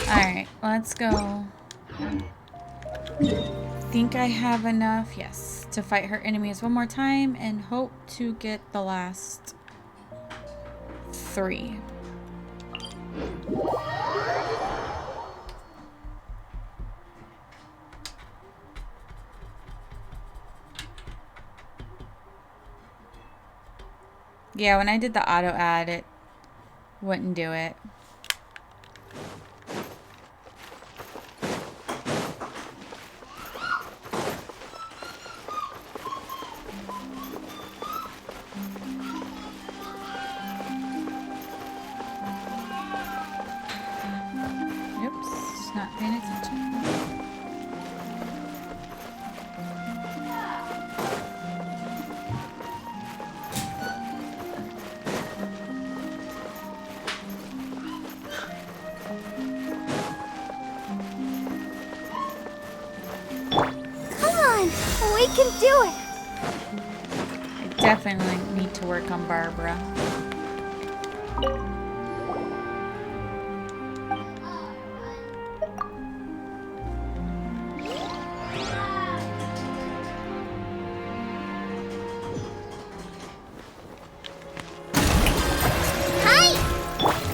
Alright, let's go. Think I have enough, yes, to fight her enemies one more time and hope to get the last 3. Yeah, when I did the auto ad, it wouldn't do it. Oops, not paying attention. Come on, we can do it. I definitely need to work on Barbara.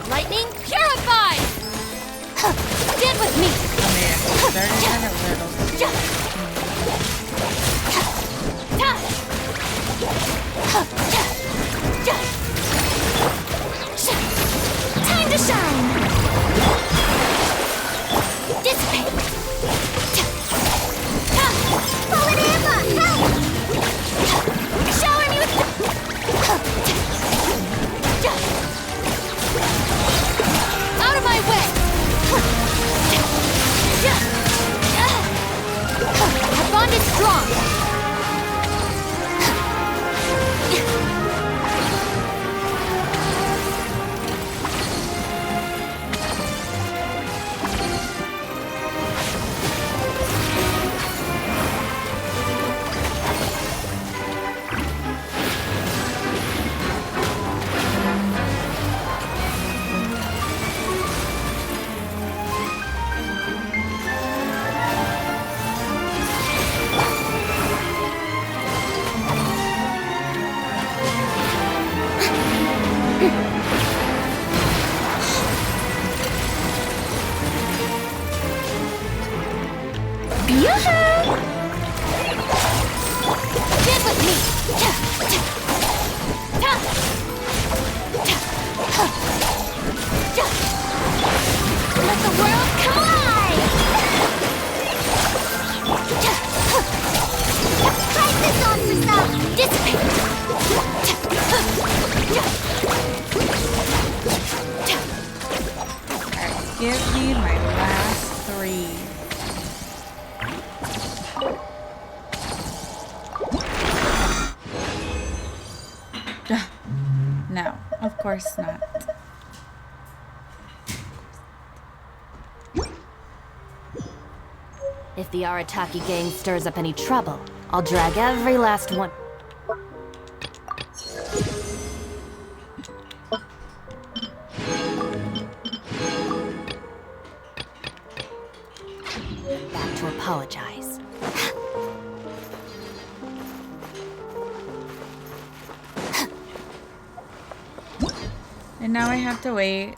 Lightning purified! Stand with me! Time to shine! Dissipate! Fallen Amber, help! Shower me with... Out of my way! Our bond is strong! Stand with me! Let the world collide! Try this on for some! Dissipate! Alright, give me my last 3. No, of course not. If the Arataki gang stirs up any trouble, I'll drag every last one. Back to apologize. And now I have to wait.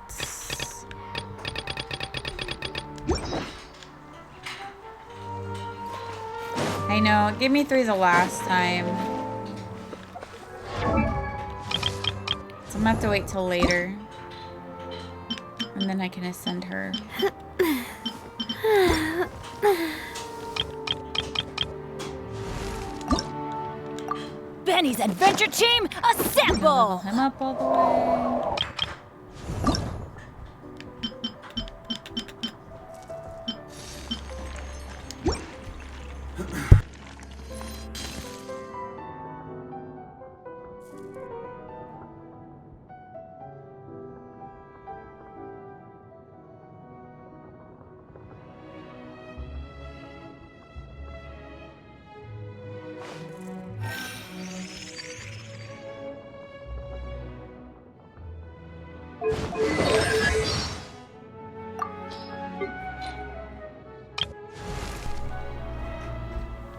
I know, it gave me 3 the last time. So I'm gonna have to wait till later. And then I can ascend her. Benny's adventure team, assemble! Level him up all the way.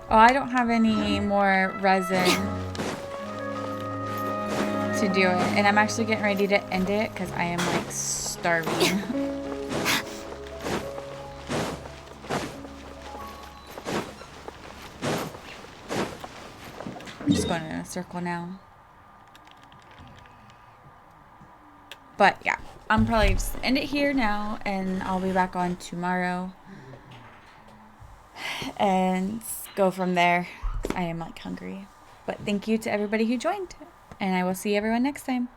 Oh, I don't have any more resin to to do it, and I'm actually getting ready to end it because I am like starving. I'm just going in a circle now. But yeah, I'm probably just end it here now, and I'll be back on tomorrow and go from there. I am like hungry. But thank you to everybody who joined, and I will see everyone next time.